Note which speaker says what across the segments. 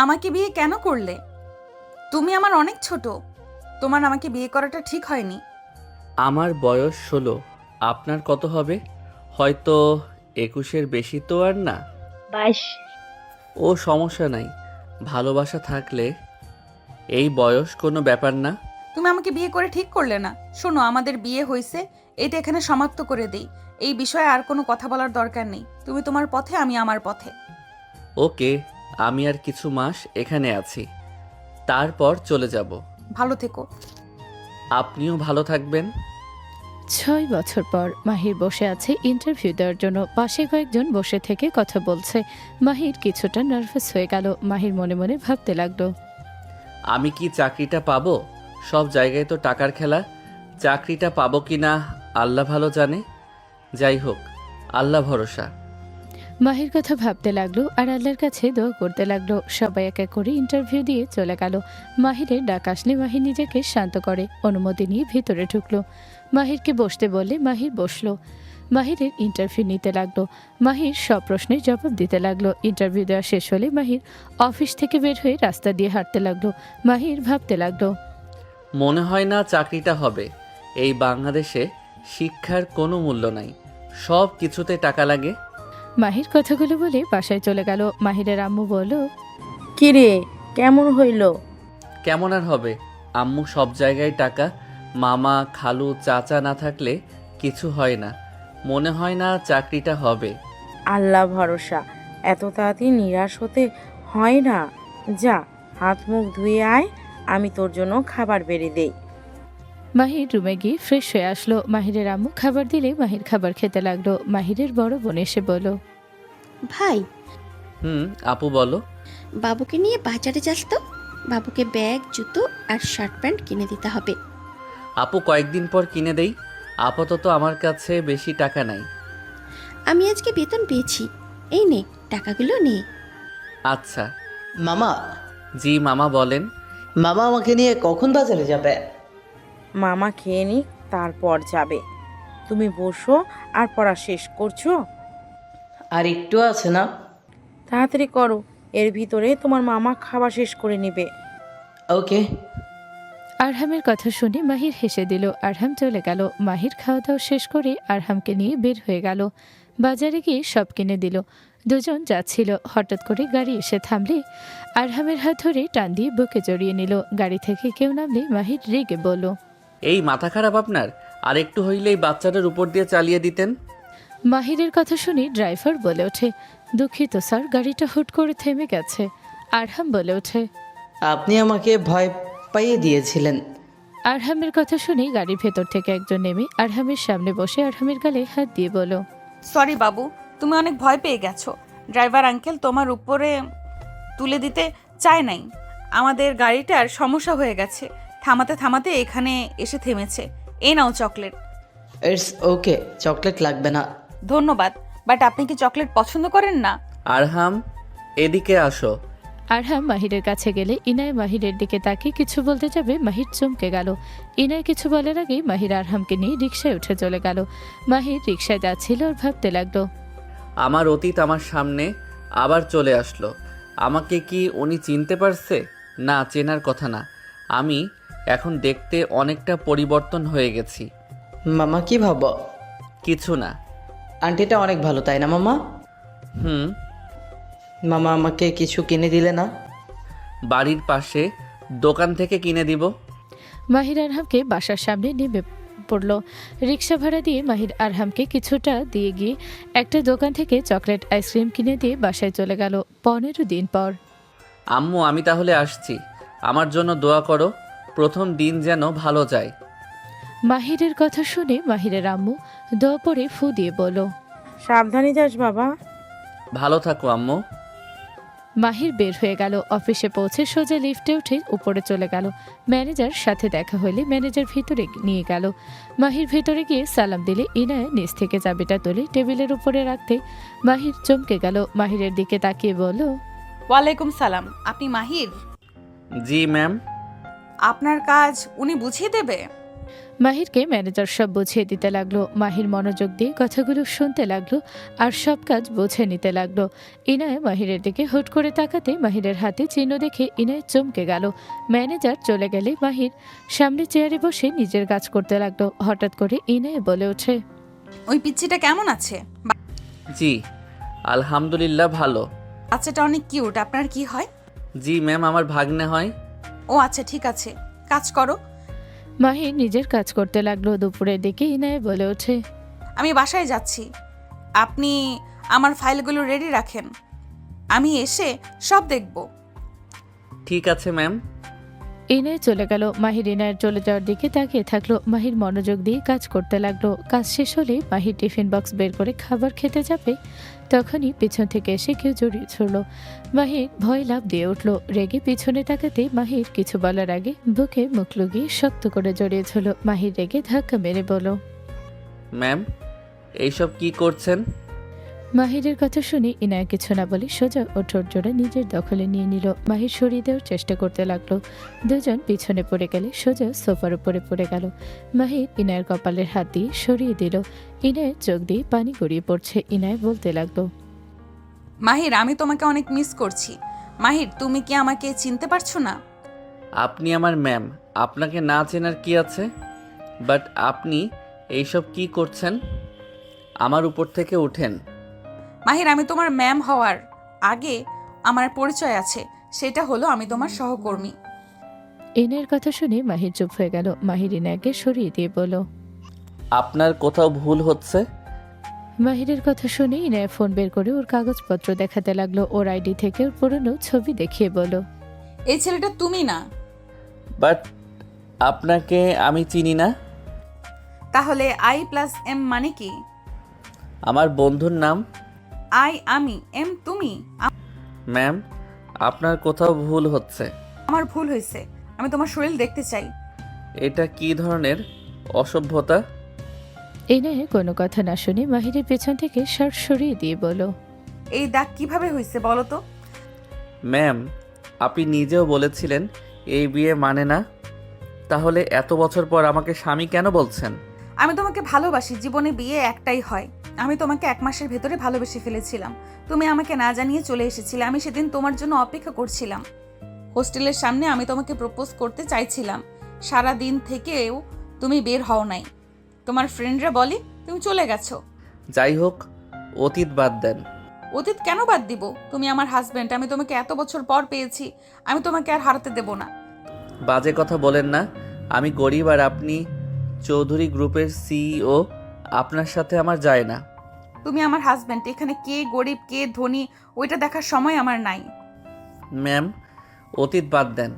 Speaker 1: আমাকে বিয়ে কেন করলে? তুমি আমার অনেক ছোট। তোমার আমাকে বিয়ে করাটা ঠিক হয়নি।
Speaker 2: আমার বয়স 16। আপনার কত হবে? হয়তো 21-এর বেশি তো আর না।
Speaker 3: 22।
Speaker 2: ও সমস্যা নাই, ভালোবাসা থাকলে এই বয়স কোনো ব্যাপার না।
Speaker 1: তুমি আমাকে বিয়ে করে ঠিক করলে না। শোনো, আমাদের বিয়ে হয়েছে, এটা এখানে সমাপ্ত করে দেই। এই বিষয়ে আর কোনো কথা বলার দরকার নেই। তুমি তোমার পথে, আমি আমার পথে।
Speaker 2: ওকে, আমি আর কিছু মাস এখানে আছি, তারপর চলে যাব।
Speaker 1: ভালো থেকো।
Speaker 2: আপনিও ভালো থাকবেন।
Speaker 4: 6 বছর পর মাহির বসে আছে ইন্টারভিউ দেওয়ার জন্য। পাশে কয়েকজন বসে থেকে কথা বলছে। মাহির কিছুটা নার্ভাস হয়ে গেল। মাহির মনে মনে ভাবতে লাগলো,
Speaker 2: আমি কি চাকরিটা পাবো? সব জায়গায় তো টাকার খেলা। চাকরিটা পাবো কি না আল্লাহ ভালো জানে। যাই হোক, আল্লাহ ভরসা।
Speaker 4: মাহির কথা ভাবতে লাগলো আর আল্লাহর কাছে দোয়া করতে লাগলো। সবাই এক এক করে ইন্টারভিউ দিয়ে চলে গেল। মাহিরের ডাক আসলে মাহির নিজেকে শান্ত করে অনুমতি নিয়ে ভিতরে ঢুকলো। মাহিরকে বসতে বললে মাহির বসলো। মাহিরের ইন্টারভিউ নিতে লাগলো। মাহির সব প্রশ্নের জবাব দিতে লাগলো। ইন্টারভিউ দেওয়া শেষ হলে মাহির অফিস থেকে বের হয়ে রাস্তা দিয়ে হাঁটতে লাগলো। মাহির ভাবতে লাগলো,
Speaker 2: মনে হয় না চাকরিটা হবে। এই বাংলাদেশে শিক্ষার কোনো মূল্য নাই, সব কিছুতে টাকা লাগে।
Speaker 4: মাহির কথাগুলো বলে বাসায় চলে গেল। মাহিরের আম্মু বলল,
Speaker 3: কিরে, কেমন হইল?
Speaker 2: কেমন আর হবে, আম্মু সব জায়গায় টাকা। মামা খালু চাচা না থাকলে কিছু হয় না। মনে হয় না চাকরিটা হবে।
Speaker 3: আল্লাহ ভরসা, এত তাড়াতাড়ি নিরাশ হতে হয় না। যা, হাত মুখ ধুয়ে আয়, আমি তোর জন্য খাবার বেড়ে দেই।
Speaker 4: মাহির রুমে গিয়ে ফ্রেশ হয়ে আসলো। মাহিরের আম্মু খাবার দিলে মাহির খাবার খেতে লাগলো। মাহিরের বড় বোন এসে বলল,
Speaker 5: ভাই,
Speaker 2: আপু বলো।
Speaker 5: বাবুকে নিয়ে বাজারে যাস তো। বাবুকে ব্যাগ, জুতো আর শার্ট প্যান্ট কিনে দিতে হবে।
Speaker 2: আপু কয়েকদিন পর কিনে দেই, আপাতত আমার কাছে বেশি টাকা নাই।
Speaker 5: আমি আজকে বেতন পেয়েছি, এই নে টাকাগুলো নে।
Speaker 2: আচ্ছা।
Speaker 6: মামা,
Speaker 2: জি মামা বলেন।
Speaker 6: মামা আমাকে নিয়ে কখন বাজারে যাবে?
Speaker 3: মামা খেয়ে নিক, তারপর যাবে। তুমি বসো, আর পড়া শেষ করছো?
Speaker 6: আর একটু আছে না?
Speaker 3: তাড়াতাড়ি করো, এর ভিতরে তোমার মামা খাওয়া শেষ করে নেবে।
Speaker 6: ওকে।
Speaker 4: আরহামের কথা শুনে মাহির হেসে দিল। আরহাম চলে গেল। মাহির খাওয়া দাওয়া শেষ করে আরহামকে নিয়ে বের হয়ে গেল। বাজারে গিয়ে সব কিনে দিল। দুজন যাচ্ছিল, হঠাৎ করে গাড়ি এসে থামলে আরহামের হাত ধরে টান দিয়ে বুকে জড়িয়ে নিল। গাড়ি থেকে কেউ নামলে মাহির রেগে বলল,
Speaker 2: এই মাথা খারাপ আপনার? আর একটু হইলেই বাচ্চাটার উপর দিয়ে চালিয়ে দিতেন।
Speaker 4: মাহিরের কথা শুনে ড্রাইভার বলে ওঠে, দুঃখিত স্যার, গাড়িটা হুট করে থেমে গেছে। আরহাম বলে ওঠে,
Speaker 6: আপনি আমাকে ভয় পাইয়ে দিয়েছিলেন।
Speaker 4: আরহামের কথা শুনে গাড়ির ভেতর থেকে একজন নেমে আরহামের সামনে বসে আরহামের গালে হাত দিয়ে বলল,
Speaker 1: সরি বাবু, তুমি অনেক ভয় পেয়ে গেছো। ড্রাইভার আঙ্কেল তোমার উপরে তুলে দিতে চায় নাই। আমাদের গাড়িটার সমস্যা হয়ে গেছে, থামাতে থামাতে এখানে এসে থেমেছে। এই নাও চকলেট।
Speaker 6: ইটস ওকে, চকলেট লাগবে না।
Speaker 1: ধন্যবাদ, বাট আপনি কি চকলেট পছন্দ করেন না?
Speaker 2: আরহাম, এদিকে আসো।
Speaker 4: আরহাম মাহিরের কাছে গেলে ইনায় মাহিরের দিকে তাকিয়ে কিছু বলতে যাবে, মাহির চমকে গেল। ইনায় কিছু বলার আগেই মাহির আরহামকে নিয়ে রিকশায় উঠে চলে গেল। মাহির রিকশায় যাচ্ছিল আর ভাবতে লাগলো,
Speaker 2: আমার অতীত আমার সামনে আবার চলে আসলো। আমাকে কি উনি চিনতে পারছে? না, চেনার কথা না। আমি এখন দেখতে অনেকটা পরিবর্তন হয়ে গেছি।
Speaker 6: মামা কি ভাবো?
Speaker 2: কিছু না।
Speaker 6: আন্টিটা অনেক ভালো, তাই না মামা?
Speaker 2: হুম।
Speaker 6: মামা আমাকে কিছু কিনে দিলে না?
Speaker 2: বাড়ির পাশে দোকান থেকে কিনে দিব।
Speaker 4: মাহির আরহামকে বাসার সামনে নেমে পড়ল। রিকশা ভাড়া দিয়ে মাহির আরহামকে কিছুটা দিয়ে গিয়ে একটা দোকান থেকে চকলেট আইসক্রিম কিনে দিয়ে বাসায় চলে গেল। 15 দিন পর।
Speaker 2: আম্মু, আমি তাহলে আসছি। আমার জন্য দোয়া করো, প্রথম দিন যেন ভালো যায়।
Speaker 4: মাহিরের কথা শুনে মাহিরের আম্মু দোয়া পড়ে ফু দিয়ে বলল,
Speaker 3: সাবধানে যাস বাবা।
Speaker 2: ভালো থাকো আম্মু।
Speaker 4: মাহির বের হয়ে গেল। অফিসে পৌঁছে সোজা লিফটে উঠে উপরে চলে গেল। ম্যানেজার সাথে দেখা হলে ম্যানেজার ভিতরে নিয়ে গেল। মাহির ভিতরে গিয়ে সালাম দিলে ইনায়া নিচ থেকে চাবিটা তুলে টেবিলের উপরে রাখতে মাহির চমকে গেল। মাহিরের দিকে তাকিয়ে বলল,
Speaker 1: ওয়ালাইকুম সালাম, আপনি মাহির?
Speaker 2: জি ম্যাম।
Speaker 1: আপনার কাজ উনি বুঝিয়ে দেবে?
Speaker 4: মাহিরকে ম্যানেজার সব বুঝিয়ে দিতে লাগলো। মাহির মনোযোগ দিয়ে কথাগুলো শুনতে লাগলো আর সব কাজ বুঝে নিতে লাগলো। ইনায় মাহিরের দিকে হুট করে তাকাতে মাহিরের হাতে চিহ্ন দেখে ইনায় চমকে গেল। ম্যানেজার চলে গেলে মাহির সামনে চেয়ারে বসে নিজের কাজ করতে লাগলো। হঠাৎ করে ইনায় বলে ওঠে,
Speaker 1: ওই পিচ্চিটা কেমন আছে?
Speaker 2: জি আলহামদুলিল্লাহ ভালো।
Speaker 1: বাচ্চাটা অনেক কিউট। আপনার কি হয়?
Speaker 2: জি ম্যাম, আমার ভাগ্নে হয়।
Speaker 1: ও আচ্ছা, ঠিক আছে, কাজ করো।
Speaker 4: মাহির নিজের কাজ করতে লাগলো। দুপুরের দিকে ইনায় বলে ওঠে,
Speaker 1: আমি বাসায় যাচ্ছি, আপনি আমার ফাইলগুলো রেডি রাখেন, আমি এসে সব দেখব।
Speaker 2: ঠিক আছে ম্যাম।
Speaker 4: ইনায় চলে গেল। মাহির ইনায়ের চলে যাওয়ার দিকে তাকিয়ে থাকলো। মাহির মনোযোগ দিয়ে কাজ করতে লাগলো। কাজ শেষ হলে মাহির টিফিন বক্স বের করে খাবার খেতে যাবে, তখনই পিছন থেকে এসে কেউ জড়িয়ে ধরল। মাহির ভয় লাফ দিয়ে উঠল। রেগে পিছনে তাকাতে মাহির কিছু বলার আগে বুকে মুখ লুকিয়ে শক্ত করে জড়িয়ে ধরল। মাহির রেগে ধাক্কা মেরে বলল,
Speaker 2: ম্যাম এইসব কি করছেন?
Speaker 4: মাহিরের কথা শুনে ইনায়া কিছু না বলে সোজা ও ঠোঁট জোড়া নিজের দখলে নিয়ে নিল। মাহির সরিয়ে দেওয়ার চেষ্টা করতে লাগলো। দুজন পিছনে পড়ে গেলে সোজা সোফার উপরে পড়ে গেল। মাহির ইনায়ের কপালের হাত দিয়ে সরিয়ে দিল। ইনায়ের চোখ দিয়ে পানি গড়িয়ে পড়ছে। ইনায় বলতে লাগলো,
Speaker 1: মাহির, আমি তোমাকে অনেক মিস করছি। মাহির, তুমি কি আমাকে চিনতে পারছো না?
Speaker 2: আপনি আমার ম্যাম, আপনাকে না চেনার কি আছে? বাট আপনি এইসব কি করছেন? আমার উপর থেকে উঠেন।
Speaker 1: মাহির, আমি তোমার ম্যাম হওয়ার আগে আমার পরিচয় আছে, সেটা হলো আমি তোমার সহকর্মী।
Speaker 4: ইনায়ের কথা শুনে মাহির চুপ হয়ে গেল। মাহির ইনায়কে সরিয়ে দিয়ে বলল,
Speaker 2: আপনার কোথাও ভুল হচ্ছে।
Speaker 4: মাহিরের কথা শুনে ইনায় ফোন বের করে ওর কাগজপত্র দেখাতে লাগলো। ওর আইডি থেকে ওর পুরনো ছবি দেখিয়ে বলল,
Speaker 1: এই ছেলেটা তুমি না।
Speaker 2: বাট আপনাকে আমি চিনি না।
Speaker 1: তাহলে I+M মানে কি?
Speaker 2: আমার বন্ধুর নাম।
Speaker 1: আমি, এম তুমি।
Speaker 2: ম্যাম আপনার কোথাও ভুল হচ্ছে।
Speaker 1: আমার ভুল হয়েছে, আমি তোমার শরীর দেখতে চাই।
Speaker 2: এটা কি ধরনের অসভ্যতা?
Speaker 4: ইনায় কোনো কথা না শুনে মাহিরের পেছন থেকে শার্ট সরিয়ে দিয়ে বলল,
Speaker 1: এই দাগ কিভাবে হয়েছে বলো তো?
Speaker 2: ম্যাম আপনি নিজেও বলেছিলেন এই বিয়ে মানে না, তাহলে এত বছর পর আমাকে স্বামী কেন বলছেন?
Speaker 1: আমি তোমাকে ভালোবাসি, জীবনে বিয়ে একটাই হয়। আমি তোমাকে 1 মাসের ভেতরে ভালোবেসে ফেলেছিলাম। তুমি আমাকে না জানিয়ে চলে এসেছিলে। আমি সেদিন তোমার জন্য অপেক্ষা করছিলাম। হোস্টেলের সামনে আমি তোমাকে প্রপোজ করতে চাইছিলাম। সারা দিন থেকেও তুমি বের হও নাই। তোমার ফ্রেন্ডরা বলে তুমি চলে গেছো।
Speaker 2: যাই হোক, অতীত বাদ দেন।
Speaker 1: অতীত কেন বাদ দিব? তুমি আমার হাজবেন্ড, আমি তোমাকে এত বছর পর পেয়েছি, আমি তোমাকে আর হারাতে দেব না।
Speaker 2: বাজে কথা বলেন না। আমি গরিব আর আপনি চৌধুরী গ্রুপের সিইও। আপনার সাথে আমার যায় না।
Speaker 1: তুমি আমার হাজবেন্ড, এখানে কে গরিব কে ধনী ওইটা দেখার সময় আমার নাই।
Speaker 2: ম্যাম অতীত বাদ দেন,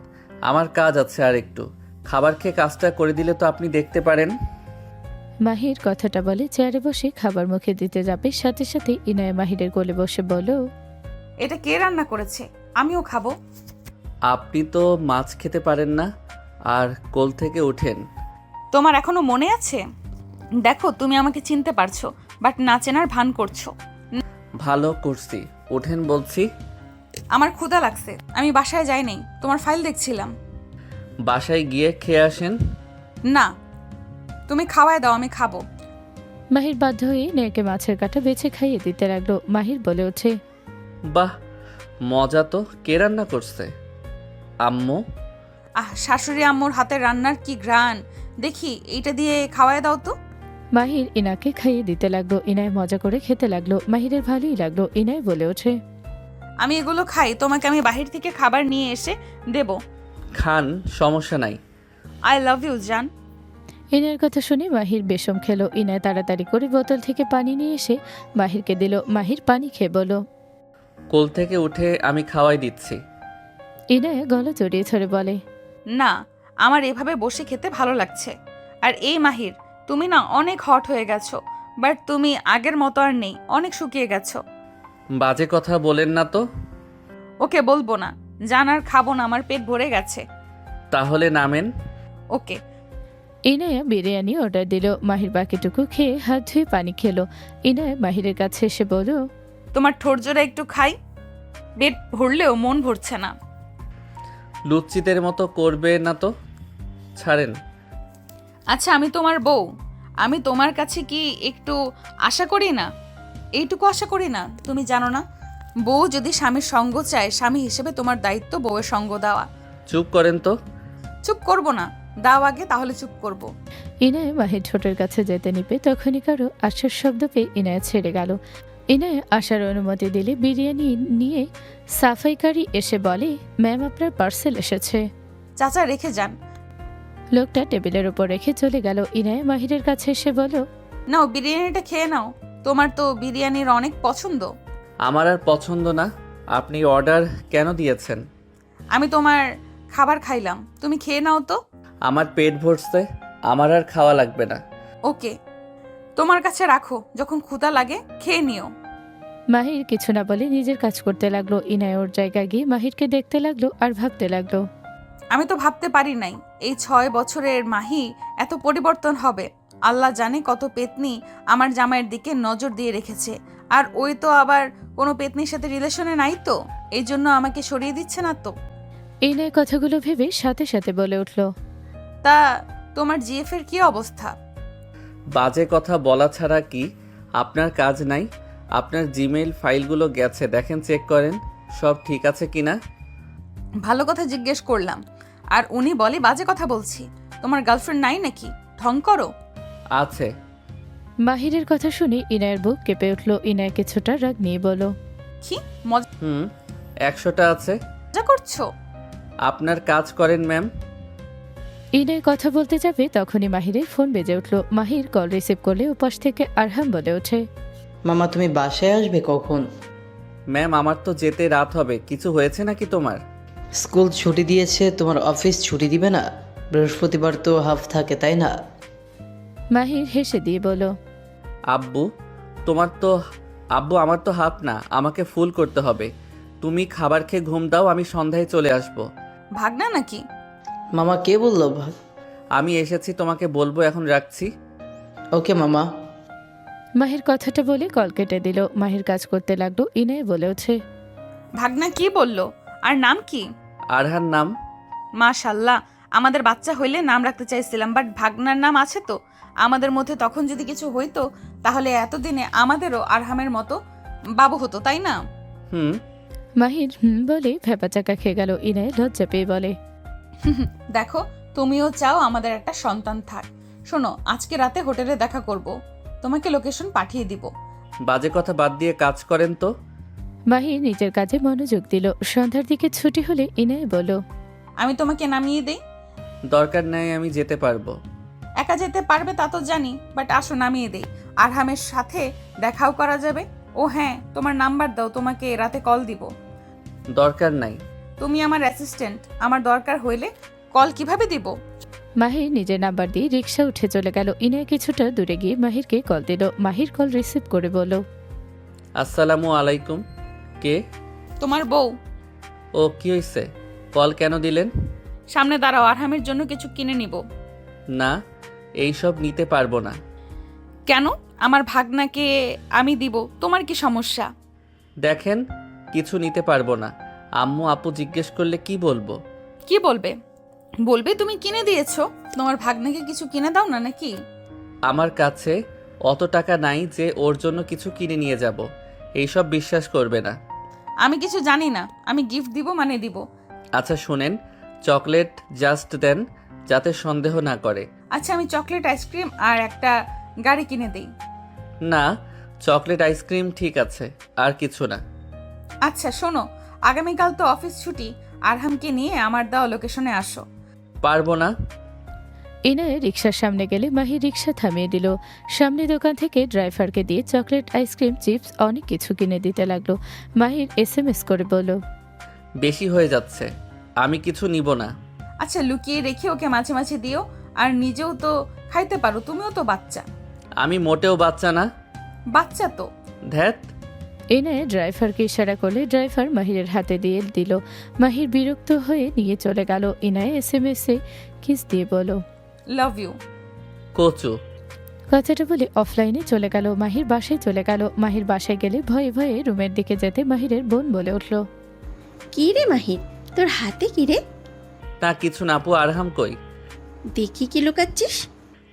Speaker 2: আমার কাজ আছে আর একটু। খাবার খেয়ে কাজটা করে দিলে তো আপনি দেখতে পারেন।
Speaker 4: মাহির কথাটা বলে চেয়ারে বসে খাবার মুখে দিতে যাবে, সাথে সাথে ইনায় মাহিরের কোলে বসে বলল,
Speaker 1: এটা কে রান্না করেছে? আমিও খাবো।
Speaker 2: আপনি তো মাছ খেতে পারেন না, আর কোল থেকে উঠেন।
Speaker 1: তোমার এখনো মনে আছে? দেখো, তুমি আমাকে চিনতে পারছো, বাট না চেনার ভান করছো।
Speaker 2: ভালো করছি, ওঠেন বলছি।
Speaker 1: আমার ক্ষুধা লাগছে, আমি বাসায় যাই নাই, তোমার ফাইল দেখছিলাম।
Speaker 2: বাসায় গিয়ে খেয়ে আসেন।
Speaker 1: না, তুমি খাওয়ায় দাও, আমি খাবো।
Speaker 4: মাহির বাধ্য হয়ে ইনায়কে মাছের কাঁটা বেছে খাইয়ে দিতে লাগলো। মাহির বলে ওঠে,
Speaker 2: বাহ মজা তো। কে রান্না করছে? আম্মু।
Speaker 1: শাশুড়ি আম্মুর হাতের রান্নার কি ঘ্রাণ! দেখি এইটা দিয়ে খাওয়ায় দাও তো।
Speaker 4: মাহির ইনাকে খাইয়ে দিতে লাগলো। ইনায় মজা করে খেতে লাগলো। মাহিরের ভালোই লাগলো। ইনায় বলে ওঠে,
Speaker 1: আমি এগুলো খাই, তোমাকে আমি বাহির থেকে খাবার নিয়ে এসে দেব।
Speaker 2: খান, সমস্যা নাই।
Speaker 1: আই লাভ ইউ জান।
Speaker 4: ইনায়ের কথা শুনে মাহির বেশম খেলো। ইনায় তাড়াতাড়ি করে বোতল থেকে পানি নিয়ে এসে মাহিরকে দিল। মাহির পানি খেয়ে বলল,
Speaker 2: কোল থেকে উঠে আমি খাওয়াই দিচ্ছি।
Speaker 4: ইনায় গলা জড়িয়ে ধরে বলে,
Speaker 1: না, আমার এভাবে বসে খেতে ভালো লাগছে। আর এই মাহির, তুমি না অনেক হট হয়ে গেছো, বাট তুমি আগের মতো আর নেই, অনেক শুকিয়ে গেছো।
Speaker 2: বাজে কথা বলেন না তো।
Speaker 1: ওকে, বলবো না, জান আর খাবো না, আমার পেট ভরে গেছে।
Speaker 2: তাহলে নামেন।
Speaker 1: ওকে।
Speaker 4: ইনায়া বিরিয়ানি অর্ডার দিল। মাহির বাকিটুকু খেয়ে হাত ধুয়ে পানি খেলো। ইনায় মাহিরের কাছে এসে বলল,
Speaker 1: তোমার ঠোঁট জোড়া একটু খাই, পেট ভরলেও মন ভরছে না।
Speaker 2: লুচ্চিদের মতো করবে না তো, ছাড়েন।
Speaker 1: আচ্ছা আমি তোমার বউ, আমি তোমার কাছে কি একটু আশা করি না? এইটুকু আশা করি না? তুমি জানো না, বউ যদি স্বামীর সঙ্গ চায়, স্বামী হিসেবে তোমার দায়িত্ব বউয়ের সঙ্গ দেওয়া।
Speaker 2: চুপ করেন তো।
Speaker 1: চুপ করবো না, দাও আগে, তাহলে চুপ করব।
Speaker 4: ইনায়া মাহির ঠোঁটের কাছে যেতে নিবে তখনই কারো আসার শব্দ পেয়ে ইনায়া ছেড়ে গেল। ইনায়া আসার অনুমতি দিলে বিরিয়ানি নিয়ে সাফাইকারী এসে বলে, ম্যাম আপনার পার্সেল এসেছে।
Speaker 1: চাচা রেখে যান।
Speaker 4: লোকটা টেবিলের উপর রেখে চলে গেল। ইনায়া মাহিরের কাছে এসে বলল,
Speaker 1: নাও বিরিয়ানিটা খেয়ে নাও, তোমার তো বিরিয়ানির অনেক পছন্দ।
Speaker 2: আমার আর পছন্দ না। আপনি অর্ডার কেন দিয়েছেন?
Speaker 1: আমি তোমার খাবার খাইলাম, তুমি খেয়ে নাও তো।
Speaker 2: আমার পেট ভরছে, আমার আর খাওয়া লাগবে না।
Speaker 1: ওকে, তোমার কাছে রাখো, যখন ক্ষুধা লাগে খেয়ে নিও।
Speaker 4: মাহির কিছু না বলে নিজের কাজ করতে লাগলো। ইনায়া ওর জায়গায় গিয়ে মাহিরকে দেখতে লাগলো আর ভাবতে লাগলো।
Speaker 1: আমি তো ভাবতে পারি নাই এই 6 বছরের মাহি এত পরিবর্তন হবে। আল্লাহ জানে কত পেতনি আমার জামাইয়ের দিকে নজর দিয়ে রেখেছে, আর ওই তো আবার কোনো পেতনির সাথে রিলেশনে নাই, তো এই জন্য আমাকে সরিয়ে দিচ্ছে না তো।
Speaker 4: ইনায়া কথাগুলো ভেবে সাথে সাথে বলে উঠল,
Speaker 1: তা তোমার জিএফ এর কি অবস্থা?
Speaker 2: বাজে কথা বলা ছাড়া কি আপনার কাজ নাই? আপনার জিমেইল ফাইলগুলো গেছে, দেখেন, চেক করেন সব ঠিক আছে কিনা।
Speaker 1: ভালো কথা জিজ্ঞেস করলাম, আর উনি বলে বাজে কথা বলছি। তোমার গার্লফ্রেন্ড নাই নাকি? ঢং করো।
Speaker 2: আছে।
Speaker 4: মাহিরের কথা শুনে ইনায়ের বুক কেঁপে উঠল। ইনায় কিছুটা রাগ নিয়ে বলল,
Speaker 1: কি
Speaker 2: 100টা আছে।
Speaker 1: মজা করছো?
Speaker 2: আপনার কাজ করেন ম্যাম।
Speaker 4: ইনায় কথা বলতে যাবে তখনই মাহিরের ফোন বেজে উঠল। মাহির কল রিসিভ করলে ওপাশ থেকে আরহাম বলে ওঠে,
Speaker 6: মামা তুমি বাসায় আসবে কখন?
Speaker 2: ম্যাম আমার তো যেতে রাত হবে। কিছু হয়েছে নাকি তোমার?
Speaker 6: স্কুল ছুটি দিয়েছে, তোমার অফিস ছুটি দিবে না? বৃহস্পতিবার তো হাফ থাকে, তাই না?
Speaker 4: মাহির হেসে দিয়ে বলল,
Speaker 2: আব্বু আমার তো হাফ না, আমাকে ফুল করতে হবে। তুমি খাবার খেয়ে ঘুম দাও, আমি সন্ধ্যায় চলে আসব।
Speaker 1: ভাগনা নাকি?
Speaker 6: মামা কে বললো?
Speaker 2: আমি এসেছি, তোমাকে বলবো, এখন রাখছি।
Speaker 6: ওকে মামা।
Speaker 4: মাহির কথাটা বলে কল কেটে দিল। মাহির কাজ করতে লাগলো। ইনায় বলে ওঠে,
Speaker 1: ভাগনা কি বললো? আর নাম কি?
Speaker 2: আরহান নাম।
Speaker 1: মাশাল্লাহ, আমাদের বাচ্চা হইলে নাম রাখতে চাইছিলাম, বাট ভাগনার নাম আছে তো। আমাদের মধ্যে তখন যদি কিছু হইতো তাহলে এতদিনে আমাদেরও আরহামের মতো বাবু হতো, তাই না?
Speaker 4: মাহির বলে ভেপাচাকা খেয়ে গেল। ইনায় লজ্জা পেয়ে বলে,
Speaker 1: দেখো, তুমিও চাও আমাদের একটা সন্তান থাক। শোনো, আজকে রাতে হোটেলে দেখা করব, তোমাকে লোকেশন পাঠিয়ে দিব।
Speaker 2: বাজে কথা বাদ দিয়ে কাজ করেন তো।
Speaker 4: মাহির নিজের কাজে মনোযোগ দিল। সন্ধ্যার দিকে ছুটি হলে ইনায় বলল,
Speaker 1: আমি তোমাকে নামিয়ে দেই।
Speaker 2: দরকার নাই, আমি যেতে পারবো।
Speaker 1: একা যেতে পারবে তা তো জানি, বাট আসো নামিয়ে দেই। আরহামের সাথে দেখাও করা যাবে। ও হ্যাঁ, তোমার নাম্বার দাও, তোমাকে রাতে কল দিব।
Speaker 2: দরকার নাই।
Speaker 1: তুমি আমার অ্যাসিস্ট্যান্ট, আমার দরকার হইলে কল কিভাবে দিব?
Speaker 4: মাহির নিজের নাম্বার দিয়ে রিক্সা উঠে চলে গেল। ইনায় কিছুটা দূরে গিয়ে মাহিরকে কল দিল। মাহির কল রিসিভ করে বলল,
Speaker 2: আসসালামু আলাইকুম। কে?
Speaker 1: তোমার বউ।
Speaker 2: ও, কি হয়েছে? কল কেন দিলেন?
Speaker 1: সামনে দাঁড়াও, আরহামের জন্য কিছু কিনে নিব।
Speaker 2: না, এইসব নিতে পারবো না।
Speaker 1: কেন? আমার ভাগনাকে আমি দিব, তোমার কি সমস্যা?
Speaker 2: দেখেন, কিছু নিতে পারবো না। আম্মু আপু জিজ্ঞেস করলে কি বলবো?
Speaker 1: কি বলবে? বলবে তুমি কিনে দিয়েছো। তোমার ভাগনাকে কিছু কিনে দাও না নাকি?
Speaker 2: আমার কাছে অত টাকা নাই যে ওর জন্য কিছু কিনে নিয়ে যাব। এইসব বিশ্বাস করবে না।
Speaker 1: আমি কিছু জানি না, আমি গিফট দিব মানে দিব।
Speaker 2: আচ্ছা শুনেন, চকলেট জাস্ট দেন, যাতে সন্দেহ না করে।
Speaker 1: আচ্ছা, আমি চকলেট আইসক্রিম আর একটা গাড়ি কিনে দেই।
Speaker 2: না, চকলেট আইসক্রিম ঠিক আছে, আর কিছু না।
Speaker 1: আচ্ছা শোনো, আগামীকাল তো অফিস ছুটি, আরহামকে নিয়ে আমার দেওয়া লোকেশনে আসো।
Speaker 2: পারবো না।
Speaker 4: ইনায় রিক্সার সামনে গেলে মাহির রিক্সা থামিয়ে দিল। সামনে দোকান থেকে ড্রাইভারকে দিয়ে চকলেট, আইসক্রিম, চিপস অনেক কিছু কিনে দিতে লাগলো। মাহির SMS করে বলল,
Speaker 2: বেশি হয়ে যাচ্ছে, আমি কিছু নিব না।
Speaker 1: আচ্ছা, লুকিয়ে রেখে ওকে মাঝে মাঝে দিও, আর নিজেও তো খাইতে পারো, তুমিও তো বাচ্চা।
Speaker 2: আমি মোটেও বাচ্চা না।
Speaker 1: বাচ্চা তো।
Speaker 2: ধ্যাত।
Speaker 4: ইনায় ড্রাইভারকে ইশারা করলে ড্রাইভার মাহিরের হাতে দিয়ে দিল। মাহির বিরক্ত হয়ে নিয়ে চলে গেল। ইনায় SMS-এ কিস দিয়ে বলল,
Speaker 1: লাভ ইউ।
Speaker 2: কচু।
Speaker 4: কথাটা বলে অফলাইনে চলে গেল। মাহির বাসায় চলে গেল। মাহির বাসায় গেলে ভয়ে ভয়ে রুমের দিকে যেতে মাহিরের বোন বলে উঠল,
Speaker 5: কি রে মাহির, তোর হাতে কি রে?
Speaker 2: তা কিছু না আপু, আরহাম কই?
Speaker 5: দেখি কি লুকাচ্ছিস?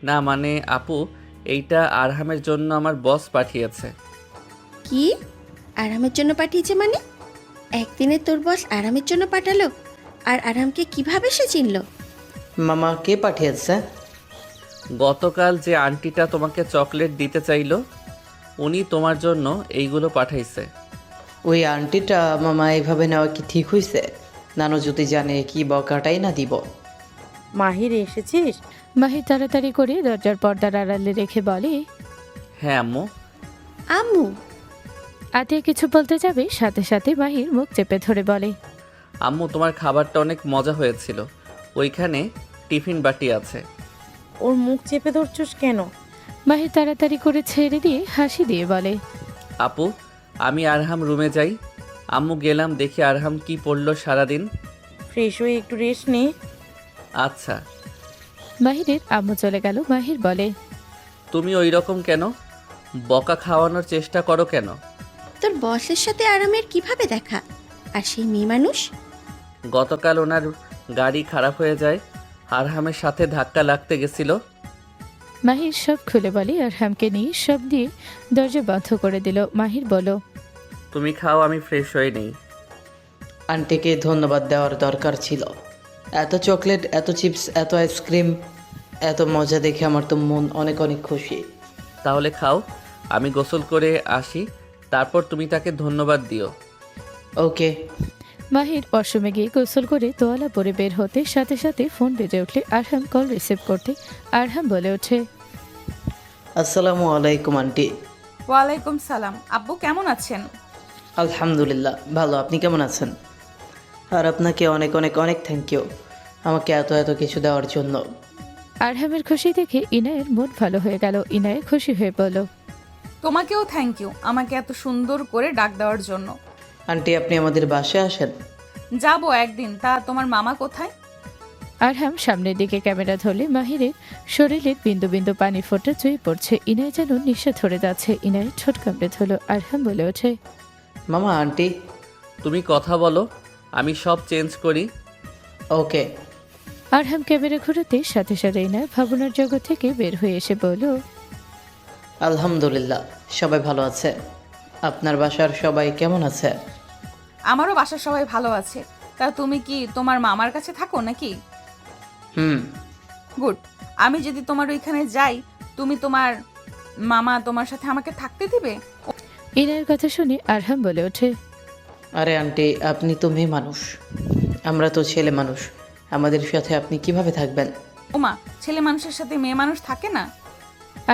Speaker 2: না মানে আপু, এইটা আরহামের জন্য আমার বস পাঠিয়েছে।
Speaker 5: কি আরামের জন্য পাঠিয়েছে মানে? একদিনে তোর বস আরামের জন্য পাঠালো? আর আরামকে কিভাবে সে চিনল?
Speaker 6: মামা কে পাঠিয়েছে?
Speaker 2: গতকাল যে আন্টিটা তোমাকে চকলেট দিতে চাইলো, উনি তোমার জন্য এইগুলো পাঠাইছে।
Speaker 6: ওই আন্টিটা মামা এইভাবে নেওয়া কি ঠিক হয়েছে? নানু যদি জানে কি বকাটাই না দিব।
Speaker 3: মাহির এসেছিস?
Speaker 4: মাহির তাড়াতাড়ি করে দরজার পর্দার আড়ালে রেখে বলে।
Speaker 2: হ্যাঁ আম্মু।
Speaker 5: আম্মু?
Speaker 4: আতিয়া কিছু বলতে যাবে, সাথে সাথে মাহির মুখ চেপে ধরে বলে।
Speaker 2: আম্মু, তোমার খাবারটা অনেক মজা হয়েছিল। ওইখানে টিফিন বাটি আছে।
Speaker 3: ওর মুখ চেপে ধরছস কেন?
Speaker 4: মাহির তাড়াতাড়ি করে ছেড়ে দিয়ে হাসি দিয়ে বলে।
Speaker 2: আপু, আমি আরহাম রুমে যাই। আম্মু গেলাম, দেখি আরহাম কি পড়লো সারাদিন।
Speaker 3: ফ্রেশ হয়ে একটু রেস্ট নে।
Speaker 2: আচ্ছা।
Speaker 4: মাহিরের আম্মু চলে গেল। মাহির বলে।
Speaker 2: তুমি ওই রকম কেন? বকা খাওয়ানোর চেষ্টা করো কেন?
Speaker 5: তোর বসের সাথে আরামের কিভাবে দেখা? আর সেই মেয়ে মানুষ?
Speaker 2: গতকাল ওনার গাড়ি খারাপ হয়ে যায়, আরহামের সাথে ধাক্কা লাগতে গেছিল।
Speaker 4: মাহির সব খুলে বলে। আরহামকে নিয়ে সব দিয়ে দরজা বন্ধ করে দিল। মাহির বলল।
Speaker 2: তুমি খাও, আমি ফ্রেশ হয়ে নেই।
Speaker 6: আন্টিকে ধন্যবাদ দেওয়ার দরকার ছিল। এত চকলেট, এত চিপস, এত আইসক্রিম, এত মজা দেখে আমার তো মন অনেক অনেক খুশি।
Speaker 2: তাহলে খাও, আমি গোসল করে আসি, তারপর তুমি তাকে ধন্যবাদ দিও।
Speaker 6: ওকে।
Speaker 4: মাহির ওয়াশরুমে গিয়ে গোসল করে তোয়ালা পরে বের হতে সাথে সাথে ফোন বেজে উঠলে আরহাম কল রিসিভ করতে আরহাম বলে ওঠে।
Speaker 6: আসসালামু আলাইকুম আন্টি।
Speaker 1: ওয়ালাইকুম সালাম। আব্বু কেমন আছেন?
Speaker 6: আলহামদুলিল্লাহ ভালো, আপনি কেমন আছেন? আর আপনাকে অনেক অনেক অনেক থ্যাংক ইউ আমাকে এত এত কিছু দেওয়ার জন্য।
Speaker 4: আরহামের খুশি দেখে ইনায়ের মন ভালো হয়ে গেল। ইনায়ে খুশি হয়ে বলল।
Speaker 1: তোমাকেও থ্যাংক ইউ আমাকে এত সুন্দর করে ডাক দেওয়ার জন্য।
Speaker 6: আন্টি আপনি আমাদের বাসায় আসেন।
Speaker 1: যাবো একদিন। তা তোমার মামা কোথায়?
Speaker 4: আরহাম সামনের দিকে ক্যামেরা ধরলে মাহিরের শরীরের বিন্দু বিন্দু পানি ফোঁটা চুয়ে পড়ছে। ইনায় যেন নিঃশ্বাস ধরে যাচ্ছে। ইনায় ঠোঁট কামড়ে ধরল। আরহাম বলে ওঠে।
Speaker 6: মামা আন্টি।
Speaker 2: তুমি কথা বলো, আমি সব চেঞ্জ করি।
Speaker 6: ওকে।
Speaker 4: আরহাম ক্যামেরা ঘোরাতে সাথে সাথে ইনায় ভাবনার জগৎ থেকে বের হয়ে এসে বলল।
Speaker 6: আলহামদুলিল্লাহ সবাই ভালো আছে। আপনার বাসার সবাই কেমন আছে?
Speaker 1: আমারও বাসার সবাই ভালো আছে। তা তুমি কি তোমার মামার কাছে থাকো নাকি?
Speaker 6: হুম।
Speaker 1: গুড। আমি যদি তোমার ওইখানে যাই, তুমি তোমার মামা তোমার সাথে আমাকে থাকতে দিবে?
Speaker 4: ইনায়ের কথা শুনে আরহাম বলে ওঠে।
Speaker 6: আরে আন্টি আপনি তো মেয়ে মানুষ, আমরা তো ছেলে মানুষ, আমাদের সাথে আপনি কিভাবে থাকবেন?
Speaker 1: ওমা, ছেলে মানুষের সাথে মেয়ে মানুষ থাকে না?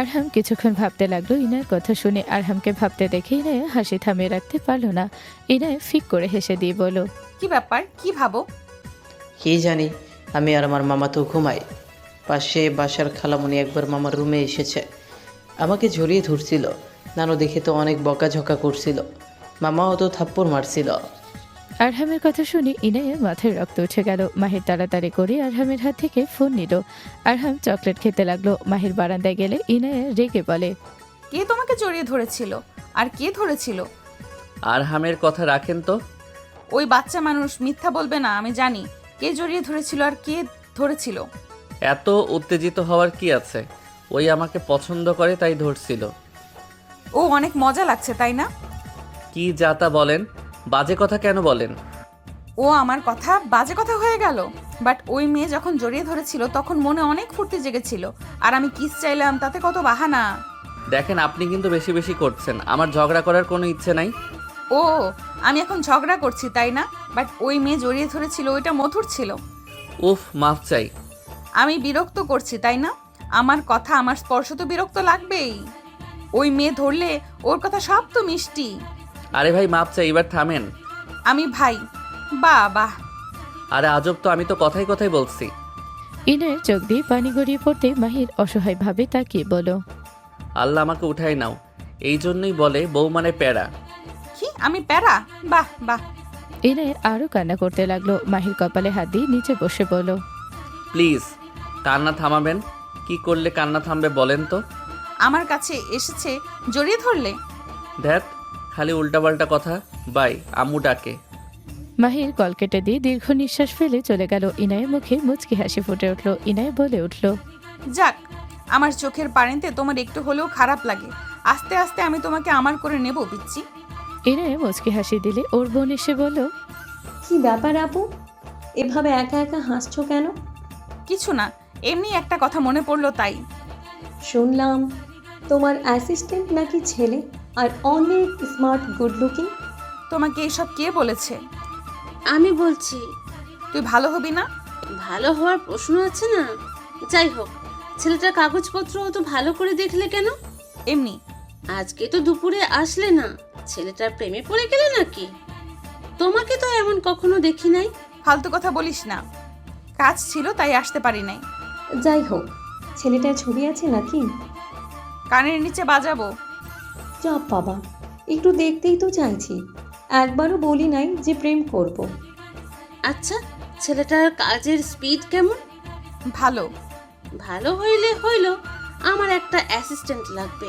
Speaker 4: আরহাম কিছুক্ষণ ভাবতে লাগলো। ইনায়ের কথা শুনে আরহামকে ভাবতে দেখে ইনায় হাসি থামিয়ে রাখতে পারল না। ইনায় ফিক করে হেসে দিয়ে বলল।
Speaker 1: কি ব্যাপার, কি ভাবো?
Speaker 6: কি জানি, আমি আর আমার মামা তো ঘুমাই। পাশে বাসার খালামণি একবার মামার রুমে এসেছে, আমাকে জড়িয়ে ধরছিল। নানু দেখে তো অনেক বকাঝকা করছিল, মামাও তো থাপ্পড় মারছিল।
Speaker 4: আরহামের কথা শুনে ইনায়ের মাথায় রক্ত উঠে গেল। মাহির তাড়াতাড়ি করে আরহামের হাত থেকে ফোন নিল। আরহাম চকলেট খেতে লাগলো। মাহির বারান্দায় গেলে ইনায়ে রেগে বলে।
Speaker 1: কে তোমাকে জড়িয়ে ধরেছিল? আর কে ধরেছিল?
Speaker 2: আরহামের কথা রাখেন তো।
Speaker 1: ওই বাচ্চা মানুষ মিথ্যা বলবে না। আমি জানি কে জড়িয়ে ধরেছিল আর কে ধরেছিল।
Speaker 2: এত উত্তেজিত হওয়ার কি আছে? ওই আমাকে পছন্দ করে তাই ধরছিল।
Speaker 1: ও অনেক মজা লাগছে তাই না?
Speaker 2: কি যা তা বলেন, বাজে কথা কেন বলেন?
Speaker 1: ও আমার কথা বাজে কথা হয়ে গেল? বাট ওই মেয়ে যখন জড়িয়ে ধরেছিল তখন মনে অনেক ফুর্তি জেগেছিল। আর আমি কিস চাইলাম, তাতে কত বাহানা।
Speaker 2: দেখেন, আপনি কিন্তু বেশি বেশি করছেন। আমার ঝগড়া করার কোনো ইচ্ছে নাই।
Speaker 1: ও, আমি এখন ঝগড়া করছি তাই না? বাট ওই মেয়ে জড়িয়ে ধরেছিল, ওইটা মধুর ছিল।
Speaker 2: উফ, মাফ চাই।
Speaker 1: আমি বিরক্ত করছি তাই না? আমার কথা, আমার স্পর্শ তো বিরক্ত লাগবেই। ওই মেয়ে ধরলে ওর কথা সব তো মিষ্টি।
Speaker 2: আরে ভাই মাফ চাই, এবার থামেন।
Speaker 1: আমি ভাই? বাহ বাহ।
Speaker 2: আরে আজব তো, আমি তো কথাই কথাই বলছি।
Speaker 4: ইনায়ের চোখ দিয়ে পানি গড়িয়ে পড়তে মাহির অসহায়ভাবে তাকিয়ে বলল।
Speaker 2: আল্লাহ আমাকে উঠাই নাও। এই জন্যই বলে বউ মানে প্যারা।
Speaker 1: কি আমি প্যারা? বাহ বাহ।
Speaker 4: ইনায়ের আরো কান্না করতে লাগলো। মাহির কপালে হাত দিয়ে নিচে বসে বলল।
Speaker 2: প্লিজ কান্না থামাবেন? কি করলে কান্না থামবে বলেন তো?
Speaker 1: আমার কাছে এসেছে জড়িয়ে ধরলে?
Speaker 2: ধ্যাত, খালি উল্টাপাল্টা কথা। বাই, আম্মু ডাকে।
Speaker 4: মাহির কল কেটে দিয়ে দীর্ঘ নিঃশ্বাস ফেলে চলে গেল। ইনায়ের মুখে মুচকি হাসি ফুটে উঠল। ইনায় বলে উঠল।
Speaker 1: যাক, আমার চোখের পানিতে তোমার একটু হলেও খারাপ লাগে। আস্তে আস্তে আমি তোমাকে আমার করে নেব পিচ্ছি।
Speaker 4: ইনায়া মুচকি হাসি দিলে ওর বোন এসে বলল,
Speaker 7: কি ব্যাপার আপু, এভাবে একা একা হাসছো কেন?
Speaker 1: কিছু না, এমনি একটা কথা মনে পড়লো তাই।
Speaker 7: শুনলাম তোমার অ্যাসিস্ট্যান্ট নাকি ছেলে, আর অনেক স্মার্ট, গুড লুকিং।
Speaker 1: তোমাকে এইসব কে বলেছে?
Speaker 8: আমি বলছি।
Speaker 1: তুই ভালো হবি না?
Speaker 8: ভালো হওয়ার প্রশ্ন আছে না? যাই হোক, ছেলেটার কাগজপত্র অত ভালো করে দেখলে কেন?
Speaker 1: এমনি।
Speaker 8: আজকে তো দুপুরে আসলে না, ছেলেটার প্রেমে পড়ে গেলে নাকি? তোমাকে তো এমন কখনো দেখি নাই।
Speaker 1: ফালতু কথা বলিস না, কাজ ছিল তাই আসতে পারি নাই।
Speaker 7: যাই হোক, ছেলেটার ছবি আছে নাকি?
Speaker 1: কানের নিচে বাজাবো?
Speaker 7: যা বাবা, একটু দেখতেই তো চাইছি, একবারও বলি নাই যে প্রেম করব।
Speaker 8: আচ্ছা, ছেলেটার কাজের স্পিড কেমন?
Speaker 1: ভালো।
Speaker 8: ভালো হইলে হইল, আমার একটা অ্যাসিস্ট্যান্ট লাগবে।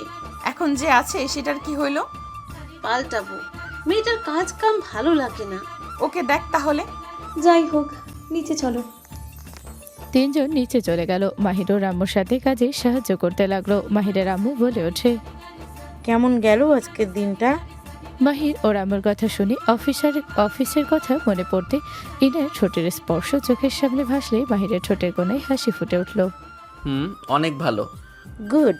Speaker 1: এখন যে আছে সেটার কি হইলো?
Speaker 8: পাল্টাবো, মেয়েটার কাজ কাম ভালো লাগে না।
Speaker 1: ওকে দেখ তাহলে।
Speaker 7: যাই হোক, নিচে চলো।
Speaker 4: তিনজন নিচে চলে গেল। মাহির ও রাম্মুর সাথে কাজে সাহায্য করতে লাগলো। মাহিরের আম্মু বলে ওঠে,
Speaker 3: কেমন গেল আজকের দিনটা?
Speaker 4: মাহির ও রাম্মুর কথা শুনে অফিসের কথা মনে পড়তে ইনার ঠোঁটের স্পর্শ চোখের সামনে ভাসলে মাহিরের ঠোঁটের কোণায় হাসি ফুটে উঠল।
Speaker 2: অনেক ভালো।
Speaker 3: গুড।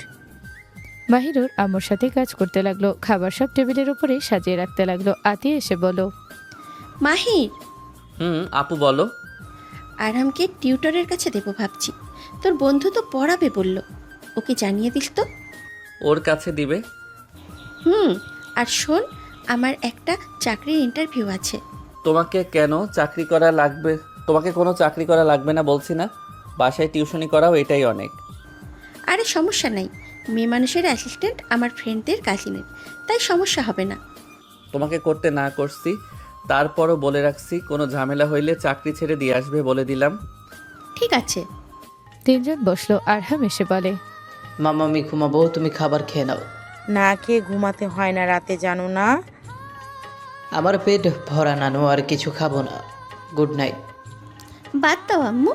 Speaker 4: মাহির ওর আম্মুর সাথে কাজ করতে লাগলো। খাবার সব টেবিলের উপরে সাজিয়ে রাখতে লাগলো। আতিয়া এসে বলো,
Speaker 5: মাহির,
Speaker 2: আপু বলো।
Speaker 5: আরামকে টিউটরের কাছে দেবো ভাবছি। তোর বন্ধু তো পড়াবে বলল, ওকে জানিয়ে দিস তো।
Speaker 2: ওর কাছে দিবে?
Speaker 5: আর শোন, আমার একটা চাকরির ইন্টারভিউ আছে।
Speaker 2: তোমাকে কেন চাকরি করা লাগবে? তোমাকে কোনো চাকরি করা লাগবে না বলছি না, বাসায় টিউশনি করাও এটাই অনেক।
Speaker 5: আরে সমস্যা নাই, মেয়ে মানুষের অ্যাসিস্ট্যান্ট আমার ফ্রেন্ডদের কাজিনের, তাই সমস্যা হবে না।
Speaker 2: তোমাকে করতে না করছি, তারপরও বলে রাখছি কোনো ঝামেলা হইলে চাকরি ছেড়ে দিয়ে আসবে বলে দিলাম।
Speaker 5: ঠিক আছে।
Speaker 4: তিনজন বসলো। আরহাম এসে বলে,
Speaker 6: মামা আমি ঘুমাবো, তুমি খাবার খেয়ে নাও।
Speaker 3: না খেয়ে ঘুমাতে হয় না রাতে, জানো না?
Speaker 6: আমার পেট ভরা নানু, আর কিছু খাবো না। Good night.
Speaker 5: বাদ দাও আম্মু।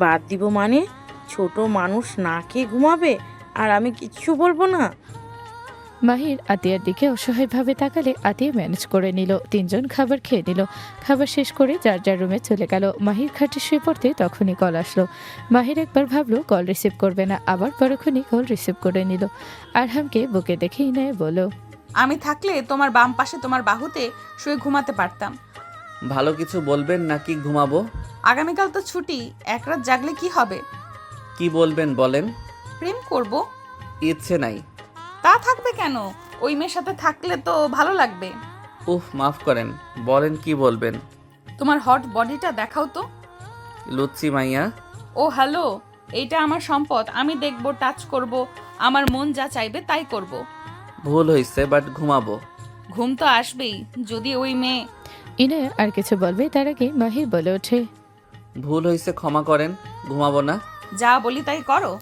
Speaker 3: বাদ দিব মানে? ছোট মানুষ না খেয়ে ঘুমাবে আর আমি কিচ্ছু বলবো না?
Speaker 4: মাহির আতিয়ার দিকে অসহায়ভাবে তাকালে আতিয়া ম্যানেজ করে নিল। তিনজন খাবার খেয়ে নিল। খাবার শেষ করে যার যার রুমে চলে গেল। মাহির খাটে শুয়ে পড়তে তখনই কল আসলো। মাহির একবার ভাবলো কল রিসিভ করবে না, আবার পরক্ষণই কল রিসিভ করে নিল। আরহামকে বুকে দেখে ইনায় বলল,
Speaker 1: আমি থাকলে তোমার বাম পাশে তোমার বাহুতে শুয়ে ঘুমাতে পারতাম।
Speaker 2: ভালো কিছু বলবেন নাকি ঘুমাবো?
Speaker 1: আগামীকাল তো ছুটি, এক রাত জাগলে কি হবে?
Speaker 2: কি বলবেন বলেন।
Speaker 1: প্রেম করব।
Speaker 2: ইচ্ছে নাই।
Speaker 1: তা থাকবে কেন? ওই মেয়ের সাথে থাকলে তো ভালো লাগবে।
Speaker 2: মাফ করেন, বলেন কি বলবেন।
Speaker 1: তোমার হট বডিটা দেখাও তো।
Speaker 2: লুচ্চি মাইয়া।
Speaker 1: ও হ্যালো, এইটা আমার সম্পদ, আমি দেখব, টাচ করব, আমার মন যা চাইবে তাই করব।
Speaker 2: ভুল হয়েছে, বাট ঘুমাবো।
Speaker 1: ঘুম তো আসবেই যদি ওই মেয়ে।
Speaker 4: ইনায়া আর কিছু বলবে তার আগে মাহির বলে ওঠে,
Speaker 2: ভুল হয়েছে, ক্ষমা করেন, ঘুমাবো না।
Speaker 1: যা বলি তাই করো।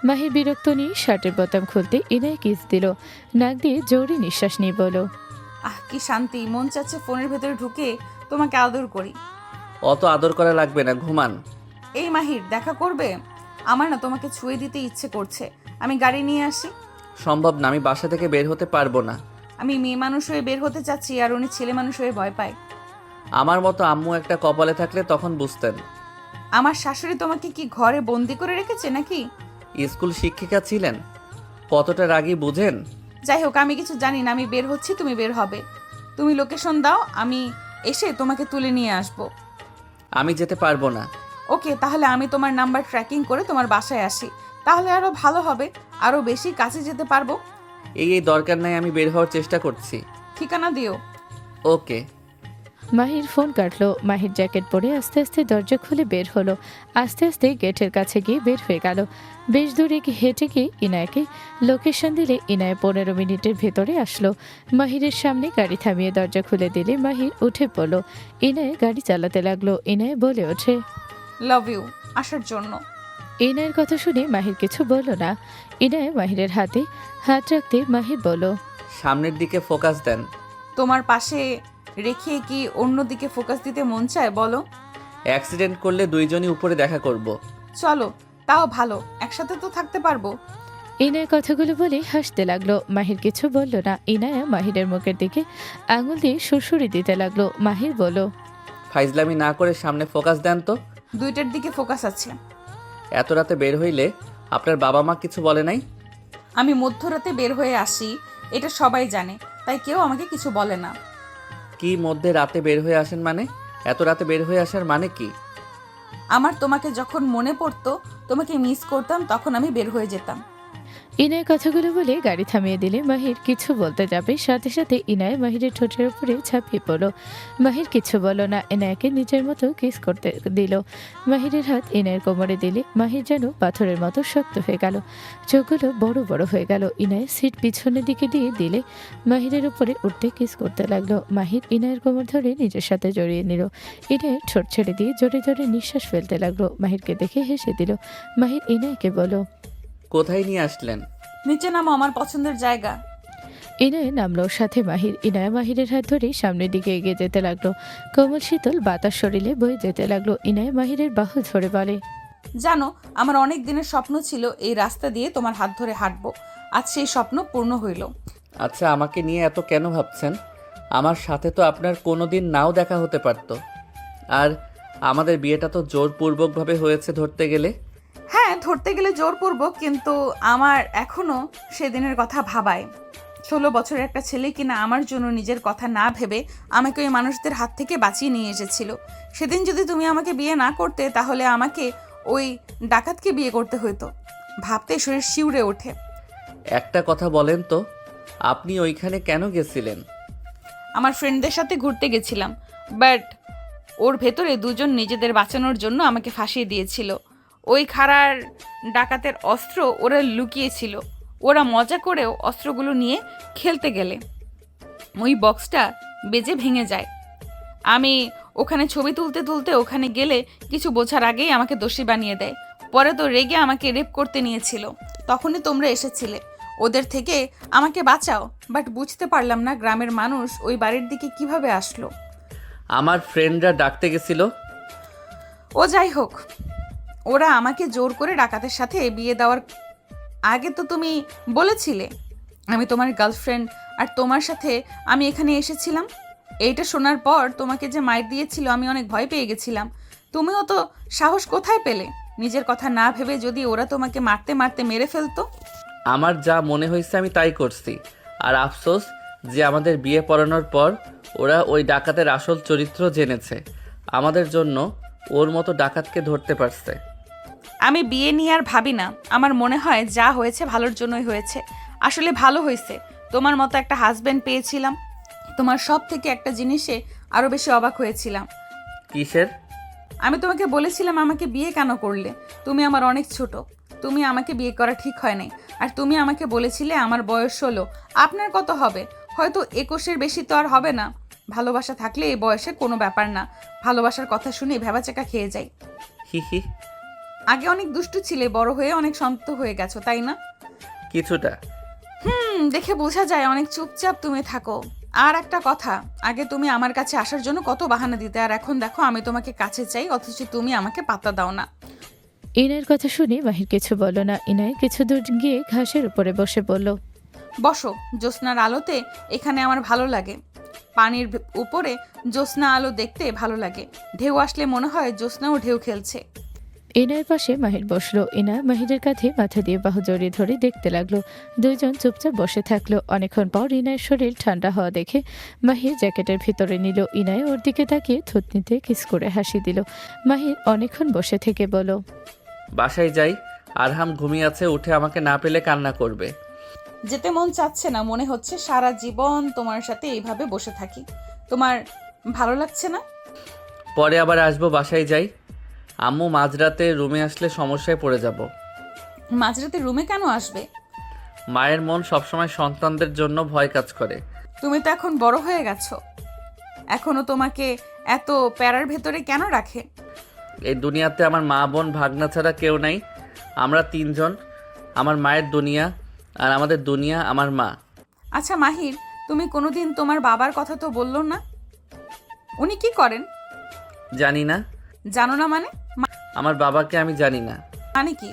Speaker 4: মাহির বিরক্ত নিয়ে শার্টের বোতাম খুলতে ইনায় কিস দিল। নাক দিয়ে জোরে নিঃশ্বাস নিয়ে বলো,
Speaker 1: কি শান্তি, মন চাচ্ছে ফোনের ভেতরে ঢুকে তোমাকে আদর করি।
Speaker 2: অত আদর করা লাগবে না, ঘুমান।
Speaker 1: এই মাহির, দেখা করবে? আমার না তোমাকে ছুঁয়ে দিতে ইচ্ছে করছে, আমি গাড়ি নিয়ে আসি।
Speaker 2: সম্ভব না, আমি বাসা থেকে বের হতে পারবো না।
Speaker 1: আমি মেয়ে মানুষ হয়ে বের হতে চাচ্ছি আর উনি ছেলে মানুষ হয়ে ভয় পায়।
Speaker 2: আমার মতো আম্মু একটা কপালে থাকলে তখন বুঝতেন।
Speaker 1: আমার শাশুড়ি তোমাকে কি ঘরে বন্দি করে রেখেছে নাকি?
Speaker 2: স্কুল শিক্ষিকা ছিলেন, কতটা রাগী বুঝেন?
Speaker 1: যাই হোক, আমি কিছু জানি না, আমি বের হচ্ছি, তুমি বের হবে। তুমি লোকেশন দাও, আমি এসে তোমাকে তুলে নিয়ে আসব।
Speaker 2: আমি যেতে পারবো না।
Speaker 1: ওকে, তাহলে আমি তোমার নাম্বার ট্র্যাকিং করে তোমার বাসায় আসি, তাহলে আরো ভালো হবে, আরো বেশি কাছে যেতে পারবো।
Speaker 2: এই দরকার নাই, আমি বের হওয়ার চেষ্টা করছি।
Speaker 1: ঠিকানা দিও।
Speaker 2: ওকে।
Speaker 4: মাহির ফোন কাটলো। মাহির জ্যাকেট পরে আস্তে আস্তে দরজা খুলে বের হলো। আস্তে আস্তে গেটের কাছে গিয়ে বের হয়ে গেল। বেশ দূরে হেঁটে গিয়ে ইনায়াকে লোকেশন দিলে ইনায়া 15 মিনিটের ভেতরে আসলো। মাহিরের সামনে গাড়ি থামিয়ে দরজা খুলে দিলে মাহির উঠে পড়লো। ইনায়া গাড়ি চালাতে লাগলো। ইনায়া বলে ওঠে,
Speaker 1: লাভ ইউ আসার জন্য।
Speaker 4: ইনায়ের কথা শুনে মাহির কিছু বলল না। ইনায়া মাহিরের হাতে হাত রাখতে মাহির বলল,
Speaker 2: সামনের দিকে ফোকাস দেন।
Speaker 1: তোমার পাশে রেখে কি অন্য দিকে ফোকাস দিতে মন চায় বলো?
Speaker 2: অ্যাক্সিডেন্ট করলে দুইজনই উপরে দেখা করব।
Speaker 1: চলো, তাও ভালো, একসাথে তো থাকতে পারবো।
Speaker 4: ইনায়া কথাগুলো বলে হাসতে লাগলো। মাহির কিছু বলল না। ইনায়া মাহিরের মুখের দিকে আঙুল দিয়ে সুরসুরি দিতে লাগলো। মাহির বলল,
Speaker 2: ফাইজলামি না করে সামনে ফোকাস দেন তো।
Speaker 1: দুইটার দিকে ফোকাস আছে।
Speaker 2: এত রাতে বের হইলে আপনার বাবা মা কিছু বলে নাই?
Speaker 1: আমি মধ্যরাতে বের হয়ে আসি, এটা সবাই জানে, তাই কেউ আমাকে কিছু বলে না।
Speaker 2: কি মধ্যে রাতে বের হয়ে আসেন মানে? এত রাতে বের হয়ে আসার মানে কি?
Speaker 1: আমার তোমাকে যখন মনে পড়তো, তোমাকে মিস করতাম, তখন আমি বের হয়ে যেতাম।
Speaker 4: ইনায়া কথাগুলো বলে গাড়ি থামিয়ে দিলে মাহির কিছু বলতে যাবে, সাথে সাথে ইনায়া মাহিরের ঠোঁটের উপরে ঝাঁপিয়ে পড়ল। মাহির কিছু বলল না, ইনায়াকে নিজের মতো কিস করতে দিল। মাহিরের হাত ইনায়ের কোমরে দিলে মাহির যেন পাথরের মতো শক্ত হয়ে গেল, চোখগুলো বড় বড় হয়ে গেল। ইনায়ের সিট পিছনের দিকে দিয়ে দিলে মাহিরের উপরে উঠতে কিস করতে লাগলো। মাহির ইনায়ের কোমর ধরে নিজের সাথে জড়িয়ে নিল। ইনায়ের ঠোঁট ছেড়ে দিয়ে জোরে জোরে নিঃশ্বাস ফেলতে লাগলো। মাহিরকে দেখে হেসে দিল। মাহির ইনায়কে বলল,
Speaker 2: কোথায় নিয়ে আসলেন?
Speaker 1: নিচে নামো, আমার পছন্দের জায়গা।
Speaker 4: ইনায় নামলো, সাথে মাহির। ইনায়া মাহিরের হাত ধরে সামনের দিকে এগিয়ে যেতে লাগলো। কোমল শীতল বাতাস শরীরে বয়ে যেতে লাগলো। ইনায়া মাহিরের বাহু ধরে বলে,
Speaker 1: জানো, আমার অনেক দিনের স্বপ্ন ছিল এই রাস্তা দিয়ে তোমার হাত ধরে হাঁটবো। আজ সেই স্বপ্ন পূর্ণ হইল।
Speaker 2: আচ্ছা, আমাকে নিয়ে এত কেন ভাবছেন? আমার সাথে তো আপনার কোনো দিন নাও দেখা হতে পারত। আর আমাদের বিয়েটা তো জোরপূর্বকভাবে হয়েছে ধরতে গেলে।
Speaker 1: হ্যাঁ, ধরতে গেলে জোরপূর্বক, কিন্তু আমার এখনো সেদিনের কথা ভাবায়। 16 বছরের একটা ছেলে কিনা আমার জন্য নিজের কথা না ভেবে আমাকে ওই মানুষদের হাত থেকে বাঁচিয়ে নিয়ে এসেছিল। সেদিন যদি তুমি আমাকে বিয়ে না করতে, তাহলে আমাকে ওই ডাকাতকে বিয়ে করতে হতো। ভাবতে শরীর শিউরে ওঠে।
Speaker 2: একটা কথা বলেন তো, আপনি ওইখানে কেন গেছিলেন?
Speaker 1: আমার ফ্রেন্ডদের সাথে ঘুরতে গেছিলাম, বাট ওর ভেতরে দুজন নিজেদের বাঁচানোর জন্য আমাকে ফাঁসিয়ে দিয়েছিল। ওই খাড়ার ডাকাতের অস্ত্র ওরা লুকিয়েছিল। ওরা মজা করেও অস্ত্রগুলো নিয়ে খেলতে গেলে ওই বক্সটা বেজে ভেঙে যায়। আমি ওখানে ছবি তুলতে তুলতে ওখানে গেলে কিছু বোঝার আগেই আমাকে দোষী বানিয়ে দেয়। পরে তো রেগে আমাকে রেপ করতে নিয়েছিল। তখনই তোমরা এসেছিলে ওদের থেকে আমাকে বাঁচাও। বাট বুঝতে পারলাম না গ্রামের মানুষ ওই বাড়ির দিকে কিভাবে আসলো।
Speaker 2: আমার ফ্রেন্ডরা ডাকতে গেছিল।
Speaker 1: ও যাই হোক, ওরা আমাকে জোর করে ডাকাতের সাথে বিয়ে দেওয়ার আগে তো তুমি বলেছিলে আমি তোমার গার্লফ্রেন্ড, আর তোমার সাথে আমি এখানে এসেছিলাম। এইটা শোনার পর তোমাকে যে মাইর দিয়েছিল, আমি অনেক ভয় পেয়ে গেছিলাম। তুমিও তো সাহস কোথায় পেলে? নিজের কথা না ভেবে যদি ওরা তোমাকে মারতে মারতে মেরে ফেলতো।
Speaker 2: আমার যা মনে হয়েছে আমি তাই করছি। আর আফসোস যে আমাদের বিয়ে পড়ানোর পর ওরা ওই ডাকাতের আসল চরিত্র জেনেছে। আমাদের জন্য ওর মতো ডাকাতকে ধরতে পারছে।
Speaker 1: আমি বিয়ে নিয়ে আর ভাবি না। আমার মনে হয় যা হয়েছে ভালোর জন্যই হয়েছে। আসলে ভালো হয়েছে, তোমার মতো একটা হাজবেন্ড পেয়েছিলাম। তোমার সব থেকে একটা জিনিসে আরও বেশি অবাক হয়েছিলাম।
Speaker 2: কিসের?
Speaker 1: আমি তোমাকে বলেছিলাম আমাকে বিয়ে কেন করলে, তুমি আমার অনেক ছোট, তুমি আমাকে বিয়ে করা ঠিক হয় নাই। আর তুমি আমাকে বলেছিলে আমার বয়স 16, আপনার কত হবে? হয়তো 21-এর বেশি তো আর হবে না। ভালোবাসা থাকলে এই বয়সে কোনো ব্যাপার না। ভালোবাসার কথা শুনে ভেবাচাকা খেয়ে যাই।
Speaker 2: হি হি।
Speaker 1: আগে অনেক দুষ্টু ছিলে, বড় হয়ে অনেক শান্ত হয়ে গেছো, তাই না?
Speaker 2: কিছুটা।
Speaker 1: দেখে বোঝা যায় অনেক চুপচাপ তুমি থাকো। আর একটা কথা, আগে তুমি আমার কাছে আসার জন্য কত বাহানা দিতে, আর এখন দেখো আমি তোমাকে কাছে চাই, অথচ তুমি আমাকে পাত্তা দাও না।
Speaker 4: ইনায়ের কথা শুনে মাহির কিছু বলল না। ইনায় কিছু দূর গিয়ে ঘাসের উপরে বসে বলল,
Speaker 1: বসো, জ্যোৎস্নার আলোতে এখানে আমার ভালো লাগে। পানির উপরে জ্যোৎস্না আলো দেখতে ভালো লাগে। ঢেউ আসলে মনে হয় জ্যোৎস্নাও ঢেউ খেলছে।
Speaker 4: ইনায়ের পাশে মাহির বসলো। ইনা মাহিরের কাঁধে মাথা দিয়ে বাহু জড়িয়ে ধরে দেখতে লাগলো। দুইজন চুপচাপ বসে থাকলো। অনেকক্ষণ পর ইনায়ের শরীর ঠান্ডা হওয়া দেখে মাহির জ্যাকেটের ভিতরে নিল। ইনায় ওর দিকে তাকিয়ে থুতনিতে কিস করে হাসি দিল। মাহির অনেকক্ষণ বসে থেকে বলল,
Speaker 2: বাসায় যাই। আরহাম ঘুমিয়ে আছে, উঠে আমাকে না পেলে কান্না করবে।
Speaker 1: যেতে মন চাচ্ছে না, মনে হচ্ছে সারা জীবন তোমার সাথে এইভাবে বসে থাকি। তোমার ভালো লাগছে না?
Speaker 2: পরে আবার আসবো, বাসায় যাই। আম্মু মাঝরাতে রুমে আসলে সমস্যায় পড়ে যাব।
Speaker 1: মাঝরাতে রুমে কেন আসবে?
Speaker 2: মায়ের মন সবসময় সন্তানদের জন্য ভয় কাজ করে।
Speaker 1: তুমি তো এখন বড় হয়ে গেছো, এখনো তোমাকে এত প্যারার ভেতরে কেন রাখে?
Speaker 2: এই দুনিয়াতে আমার মা বোন ভাগনা ছাড়া কেউ নাই। আমরা তিনজন। আমার মায়ের দুনিয়া, আর আমাদের দুনিয়া আমার মা।
Speaker 1: আচ্ছা মাহির, তুমি কোনোদিন তোমার বাবার কথা তো বললো না। উনি কি করেন?
Speaker 2: জানি না।
Speaker 1: জানো না মানে?
Speaker 2: আমার বাবাকে আমি জানি না।
Speaker 1: মানে কি?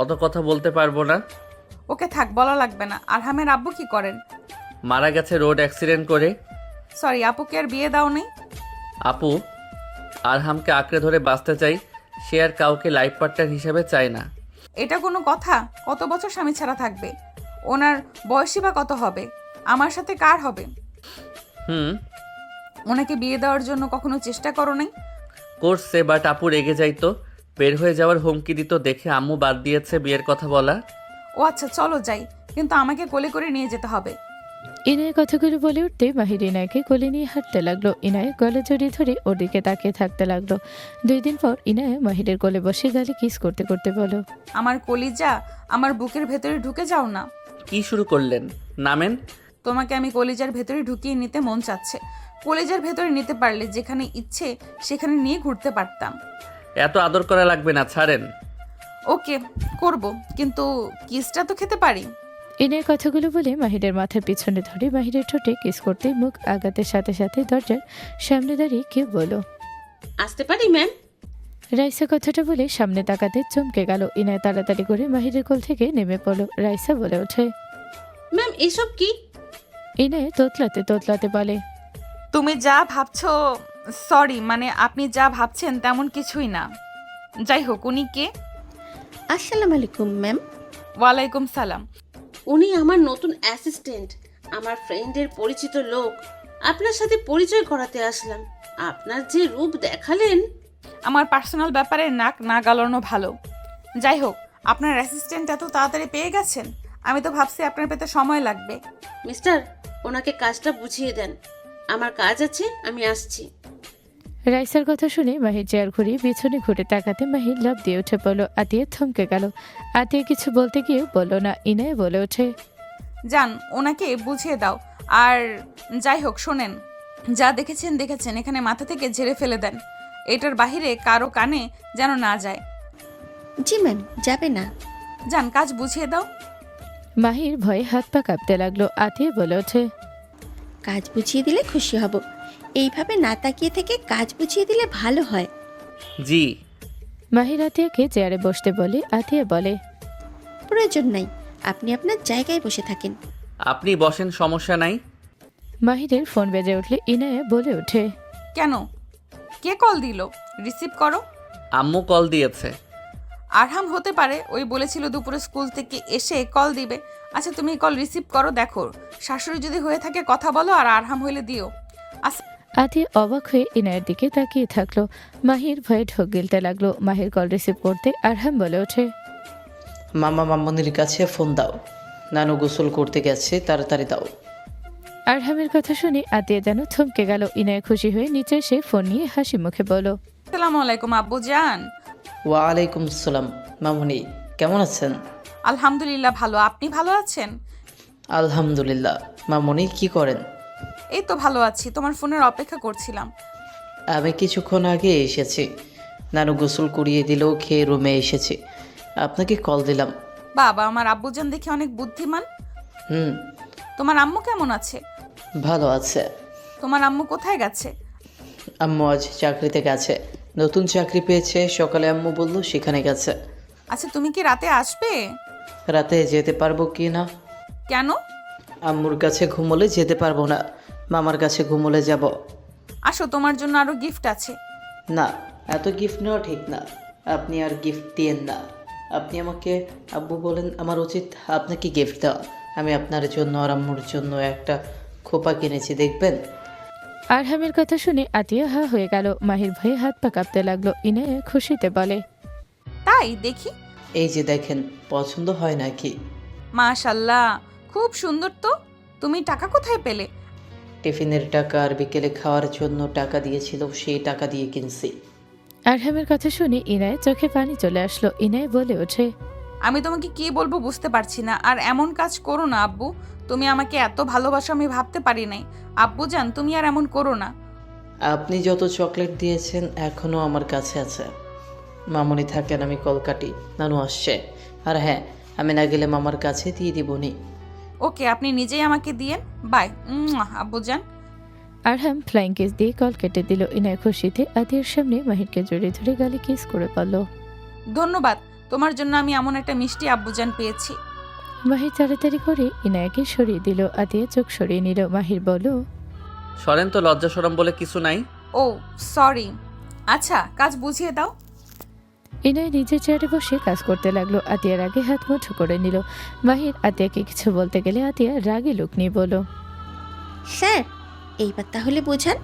Speaker 2: অত কথা বলতে পারবো না।
Speaker 1: ওকে থাক, বলা লাগবে না। আরহামের আব্বু কি করেন?
Speaker 2: মারা গেছে রোড অ্যাক্সিডেন্ট করে।
Speaker 1: সরি, আপুকে আর বিয়ে দাও নেই?
Speaker 2: আপু আরহামকে আঁকড়ে ধরে বাঁচতে চাই, সে আর কাউকে লাইফ পার্টনার হিসেবে চায় না।
Speaker 1: এটা কোনো কথা? কত বছর স্বামী ছাড়া থাকবে? ওনার বয়সই বা কত হবে? আমার সাথে কার হবে?
Speaker 2: হুম,
Speaker 1: ওনাকে বিয়ে দেওয়ার জন্য কখনো চেষ্টা করো নাই?
Speaker 2: করছে, বাট আপু রেগে যাইতো, বের হয়ে যাওয়ার হুমকি দিত, দেখে আম্মু বাদ দিয়েছে বিয়ের কথা বলা।
Speaker 1: ও আচ্ছা, চলো যাই, কিন্তু আমাকে কোলে করে নিয়ে যেতে হবে।
Speaker 4: ইনায়ের কথাগুলো বলে উঠতে মাহির ইনায়কে কোলে নিয়ে হাঁটতে লাগলো। ইনায় গলা জড়িয়ে ধরে ওর দিকে তাকিয়ে থাকতে লাগলো। 2 দিন পর ইনায় মাহিরের কোলে বসে গালে কিস করতে করতে বলো,
Speaker 1: আমার কলিজা, আমার বুকের ভেতরে ঢুকে যাও না।
Speaker 2: কি শুরু করলেন? নামেন।
Speaker 1: তোমাকে আমি কলিজার ভেতরে ঢুকিয়ে নিতে মন চাচ্ছে। কলিজার ভেতরে নিতে পারলে যেখানে ইচ্ছে সেখানে নিয়ে ঘুরতে পারতাম।
Speaker 2: এত আদর করা লাগবে না, ছাড়েন।
Speaker 1: ওকে, করব, কিন্তু কিসটা তো খেতে পারি।
Speaker 4: ইনায়ের কথাগুলো বলে মাহিরের মাথার পিছনে ধরে মাহিরের ঠোঁটে কিস করতে মুখ আগাতে সাথে সাথে দরজার সামনে দাঁড়িয়ে কেউ বলো,
Speaker 8: আসতে পারি ম্যাম?
Speaker 4: রাইসা কথাটা বলে সামনে তাকাতে চমকে গেল। ইনায় তাড়াতাড়ি করে মাহিরের কোল থেকে নেমে পড়লো। রাইসা বলে ওঠে,
Speaker 8: ম্যাম এসব কি?
Speaker 4: ইনায় তোতলাতে তোতলাতে বলে,
Speaker 1: তুমি যা ভাবছো, সরি, মানে আপনি যা ভাবছেন তেমন কিছুই না। যাই হোক, উনি কে?
Speaker 5: আসসালামু আলাইকুম ম্যাম।
Speaker 1: ওয়ালাইকুম সালাম।
Speaker 8: উনি আমার নতুন অ্যাসিস্ট্যান্ট, আমার ফ্রেন্ডের পরিচিত লোক। আপনার সাথে পরিচয় করাতে আসলাম। আপনার যে রূপ দেখালেন।
Speaker 1: আমার পার্সোনাল ব্যাপারে নাক না গালানো ভালো। যাই হোক, আপনার অ্যাসিস্ট্যান্ট এত তাড়াতাড়ি পেয়ে গেছেন? আমি তো ভাবছি আপনার পেতে সময় লাগবে।
Speaker 8: মিস্টার, ওনাকে কাজটা বুঝিয়ে দেন। আমার কাজ আছে, আমি আসছি।
Speaker 4: রাইসার কথা শুনে মাহির চেয়ার ঘুরিয়ে পিছনে ঘুরে তাকাতে মাহির লাফ দিয়ে উঠে পড়ল। আতিয়া থমকে গেল। আতিয়া কিছু বলতে গিয়ে বলল না। ইনায় বলে ওঠে,
Speaker 1: যান, ওনাকে বুঝিয়ে দাও। আর যাই হোক, শোনেন, যা দেখেছেন, এখানে মাথা থেকে ঝেড়ে ফেলে দেন। এটার বাহিরে কারো কানে যেন না যায়।
Speaker 5: জি ম্যাম, যাবে না।
Speaker 1: যান, কাজ বুঝিয়ে দাও।
Speaker 4: মাহির ভয়ে হাত পা কাঁপতে লাগলো। আতিয়া বলে ওঠে,
Speaker 5: কাজ বুঝিয়ে দিলে খুশি হব। এইভাবে না তাকিয়ে থেকে কাজ বুঝিয়ে দিলে ভালো হয়।
Speaker 2: জি।
Speaker 4: মাহির আতিয়াকে চেয়ারে বসতে বলে। আতিয়া বলে,
Speaker 5: প্রয়োজন নাই, আপনি আপনার জায়গায় বসে থাকেন।
Speaker 2: আপনি বসেন, সমস্যা নাই।
Speaker 4: মাহিরের ফোন বেজে উঠলে ইনায়া বলে ওঠে,
Speaker 1: কেন? কে কল দিল? রিসিভ করো।
Speaker 2: আম্মু কল দিয়েছে।
Speaker 1: আরহাম হতে পারে, ওই বলেছিল দুপুরে স্কুল থেকে এসে কল দিবে। আচ্ছা, তুমি কল রিসিভ করো, দেখো শাশুড়ি যদি হয়ে থাকে কথা বলো, আর আরহাম হইলে দিও।
Speaker 4: আতিয়া অবাক হয়ে ইনায়ের দিকে তাকিয়ে থাকলো। মাহির ভয়ে ঢোক গিলতে লাগলো। মাহির কল রিসিভ করতে আরহাম বলে ওঠে,
Speaker 6: মামা মাম্মনির কাছে ফোন দাও, নানু গোসল করতে গেছে, তাড়াতাড়ি দাও।
Speaker 4: আরহামের কথা শুনে আতিয়া যেন থমকে গেল। ইনায় খুশি হয়ে নিচে এসে ফোন নিয়ে হাসি মুখে বলল,
Speaker 1: আসসালামু আলাইকুম আব্বু জান।
Speaker 6: ওয়ালাইকুম আসসালাম। মামুনি কেমন আছেন?
Speaker 1: আলহামদুলিল্লাহ ভালো, আপনি ভালো আছেন?
Speaker 6: আলহামদুলিল্লাহ। মামুনি কি করেন?
Speaker 1: এই তো ভালো আছি, তোমার ফোনের অপেক্ষা করছিলাম।
Speaker 6: আমি কিছুক্ষণ আগে এসেছি, নানু গোসল করিয়ে দিলেও খেয়ে রুমে এসেছি, আপনাকে কল দিলাম।
Speaker 1: বাবা, আমার আব্বুজান দেখি অনেক বুদ্ধিমান।
Speaker 6: হুম,
Speaker 1: তোমার আম্মু কেমন আছে?
Speaker 6: ভালো আছে।
Speaker 1: তোমার আম্মু কোথায় গেছে?
Speaker 6: আম্মু আজ চাকরিতে গেছে, নতুন চাকরি পেয়েছে। সকালে আম্মু বলল সেখানে গেছে।
Speaker 1: আচ্ছা, তুমি কি রাতে আসবে?
Speaker 6: রাতে যেতে পারবো কি না?
Speaker 1: কেন?
Speaker 6: আম্মুর কাছে ঘুমোলে যেতে পারবো না, মামার কাছে ঘুমোলে যাব।
Speaker 1: আসো, তোমার জন্য আরো গিফট আছে।
Speaker 6: না, এত গিফট নেওয়া ঠিক না, আপনি আর গিফট দিয়েন না। আপনি আমাকে আব্বু বলেন, আমার উচিত আপনাকে গিফট দেওয়া। আমি আপনার জন্য আর আম্মুর জন্য একটা খোপা কিনেছি, দেখবেন।
Speaker 4: আরহামের কথা শুনে আতিয়া হা হয়ে গেল। মাহির ভয়ে হাত পা কাঁপতে লাগলো। ইনায়া খুশিতে বলে,
Speaker 1: তাই দেখি।
Speaker 6: এই যে দেখেন, পছন্দ হয় নাকি?
Speaker 1: মাশাল্লাহ, খুব সুন্দর তো। তুমি টাকা কোথায় পেলে?
Speaker 6: টিফিনের টাকা আর বিকেলে খাওয়ার জন্য টাকা দিয়েছিল, সেই টাকা দিয়ে কিনছি।
Speaker 4: আরহামের কথা শুনে ইনায় চোখে পানি চলে আসলো। ইনায় বলে ওঠে,
Speaker 1: আমি তোমাকে কি বলবো বুঝতে পারছি না। আর এমন কাজ করো না আব্বু, তুমি আমাকে এত ভালোবাসো আমি ভাবতে পারি নাই। আব্বু জান, তুমি আর এমন করো না।
Speaker 6: আপনি যত চকলেট দিয়েছেন এখনও আমার কাছে আছে। মামুনি থাকেন, আমি কল কাটি, নানু আসছে। আর হ্যাঁ, আমি না গেলে মামার কাছে দিয়ে দিবনি।
Speaker 1: ওকে, আপনি নিজেই আমাকে দিয়েন। বাই আব্বু জান।
Speaker 4: আরহাম ফ্লাইং কিস দিয়ে কল কেটে দিল। ইনায় খুশিতে আতিয়ার সামনে মাহিরকে জড়িয়ে ধরে গালে কিস করে বলল,
Speaker 1: ধন্যবাদ তোমার জন্য আমি এমন একটা মিষ্টি আব্বুজান পেয়েছি।
Speaker 4: মাহির তাড়াতাড়ি করে ইনায়াকে সরিয়ে দিল। আতিয়া চোখ সরিয়ে নিল। মাহির বলল,
Speaker 2: সরেন তো, লজ্জা শরম বলে কিছু নাই।
Speaker 1: ও সরি। আচ্ছা কাজ বুঝিয়ে দাও।
Speaker 4: ইনায় নিজের চেয়ারে বসে কাজ করতে লাগলো। আতিয়ার আগে হাত মুঠো করে নিল। মাহির আতিয়াকে কিছু বলতে গেলে আতিয়া রাগে লুক নিয়ে বলল,
Speaker 5: স্যার এইবার তাহলে বোঝান।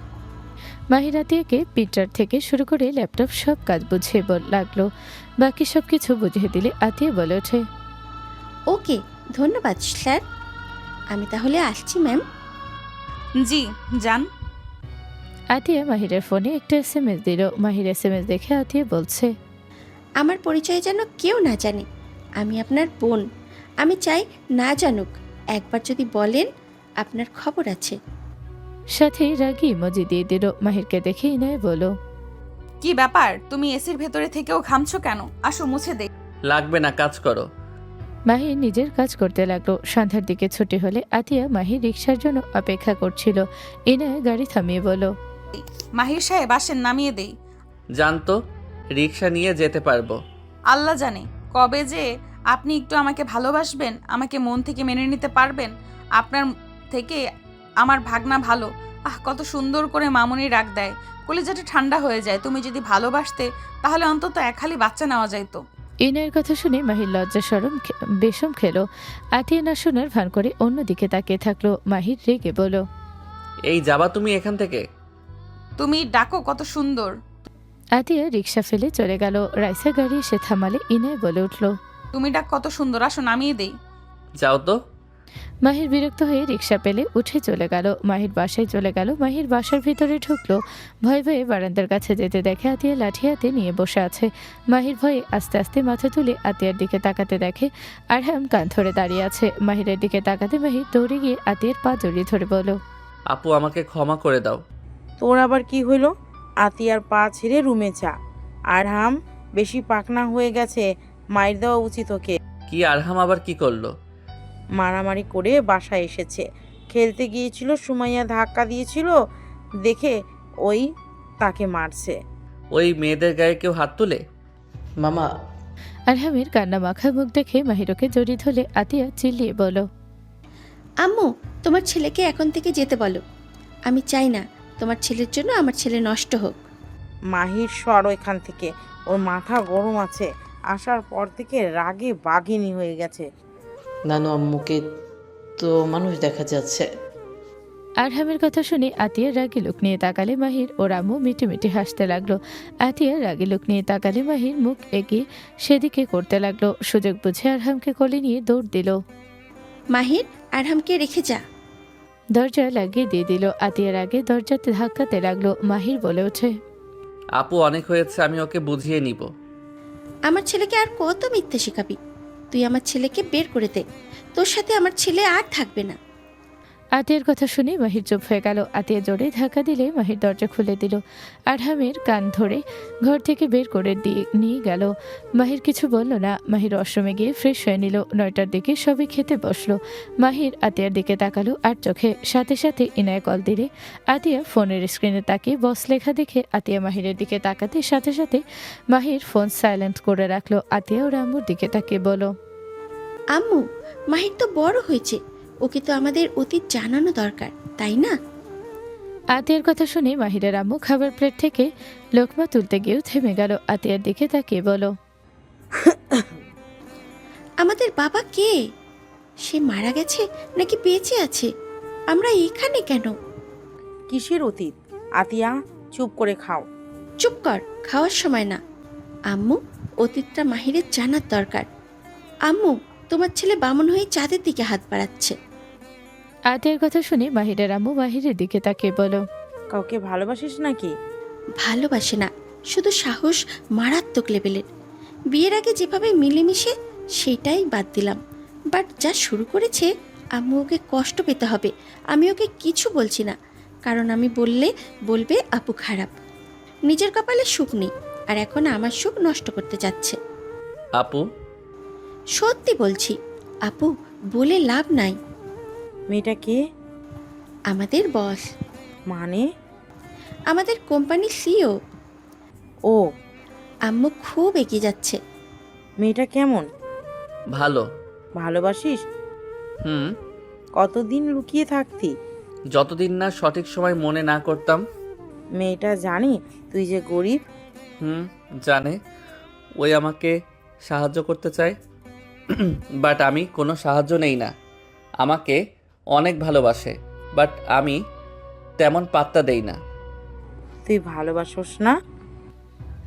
Speaker 4: মাহির আতিয়াকে প্রিন্টার থেকে শুরু করে ল্যাপটপ সব কাজ বুঝিয়ে লাগলো। বাকি সব কিছু বুঝিয়ে দিলে আতিয়া বলে ওঠে,
Speaker 5: ওকে ধন্যবাদ স্যার, আমি তাহলে আসছি ম্যাম।
Speaker 1: জি যান।
Speaker 4: আতিয়া মাহিরের ফোনে একটা SMS দিল। মাহির SMS দেখে আতিয়া বলছে,
Speaker 5: আমার পরিচয় যেন কেউ না জানে, আমি আপনার বোন। আমি চাই না জানুক, একবার যদি বলেন আপনার খবর আছে।
Speaker 4: সাথে রাগি ইমোজি দিয়ে দিল। মাহিরকে দেখে ইনায় বলল,
Speaker 1: কি ব্যাপার, তুমি এসির ভেতরে থেকেও ঘামছো কেন? আসো মুছে দে।
Speaker 2: লাগবে না, কাজ করো।
Speaker 4: মাহির নিজের কাজ করতে লাগলো। সন্ধ্যার দিকে ছুটি হলে আতিয়া মাহির রিক্সার জন্য অপেক্ষা করছিল। ইনায় গাড়ি থামিয়ে বলল,
Speaker 1: মাহির সাহেব আসেন, নামিয়ে দেই।
Speaker 2: জানতো রিক্সা নিয়ে যেতে পারবো।
Speaker 1: আল্লাহ জানে কবে যে আপনি একটু আমাকে ভালোবাসবেন, আমাকে মন থেকে মেনে নিতে পারবেন। আপনার থেকে আমার ভাগনা ভালো। কত সুন্দর করে মামুনি রাগ দেয়, কলিজাটা ঠান্ডা হয়ে যায়। তুমি যদি ভালোবাসতে তাহলে অন্তত এক হালি বাচ্চা নেওয়া যাইতো।
Speaker 4: ইনায়ের কথা শুনে মাহির লজ্জা সরম বেশম খেলো। আতিয়া না শোনার ভান করে অন্যদিকে তাকিয়ে থাকলো। মাহির রেগে বলল,
Speaker 2: এই যাবা তুমি এখান থেকে?
Speaker 1: তুমি ডাকো কত সুন্দর।
Speaker 4: আতিয়া রিক্সা ফেলে চলে গেল। রাইসা গাড়ি এসে থামালে ইনায় বলে উঠল,
Speaker 1: তুমি ডাক কত সুন্দর, আসো নামিয়ে দেই।
Speaker 2: যাও তো।
Speaker 4: মাহির বিরক্ত হয়ে রিক্সা পেলে উঠে চলে গেল। মাহির বাসায় চলে গেল। মাহির বাসার ভিতরে ঢুকলো। ভয়ে ভয়ে বারান্দার কাছে যেতে দেখে আতিয়া লাঠি হাতে নিয়ে বসে আছে। মাহির ভয়ে আস্তে আস্তে মাথা তুলে আতিয়ার দিকে তাকাতে দেখে আরহাম কান ধরে দাঁড়িয়ে আছে। মাহিরের দিকে তাকাতে মাহির দৌড়ে গিয়ে আতিয়ার পা জড়িয়ে ধরে বলল,
Speaker 2: আপু আমাকে ক্ষমা করে দাও।
Speaker 3: তোর আবার কি হইল? আতিয়ার পা ছেড়ে রুমে যা। আরহাম বেশি পাকনা হয়ে গেছে, মাইর দেওয়া উচিত ওকে।
Speaker 2: কি আরহাম আবার কি করলো?
Speaker 3: মারামারি করে বাসায় এসেছে। খেলতে গিয়েছিল, সুমাইয়া ধাক্কা দিয়েছিল দেখে ওই তাকে মারছে।
Speaker 2: ওই মেয়েদের গায়ে কেউ হাত তুলে?
Speaker 6: মামা,
Speaker 4: আরহামের কান্না মাখা মুখ দেখে মাহিরকে জড়িয়ে ধরে আতিয়া চিল্লিয়ে বলল,
Speaker 5: আম্মু তোমার ছেলেকে এখন থেকে যেতে বলো। আমি চাই না তোমার ছেলের জন্য আমার ছেলে নষ্ট হোক।
Speaker 3: মাহির সর এখান থেকে, ওর মাথা গরম আছে। আসার পর থেকে রাগে বাঘিনী হয়ে গেছে।
Speaker 6: নানু আম্মুকে তো মানুষ দেখা যাচ্ছে।
Speaker 4: আরহামের কথা শুনে আতিয়া রাগি লোক নিয়ে তাকালে মাহির ও রামু মিটি মিটি হাসতে লাগলো। আতিয়া রাগি লোক নিয়ে তাকালে মাহির মুখ এগিয়ে সেদিকে করতে লাগলো। সুযোগ বুঝে আরহামকে কোলে নিয়ে দৌড় দিল।
Speaker 5: মাহির আরহামকে রেখে যা।
Speaker 4: দরজা লাগিয়ে দিয়ে দিল। আতিয়ার আগে দরজাতে ধাক্কাতে লাগলো। মাহির বলে ওঠে,
Speaker 2: আপু অনেক হয়েছে, আমি ওকে বুঝিয়ে নিব।
Speaker 5: আমার ছেলেকে আর কত মিথ্যে শেখাবি? তুই আমার ছেলেকে বের করে দে, তোর সাথে আমার ছেলে আর থাকবে না।
Speaker 4: আতিয়ার কথা শুনে মাহির চুপ হয়ে গেল। আতিয়া জোরে ধাক্কা দিলে মাহির দরজা খুলে দিল। আরহামের কান ধরে ঘর থেকে বের করে দিয়ে নিয়ে গেল। মাহির কিছু বলল না। মাহির ওয়াশরুমে গিয়ে ফ্রেশ হয়ে নিল। 9টার দিকে সবাই খেতে বসলো। মাহির আতিয়ার দিকে তাকালো আর চোখে। সাথে সাথে ইনায় কল দিলে আতিয়া ফোনের স্ক্রিনে তাকিয়ে বস লেখা দেখে আতিয়া মাহিরের দিকে তাকাতে সাথে সাথে মাহির ফোন সাইলেন্ট করে রাখলো। আতিয়া ও রাম্মুর দিকে তাকিয়ে বলো,
Speaker 5: আম্মু মাহির তো বড় হয়েছে, ওকে তো আমাদের অতীত জানানো দরকার, তাই না?
Speaker 4: আতিয়ার কথা শুনে মাহিরের আম্মু খাবার প্লেট থেকে লোকমা তুলতে গিয়েও থেমে গেল। আতিয়ার দিকে তাকিয়ে বলো,
Speaker 5: আমাদের বাবা কে? সে মারা গেছে নাকি বেঁচে আছে? আমরা এখানে কেন?
Speaker 3: কিসের অতীত? আতিয়া চুপ করে খাও।
Speaker 5: চুপ কর, খাওয়ার সময় না। আম্মু অতীতটা মাহিরের জানার দরকার। আম্মু তোমার ছেলে বামন হয়ে চাঁদের দিকে হাত বাড়াচ্ছে।
Speaker 4: আতিয়ার কথা শুনে মাহিরের আম্মু মাহিরের দিকে তাকিয়ে বলো,
Speaker 3: কাউকে ভালোবাসিস নাকি?
Speaker 5: ভালোবাসে না, শুধু সাহস মারাত্মক লেভেলের। বিয়ের আগে যেভাবে মিলেমিশে সেটাই বাদ দিলাম, বাট যা শুরু করেছে আম্মু ওকে কষ্ট পেতে হবে। আমি ওকে কিছু বলছি না, কারণ আমি বললে বলবে আপু খারাপ। নিজের কপালে সুখ নেই, আর এখন আমার সুখ নষ্ট করতে যাচ্ছে।
Speaker 2: আপু
Speaker 5: সত্যি বলছি আপু, বলে লাভ নাই।
Speaker 3: মেয়েটা কে?
Speaker 5: আমাদের বস,
Speaker 3: মানে?
Speaker 5: আমাদের কোম্পানির সিও।
Speaker 3: ও
Speaker 5: আম্মু খুব এগিয়ে যাচ্ছে।
Speaker 3: মেয়েটা কেমন?
Speaker 2: ভালো।
Speaker 3: ভালোবাসিস?
Speaker 2: হুম।
Speaker 3: কতদিন লুকিয়ে থাকতি?
Speaker 2: যতদিন না সঠিক সময় মনে না করতাম।
Speaker 3: মেয়েটা জানি তুই যে গরিব?
Speaker 2: হুম, জানে। ওই আমাকে সাহায্য করতে চায়, বাট আমি কোনো সাহায্য নেই না। আমাকে অনেক ভালোবাসে, বাট আমি তেমন পাত্তা দেই না।
Speaker 3: তুই ভালোবাসোস না?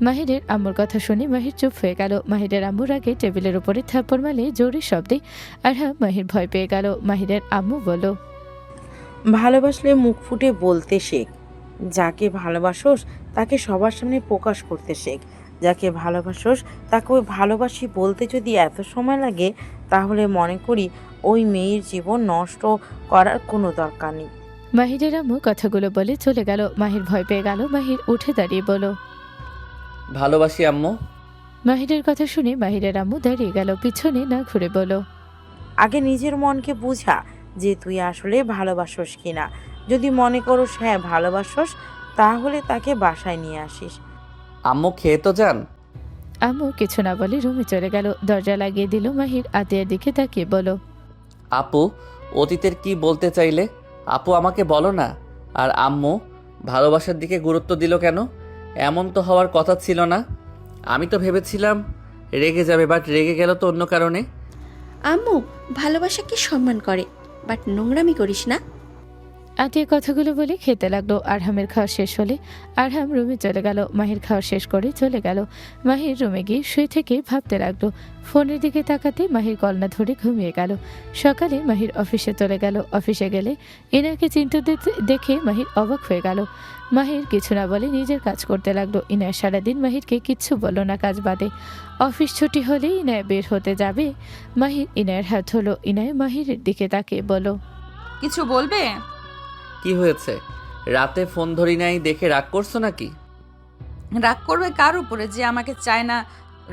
Speaker 4: মাহিরের আম্মুর কথা শুনে মাহির চুপ হয়ে গেল। মাহিরের আম্মুর আগে টেবিলের উপরে থাপ্পড় মারলে জোরে শব্দে আরহাম মাহির ভয় পেয়ে গেল। মাহিরের আম্মু বলল,
Speaker 3: ভালোবাসলে মুখ ফুটে বলতে শেখ। যাকে ভালোবাসোস তাকে সবার সামনে প্রকাশ করতে শেখ। যাকে ভালোবাসোস তাকে ওই ভালোবাসি বলতে যদি এত সময় লাগে, তাহলে মনে করি ওই মেয়ের জীবন নষ্ট করার কোনো দরকার নেই।
Speaker 4: মাহিরের আম্মু কথাগুলো বলে চলে গেল। মাহির ভয় পেয়ে গেল। মাহির উঠে দাঁড়িয়ে বলল,
Speaker 2: ভালোবাসি আম্মু।
Speaker 4: মাহিরের কথা শুনে মাহিরের আম্মু দাঁড়িয়ে গেল, পিছনে না ঘুরে বলল,
Speaker 3: আগে নিজের মনকে বুঝা যে তুই আসলে ভালোবাসোস কিনা। যদি মনে করোস হ্যাঁ ভালোবাসোস, তাহলে তাকে বাসায় নিয়ে আসিস।
Speaker 2: আম্মু খেয়ে তো যান।
Speaker 4: আম্মু কিছু না বলে রুমে চলে গেল। দরজা লাগিয়ে দিল। মাহির আতিয়ার দিকে তাকিয়ে বলল,
Speaker 2: আপু, অতীতের কি বলতে চাইলে আপু আমাকে বলো না। আর আম্মু ভালোবাসার দিকে গুরুত্ব দিল কেন? এমন তো হওয়ার কথা ছিল না। আমি তো ভেবেছিলাম রেগে যাবে, বাট রেগে গেল তো অন্য কারণে।
Speaker 5: আম্মু ভালোবাসাকে সম্মান করে, বাট নোংরামি করিস না।
Speaker 4: আতিয়া কথাগুলো বলে খেতে লাগলো। আরহামের খাওয়া শেষ হলে আরহাম রুমে চলে গেল। মাহির খাওয়া শেষ করে চলে গেল। মাহির রুমে গিয়ে শুয়ে থেকে ভাবতে লাগলো। ফোনের দিকে তাকাতে মাহির কল না ধরে ঘুমিয়ে গেল। সকালে মাহির অফিসে চলে গেল। অফিসে গেলে ইনাকে চিন্তিত দেখে মাহির অবাক হয়ে গেল। মাহির কিছু না বলে নিজের কাজ করতে লাগলো। ইনায় সারাদিন মাহিরকে কিচ্ছু বলল না কাজ বাদে। অফিস ছুটি হলে ইনায় বের হতে যাবে। মাহির ইনায়ের হাত হলো। ইনায় মাহিরের দিকে তাকিয়ে বলল,
Speaker 1: কিছু বলবে?
Speaker 2: কি হয়েছে? রাতে ফোন ধরি নাই দেখে রাগ করছো নাকি?
Speaker 1: রাগ করবে কার উপরে যে আমাকে চায় না?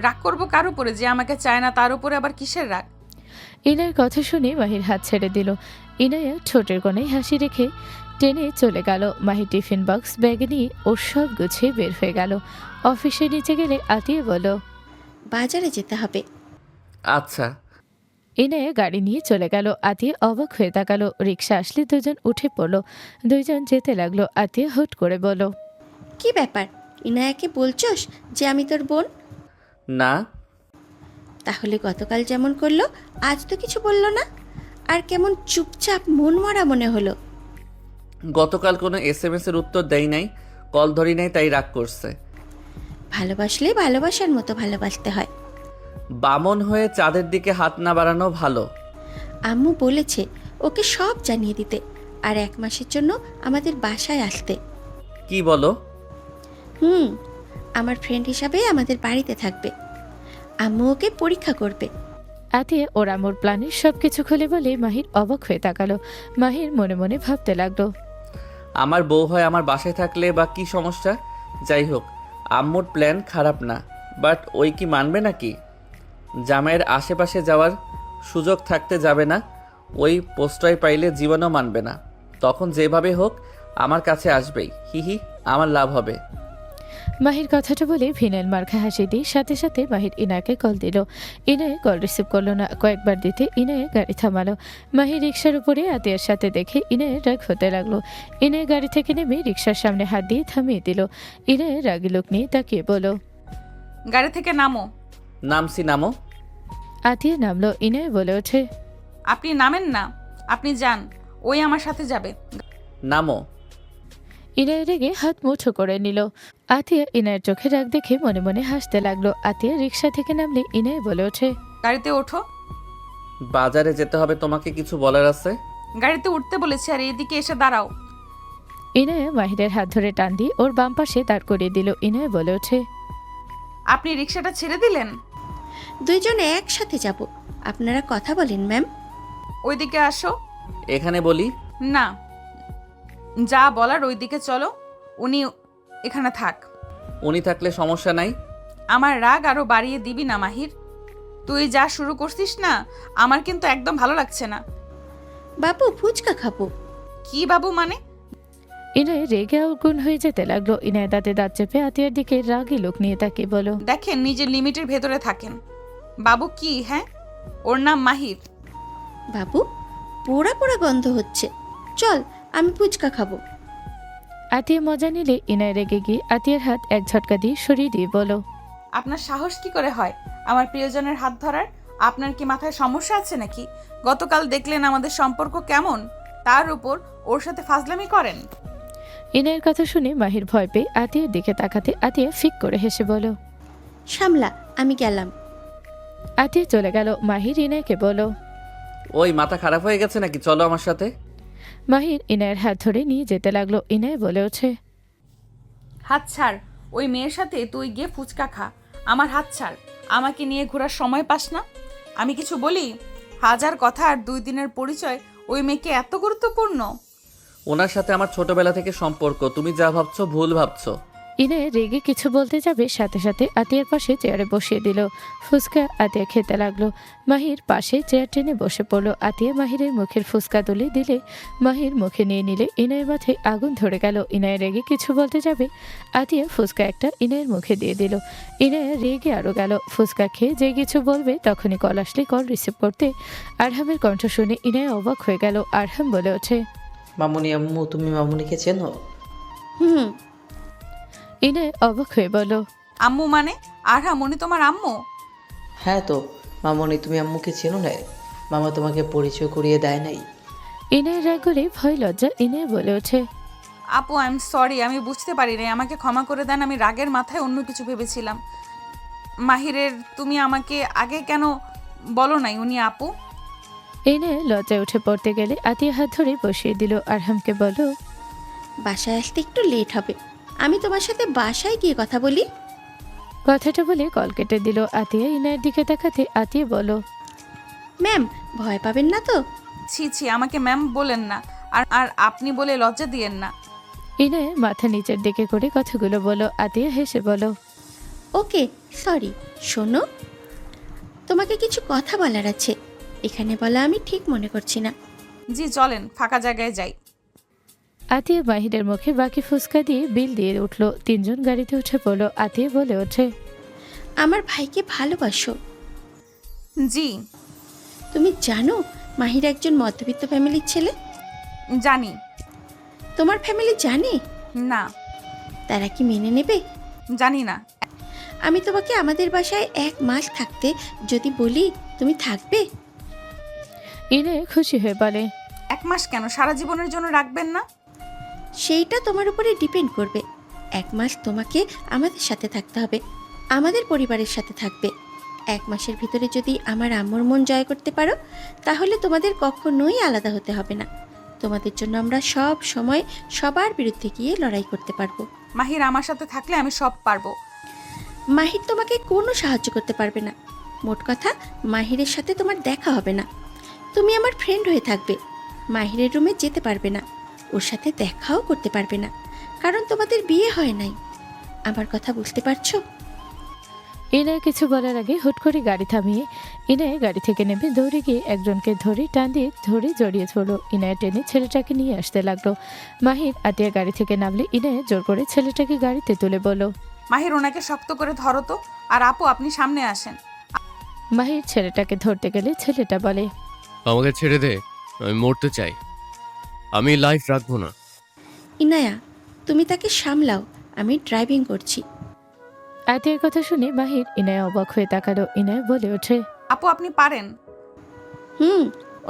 Speaker 1: রাগ করবো কার উপরে যে আমাকে চায় না, তার উপরে আবার কিসের রাগ?
Speaker 4: ইনার কথা শুনে মাহির হাত ছেড়ে দিল। ইনায়া ঠোঁটের কোণে হাসি রেখে টেনে চলে গেল। মাহির টিফিন বক্স ব্যাগে নিয়ে ওর সব গুছিয়ে বের হয়ে গেল। অফিসে নিচে গেলে আতিয়ে বলল,
Speaker 5: বাজারে যেতে হবে।
Speaker 2: আচ্ছা।
Speaker 4: ইনায়া গাড়ি নিয়ে চলে গেল। আতিয়ে অবাক হয়ে তাকালো। রিক্সা আসলে দুজন উঠে পড়ল। দুইজন যেতে লাগলো। আতিয়ে হুট করে বলল,
Speaker 5: কি ব্যাপার, ইনায়াকে বলছস যে আমি তোর বোন?
Speaker 2: না।
Speaker 5: তাহলে গতকাল যেমন করলো আজ তো কিছু বললো না, আর কেমন চুপচাপ মন মরা মনে হলো।
Speaker 2: গতকাল কোনো SMS এর উত্তর দেই নাই, কল ধরি নাই, তাই রাগ করছে।
Speaker 5: ভালোবাসলে ভালোবাসার মতো ভালোবাসতে হয়।
Speaker 2: বামন হয়ে চাঁদের দিকে হাত না বাড়ানো ভালো।
Speaker 5: আম্মু বলেছে ওকে সব জানিয়ে দিতে, আর 1 মাসের জন্য আমাদের বাসায় আসতে।
Speaker 2: কি বলো?
Speaker 5: আমার ফ্রেন্ড হিসাবে আমাদের বাড়িতে থাকবে। আম্মু ওকে পরীক্ষা করবে।
Speaker 4: আতিয়ে ওর আমোর প্ল্যানের সবকিছু খুলে বলে মাহির অবাক হয়ে তাকালো। মাহির মনে মনে ভাবতে লাগলো,
Speaker 2: আমার বউ হয় আমার বাসায় থাকলে বা কি সমস্যা? যাই হোক, আম্মুর প্ল্যান খারাপ না, বাট ওই কি মানবে নাকি? জামাইয়ের আশেপাশে যাওয়ার সুযোগ থাকতে যাবে না। ওই প্রশ্রয় পাইলে জীবনও মানবে না। তখন যেভাবে হোক আমার কাছে আসবেই। হিহি, আমার লাভ হবে।
Speaker 4: মাহির কথাটা বলে ভিনাইল মার্খা হাসি দিয়ে সাথে সাথে মাহির ইনাকে কল দিল। ইনায়ে কল রিসিভ করলো না। কয়েকবার দিতে ইনায়ে গাড়ি থামালো। মাহির রিক্সার উপরে আতিয়ার সাথে দেখে ইনায়ে রাগ হতে লাগলো। ইনায়ে গাড়ি থেকে নেমে রিক্সার সামনে হাত দিয়ে থামিয়ে দিল। ইনায়ে রাগি লোক নিয়ে তাকিয়ে বলল,
Speaker 1: গাড়ি থেকে নামো।
Speaker 2: নামছি, নামো।
Speaker 4: আতিয়া নামলো। ইনায়ে বলে ওঠে,
Speaker 1: আপনি নামেন না, আপনি যান, ওই আমার সাথে যাবে।
Speaker 2: নামো।
Speaker 4: ইনায়ে রেগে হাত মুঠো করে নিল। আতিয়া ইনায়ের চোখে রাগ দেখে মনে মনে হাসতে লাগলো। আতিয়া রিক্সা থেকে নামলে ইনায়ে বলে ওঠে,
Speaker 1: গাড়িতে ওঠো।
Speaker 2: বাজারে যেতে হবে, তোমাকে কিছু বলার আছে।
Speaker 1: গাড়িতে উঠতে বলেছি, আর এইদিকে এসে দাঁড়াও।
Speaker 4: ইনায়ে মাহিরের হাত ধরে টান দিয়ে ওর বাম পাশে দাঁড় করিয়ে দিল। ইনায়ে বলে ওঠে,
Speaker 1: আপনি রিক্সাটা ছেড়ে দিলেন?
Speaker 5: দুইজনে একসাথে যাব। আপনারা কথা বলেন ম্যাম।
Speaker 1: ওইদিকে আসো।
Speaker 2: এখানে বলি?
Speaker 1: না, যা বলার ওইদিকে চলো। উনি এখানে থাক।
Speaker 2: উনি থাকলে সমস্যা নাই।
Speaker 1: আমার রাগ আরো বাড়িয়ে দিবি না মাহির। তুই যা শুরু করছিস না, আমার কিন্তু একদম ভালো লাগছে না।
Speaker 5: বাবু ফুচকা খাবো।
Speaker 1: কি বাবু মানে?
Speaker 4: ইনায়ে রেগে আগুন হয়ে যেতে লাগলো। ইনায়ে দাঁতে দাঁত চেপে আতিয়ার দিকে রাগী লোক নিয়ে তাকিয়ে বলো,
Speaker 1: দেখেন নিজের লিমিটের ভেতরে থাকেন। বাবু কি? হ্যাঁ, ওর নাম মাহির।
Speaker 5: বাবু, পোড়া পোড়া গন্ধ হচ্ছে। চল, আমি ফুচকা খাবো।
Speaker 4: আতিয়া মজা নিলে ইনায় রেগে গিয়ে আতিয়ার হাত এক ঝটকা দিয়ে সরিয়ে দিয়ে বলো,
Speaker 1: আপনার সাহস কি করে হয় আমার প্রিয়জনের হাত ধরার? আপনার কি মাথায় সমস্যা আছে নাকি? গতকাল দেখলেন আমাদের সম্পর্ক কেমন, তার উপর ওর সাথে ফাজলামি করেন।
Speaker 4: ইনায়ের কথা শুনে মাহির ভয় পেয়ে আতিয়ার দিকে তাকাতে আতিয়া ফিক করে হেসে বলো,
Speaker 5: সামলা, আমি গেলাম।
Speaker 4: আতিয়া চলে গেল। মাহির ইনায়কে বলো,
Speaker 2: ওই মাথা খারাপ হয়ে গেছে নাকি? চলো আমার সাথে।
Speaker 4: মাহির ইনায়ের হাত ধরে নিয়ে যেতে লাগলো। ইনায় বলে ওঠে,
Speaker 1: হাত ছাড়, ওই মেয়ের সাথে তুই গিয়ে ফুচকা খা। আমার হাত ছাড়, আমাকে নিয়ে ঘোরার সময় পাস না? আমি কিছু বলি? হাজার কথা আর 2 দিনের পরিচয় ওই মেয়েকে এত গুরুত্বপূর্ণ?
Speaker 2: ওনার সাথে আমার ছোটবেলা থেকে সম্পর্ক, তুমি যা ভাবছো ভুল ভাবছো।
Speaker 4: ইনায় রেগে কিছু বলতে যাবে, সাথে সাথে আতিয়ার পাশে চেয়ারে বসিয়ে দিল। ফুচকা আতিয়া খেতে লাগলো। মাহির পাশে চেয়ার টেনে বসে পড়লো। আতিয়া মাহিরের মুখের ফুচকা তুলে দিলে মাহির মুখে নিয়ে নিলে ইনায়ের মাথায় আগুন ধরে গেল। ইনায় রেগে কিছু বলতে যাবে, আতিয়া ফুচকা একটা ইনায়ের মুখে দিয়ে দিল। ইনায় রেগে আরো গেল। ফুচকা খেয়ে যে কিছু বলবে তখনই কল আসলে কল রিসিভ করতে আরহামের কণ্ঠ শুনে ইনায় অবাক হয়ে গেল। আরহাম বলে ওঠে,
Speaker 6: মামুনি আম্মু, তুমি মামুনিকে চেনো?
Speaker 5: হুম।
Speaker 4: ইনায় অবাক হয়ে বলো,
Speaker 1: আম্মু মানে? আরহা মনি তোমার আম্মু?
Speaker 6: হ্যাঁ তো মামুনি, তুমি আম্মুকে চেনো না? মামা তোমাকে পরিচয় করিয়ে দেয় নাই?
Speaker 4: ইনায়ের রাগ করে ভয় লজ্জা ইনায় বলে ওঠে,
Speaker 1: আপু, আই এম সরি, আমি বুঝতে পারি নাই, আমাকে ক্ষমা করে দেন। আমি রাগের মাথায় অন্য কিছু ভেবেছিলাম। মাহিরের তুমি আমাকে আগে কেন বলো নাই উনি আপু?
Speaker 4: ইনায় লজ্জায় উঠে পড়তে গেলে আতিয়া হাত ধরে বসিয়ে দিল। আরহামকে বলো,
Speaker 5: বাসায় আসতে একটু লেট হবে, আমি তোমার সাথে বাসায় গিয়ে কথা বলি।
Speaker 4: কথাটা বলে কল কেটে দিল। আতিয়া ইনায়ের দিকে তাকাতে আতিয়া বলো,
Speaker 5: ম্যাম, ভয় পাবেন না তো?
Speaker 1: ছি ছি, আমাকে ম্যাম বলেন না, আর আর আপনি বলে লজ্জা দিয়েন না।
Speaker 4: ইনায় মাথা নিচের দিকে করে কথাগুলো বলো। আতিয়া হেসে বলো,
Speaker 5: ওকে, সরি। শোনো, তোমাকে কিছু কথা বলার আছে, এখানে বলা আমি ঠিক মনে করছি না।
Speaker 1: জি চলেন, ফাঁকা জায়গায় যাই।
Speaker 4: আতিয়া মাহিরের মুখে বাকি ফুচকা দিয়ে বিল দিয়ে উঠলো। 3 জন গাড়িতে উঠে পড়লো। আতিয়া বলে ওঠে,
Speaker 5: আমার ভাইকে ভালোবাসো?
Speaker 1: জি
Speaker 5: তুমি জানো মাহির একজন মধ্যবিত্ত ফ্যামিলির ছেলে?
Speaker 1: জানি।
Speaker 5: তোমার ফ্যামিলি জানে?
Speaker 1: না,
Speaker 5: তারা কি মেনে নেবে?
Speaker 1: জানি না।
Speaker 5: আমি তোমাকে আমাদের বাসায় 1 মাস থাকতে যদি বলি, তুমি থাকবে?
Speaker 4: ইনায় খুশি হয়ে বলে,
Speaker 1: 1 মাস কেন, সারা জীবনের জন্য রাখবেন না?
Speaker 5: সেইটা তোমার উপরে ডিপেন্ড করবে। 1 মাস তোমাকে আমাদের সাথে থাকতে হবে, আমাদের পরিবারের সাথে থাকবে। 1 মাসের ভিতরে যদি আমার আম্মুর মন জয় করতে পারো, তাহলে তোমাদের কখনোই আলাদা হতে হবে না। তোমাদের জন্য আমরা সব সময় সবার বিরুদ্ধে গিয়ে লড়াই করতে পারবো।
Speaker 1: মাহির আমার সাথে থাকলে আমি সব পারবো।
Speaker 5: মাহির তোমাকে কোনো সাহায্য করতে পারবে না। মোট কথা, মাহিরের সাথে তোমার দেখা হবে না। তুমি আমার ফ্রেন্ড হয়ে থাকবে। মাহিরের রুমে যেতে পারবে না, ওর সাথে দেখাও করতে পারবে না, কারণ তোমাদের বিয়ে হয় নাই। আমার কথা বুঝতে পারছো?
Speaker 4: ইনায় কিছু বলার আগে হুট করে গাড়ি থামিয়ে ইনায় গাড়ি থেকে নেমে দৌড়ে গিয়ে একজনকে ধরে টান দিয়ে জড়িয়ে ধরলো। ইনায় টেনে ছেলেটাকে নিয়ে আসতে লাগলো। মাহির আতিয়া গাড়ি থেকে নামলে ইনায় জোর করে ছেলেটাকে গাড়িতে তুলে বলল,
Speaker 1: মাহির ওনাকে শক্ত করে ধরো তো। আর আপু, আপনি সামনে আসেন।
Speaker 4: মাহির ছেলেটাকে ধরতে গেলে ছেলেটা বলে,
Speaker 9: আমাকে ছেড়ে দে, আমি মরতে চাই, আমি লাইফ রাখবো না।
Speaker 5: ইনায়া, তুমি তাকে সামলাও, আমি ড্রাইভিং করছি।
Speaker 4: আতিয়ার কথা শুনে মাহির ইনায় অবাক হয়ে তাকালো। ইনায় বলে ওঠে,
Speaker 1: আপু, আপনি পারেন।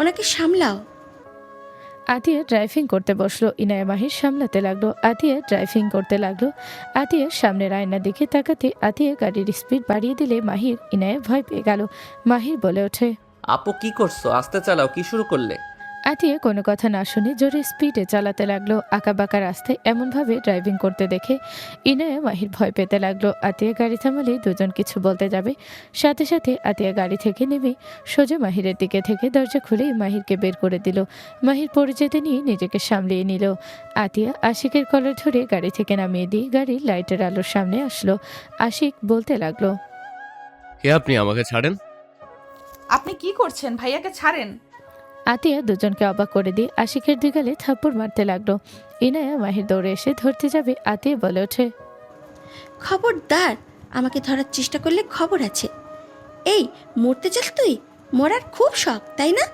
Speaker 5: ওনাকে সামলাও।
Speaker 4: আতিয়া ড্রাইভিং করতে বসলো। ইনায় মাহির সামলাতে লাগলো। আতিয়া ড্রাইভিং করতে লাগলো। আতিয়ার সামনের আয়নার দিকে তাকাতে আতিয়া গাড়ির স্পিড বাড়িয়ে দিলে মাহির ইনায় ভয় পেয়ে গেল। মাহির বলে ওঠে,
Speaker 2: আপু কি করছো? আস্তে চালাও, কি শুরু করলে?
Speaker 4: আতিয়া কোনো কথা না শুনে জোরে স্পিডে চালাতে লাগলো। আঁকাবাঁকা রাস্তায় এমনভাবে ড্রাইভিং করতে দেখে ইনায়া মাহির ভয় পেতে লাগলো। আতিয়া গাড়ি থামালে দুজন কিছু বলতে যাবে, সাথে সাথে আতিয়া গাড়ি থেকে নেমে সোজা মাহিরের দিকে থেকে দরজা খুলেই মাহিরকে বের করে দিল। মাহির পড়ে যেতে নিয়ে নিজেকে সামলিয়ে নিল। আতিয়া আশিকের কলার ধরে গাড়ি থেকে নামিয়ে দিয়ে গাড়ির লাইটের আলোর সামনে আসলো। আশিক বলতে লাগলো,
Speaker 9: কে আপনি? আমাকে ছাড়েন।
Speaker 1: আপনি কি করছেন? ভাইয়াকে ছাড়েন।
Speaker 4: আতিয়া দুজনকে অবাক করে দিয়ে আশিকের দিগালে থাপ্পড় মারতে লাগলো। ইনায়া মাহির দৌড়ে এসে ধরতে যাবে, আতিয়া বলে ওঠে,
Speaker 5: খবরদার, আমাকে ধরার চেষ্টা করলে খবর আছে। এই, এই মরতে চাস তুই? মরার খুব শখ তাই না?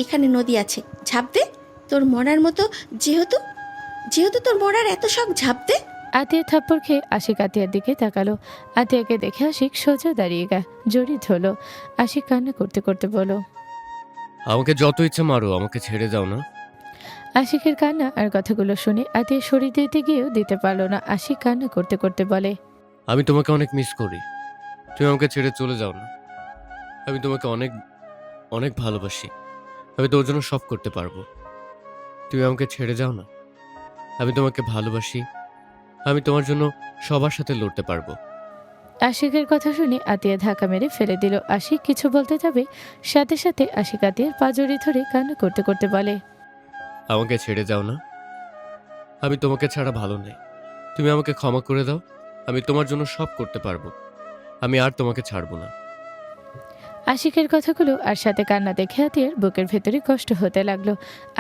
Speaker 5: এখানে নদী আছে, ঝাঁপ দে। তোর মরার মতো যেহেতু যেহেতু তোর মরার এত শখ, ঝাঁপ দে।
Speaker 4: আতিয়া থাপ্পড় খেয়ে আশিক আতিয়ার দিকে তাকালো। আতিয়াকে দেখে আশিক সোজা দাঁড়িয়ে জড়িয়ে ধরলো। আশিক কান্না করতে করতে বলল।
Speaker 9: আমাকে যত ইচ্ছা মারো, আমাকে ছেড়ে যাও না।
Speaker 4: আশিকের কান্না আর কথাগুলো শুনে আতিয়া সরিয়ে দিতে গিয়েও দিতে পারলো না। আশিক কান্না করতে করতে বলে।
Speaker 9: আমি তোমাকে অনেক মিস করি, তুমি আমাকে ছেড়ে চলে যাও না। আমি তোমাকে অনেক অনেক ভালোবাসি, আমি তোর জন্য সব করতে পারবো। তুমি আমাকে ছেড়ে যাও না, আমি তোমাকে ভালোবাসি, আমি তোমার জন্য সবার সাথে লড়তে পারবো।
Speaker 4: আশিকের কথা শুনে আতিয়া ধাক্কা মেরে ফেলে দিল। আশিক কিছু বলতে যাবে, সাথে সাথে আশিক আতিয়ার পা জড়িয়ে ধরে কান্না করতে করতে বলে।
Speaker 9: আমাকে ছেড়ে যাও না, আমি তোমাকে ছাড়া ভালো নেই। তুমি আমাকে ক্ষমা করে দাও, আমি তোমার জন্য সব করতে পারবো। আমি আর তোমাকে ছাড়বো না।
Speaker 4: আশিকের কথাগুলো আর সাথে কান্না দেখে আতিয়ার বুকের ভেতরে কষ্ট হতে লাগলো।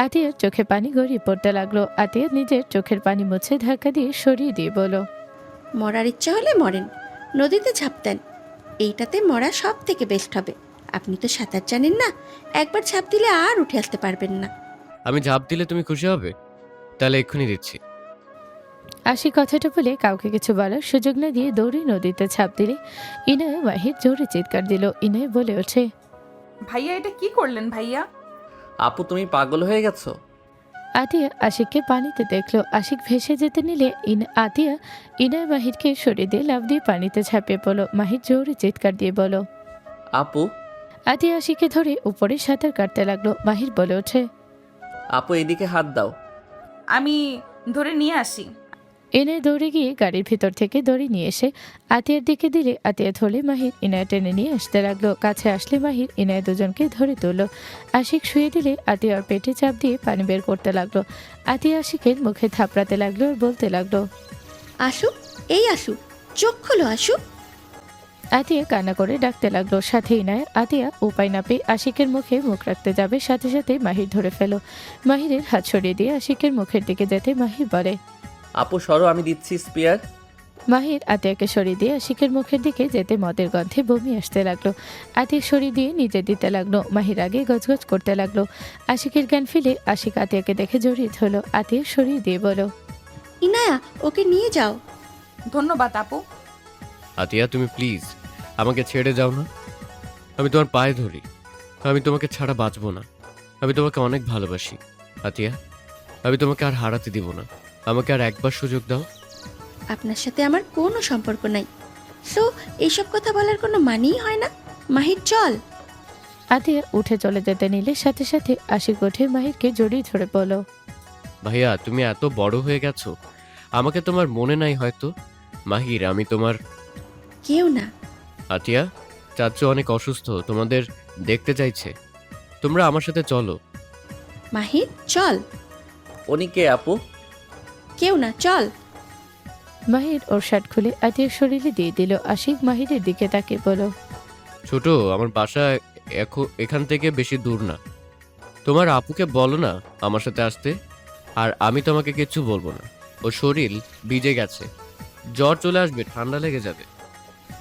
Speaker 4: আতিয়ার চোখে পানি গড়িয়ে পড়তে লাগলো। আতিয়া নিজের চোখের পানি মুছে ধাক্কা দিয়ে সরিয়ে দিয়ে বলল।
Speaker 5: মরার ইচ্ছা হলে মরেন, নদীতে ঝাঁপ দেন, এইটাতে মরা সব থেকে বেস্ট হবে। আপনি তো সাঁতার জানেন না, একবার ঝাঁপ দিলে আর উঠে আসতে পারবেন না।
Speaker 9: আমি ঝাঁপ দিলে তুমি খুশি হবে? তাহলে এক্ষুনি দিচ্ছি।
Speaker 4: আশিক কথাটা বলে কাউকে কিছু বলার সুযোগ না দিয়ে দৌড়ে নদীতে ঝাঁপ দিলে ইনায় মাহির জোরে চিৎকার দিল। ইনায় বলে ওঠে।
Speaker 1: ভাইয়া এটা কি করলেন ভাইয়া?
Speaker 2: আপু তুমি পাগল হয়ে গেছো?
Speaker 4: আতিয়া আশিককে পানিতে দেখলো। আশিক ভেসে যেতে নিলে আতিয়া ইনায় মাহিরকে সরিয়ে দিয়ে লাফ দিয়ে পানিতে ঝাঁপিয়ে পড়লো। মাহির জোরে চিৎকার দিয়ে বলো।
Speaker 2: আপু
Speaker 4: আতিয়া আশিককে ধরে উপরে সাঁতার কাটতে লাগলো। মাহির বলে ওঠে।
Speaker 2: আপু এদিকে হাত দাও।
Speaker 1: আমি ধরে নিয়ে আসি।
Speaker 4: ইনায় দৌড়ে গিয়ে গাড়ির ভিতর থেকে দড়ি নিয়ে এসে আতিয়ার দিকে দিলে আতিয়া ধরে মাহির ইনায় টেনে নিয়ে আসতে লাগলো। কাছে আসলে মাহির ইনায় দুজনকে ধরে তুললো। আশিক শুয়ে দিলে আতিয়ার পেটে চাপ দিয়ে পানি বের করতে লাগলো। আতিয়া আশিকের মুখে থাপড়াতে লাগলো আর বলতে লাগলো।
Speaker 5: আসু, এই আসু, চোখ খোলো আসু।
Speaker 4: আতিয়া কান্না করে ডাকতে লাগলো। সাথে ইনায় আতিয়া উপায় না পেয়ে আশিকের মুখে মুখ রাখতে যাবে, সাথে সাথে মাহির ধরে ফেলো। মাহিরের হাত সরিয়ে দিয়ে আশিকের মুখের দিকে যেতে মাহির বলে।
Speaker 2: আপু সরো, আমি দিচ্ছি স্পিয়ার।
Speaker 4: মাহির আতিয়াকে সরিয়ে দিয়ে আশিকের মুখের দিকে যেতে মদের গন্ধে বমি আসতে লাগলো। আতিয়া সরিয়ে দিয়ে নিজে দিতে লাগলো। মাহির আগে গজগজ করতে লাগলো। আশিকের জ্ঞান ফিরে আশিক আতিয়াকে দেখে জড়িয়ে ধরলো। আতিয়া সরিয়ে দিয়ে বলো।
Speaker 5: ইনায়া, ওকে নিয়ে যাও।
Speaker 1: ধন্যবাদ আপু।
Speaker 9: আতিয়া তুমি প্লিজ আমাকে ছেড়ে যাও না, আমি তোমার পায়ে ধরি, আমি তোমাকে ছাড়া বাঁচবো না। আমি তোমাকে অনেক ভালোবাসি আতিয়া, আমি তোমাকে আর হারাতে দিব না। আমাকে আর একবার সুযোগ দাও।
Speaker 5: আপনার সাথে আমার কোনো সম্পর্ক নাই, সো এইসব কথা বলার কোনো মানেই হয় না। মাহির চল।
Speaker 4: আতিয়া উঠে চলে যেতে নিলে সাথে সাথে আশিক উঠে মাহিরকে জড়িয়ে ধরে বলো।
Speaker 9: ভাইয়া তুমি এত বড় হয়ে গেছো, আমাকে তোমার মনে নাই হয়তো। মাহির আমি তোমার।
Speaker 5: কেউ না।
Speaker 9: আতিয়া চাচ্চু অনেক অসুস্থ, তোমাদের দেখতে চাইছে, তোমরা আমার সাথে চলো।
Speaker 5: মাহির চল।
Speaker 2: উনি কে আপু?
Speaker 5: কেউ না, চল।
Speaker 4: মাহির ওর শার্ট খুলে আতিয়ার শরীরে দিয়ে দিল। আশিক মাহিরের দিকে তাকে বলো।
Speaker 9: ছোট, আমার বাসা এখান থেকে বেশি দূর না, তোমার আপুকে বলো না আমার সাথে আসতে। আর আমি তোমাকে কিচ্ছু বলবো না, ও শরীর ভিজে গেছে, জ্বর চলে আসবে, ঠান্ডা লেগে যাবে।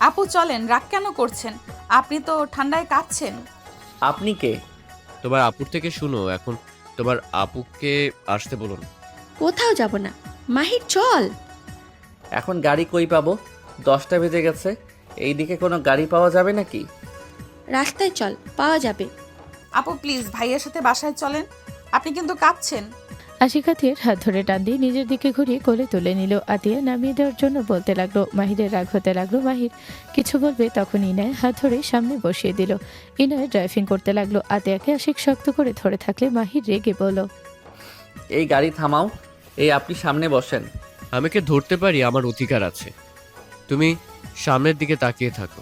Speaker 1: আপু চলেন, রাগ কেন করছেন? আপনি তো ঠান্ডায় কাঁপছেন।
Speaker 2: আপনি কে?
Speaker 9: তোমার আপুর থেকে শুনো, এখন তোমার আপুকে আসতে বলুন।
Speaker 5: কোথাও যাব না, মাহির চল।
Speaker 2: এখন গাড়ি কই পাবো? 10টা বেজে গেছে, এইদিকে কোনো গাড়ি পাওয়া যাবে নাকি?
Speaker 5: রাস্তায় চল, পাওয়া যাবে।
Speaker 1: আপু প্লিজ ভাইয়ের সাথে বাসায় চলেন, আপনি কিন্তু কাঁপছেন।
Speaker 4: আশিক আতিয়ার হাত ধরে টান দিয়ে নিজের দিকে ঘুরিয়ে কোলে তুলে নিল। আতিয়া নামিয়ে দেওয়ার জন্য বলতে লাগলো। মাহিরের রাগ হতে লাগলো। মাহির কিছু বলবে তখন ইনায় হাত ধরে সামনে বসিয়ে দিল। ইনায় ড্রাইভিং করতে লাগলো। আতিয়াকে আশিক শক্ত করে ধরে থাকলে মাহির রেগে বলল।
Speaker 2: এই গাড়ি থামাও, এই আপনি সামনে বসেন।
Speaker 9: আমাকে ধরতে পারি, আমার অধিকার আছে, তুমি সামনের দিকে তাকিয়ে থাকো।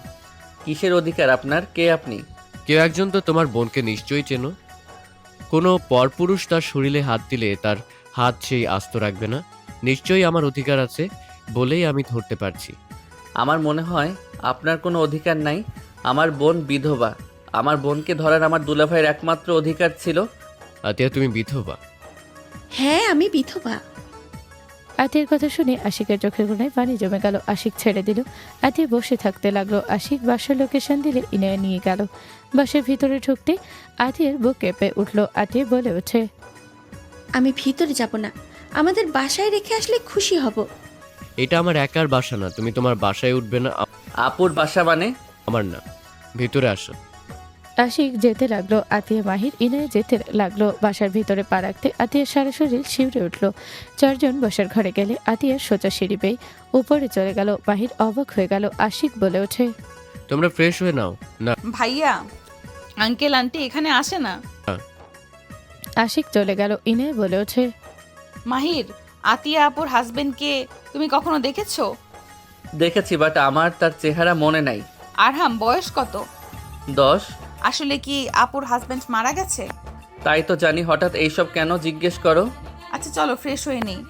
Speaker 2: কিসের অধিকার আপনার? কে আপনি?
Speaker 9: কেউ একজন তো তোমার বোনকে নিশ্চয়ই চেনো। কোনো পরপুরুষ তার শরীরে হাত দিলে তার হাত সেই আস্ত রাখবে না। নিশ্চয়ই আমার অধিকার আছে বলেই আমি ধরতে পারছি।
Speaker 2: আমার মনে হয় আপনার কোনো অধিকার নাই। আমার বোন বিধবা, আমার বোনকে ধরার আমার দুলাভাইয়ের একমাত্র অধিকার ছিল।
Speaker 9: আতিয়া তুমি বিধবা?
Speaker 5: হ্যাঁ, আমি বিধবা।
Speaker 4: আতিয়ার কথা শুনে আশিকের চোখের কোণায় পানি জমে গেল। আশিক ছেড়ে দিল। আতিয়া বসে থাকতে লাগলো। আশিক বাসার লোকেশন দিলে ইনায়া নিয়ে গেল। বাসার ভিতরে ঢুকতে আতিয়ার বুক কেঁপে উঠল। আতিয়া বলে ওঠে,
Speaker 5: আমি ভিতরে যাব না, আমাদের বাসায় রেখে আসলে খুশি হব।
Speaker 9: এটা আমার একার বাসা না, তুমি তোমার বাসায় উঠবে না।
Speaker 2: আপুর বাসা মানে?
Speaker 9: আমার না, ভিতরে আসো।
Speaker 4: আশিক যেতে লাগলো। আতিয়া মাহির ইনায়া যেতে লাগলো। বাসার ভিতরে পা রাখতে আতিয়ার সারা শরীর শিউরে উঠল। চারজন বসার ঘরে গেলে আতিয়ার সোজা সিঁড়ি পেয়ে উপরে চলে গেল। মাহির অবাক হয়ে গেল। আশিক বলে ওঠে,
Speaker 9: তোমরা ফ্রেশ হয়ে নাও না।
Speaker 1: ভাইয়া আঙ্কেল আন্টি এখানে আসে না।
Speaker 4: আশিক চলে গেল। ইনায়া বলে ওঠে,
Speaker 1: মাহির, আতিয়া আপুর হাজবেন্ডকে তুমি কখনো দেখেছো?
Speaker 2: দেখেছি, বাট আমার তার চেহারা মনে নাই।
Speaker 1: আরহাম বয়স কত?
Speaker 2: 10।
Speaker 1: আসলে কি আপুর হাজবেন্ড মারা গেছে?
Speaker 2: তাই তো জানি, হঠাৎ এইসব কেন জিজ্ঞেস করো?
Speaker 1: আচ্ছা চলো ফ্রেশ হয়ে নেই।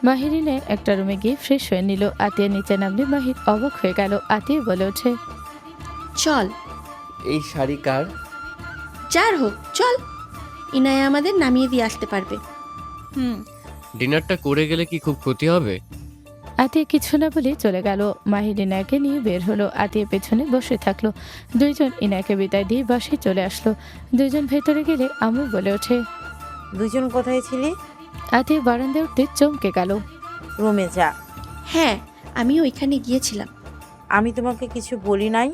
Speaker 4: মাহির ইনায়া একটা রুমে গিয়ে ফ্রেশ হয়ে নিল। আতিয়া নিচে নামলে মাহির অবাক হয়ে গেল। আতিয়া বলে ওঠে,
Speaker 5: চল,
Speaker 2: এই শাড়ি কার?
Speaker 5: যার হোক চল, ইনায়া আমাদের নামিয়ে দিয়ে আসতে পারবে।
Speaker 1: হুম।
Speaker 9: ডিনারটা করে গেলে কি খুব ক্ষতি হবে?
Speaker 4: আতিয়া কিছু না বলে চলে গেল। মাহির ইনায়াকে নিয়ে বের হলো। আতিয়া পেছনে বসে থাকলো। দুইজন ইনায়াকে বিদায় দিয়ে বাসায় চলে আসলো। দুইজন ভেতরে গেলে আমু বলে ওঠে,
Speaker 3: দুজন কোথায় ছিলি?
Speaker 4: আতিয়া বারান্দায় উঠতে চমকে গেল।
Speaker 3: রুমে যা।
Speaker 5: হ্যাঁ, আমি ওইখানে গিয়েছিলাম।
Speaker 3: আমি তোমাকে কিছু বলি নাই,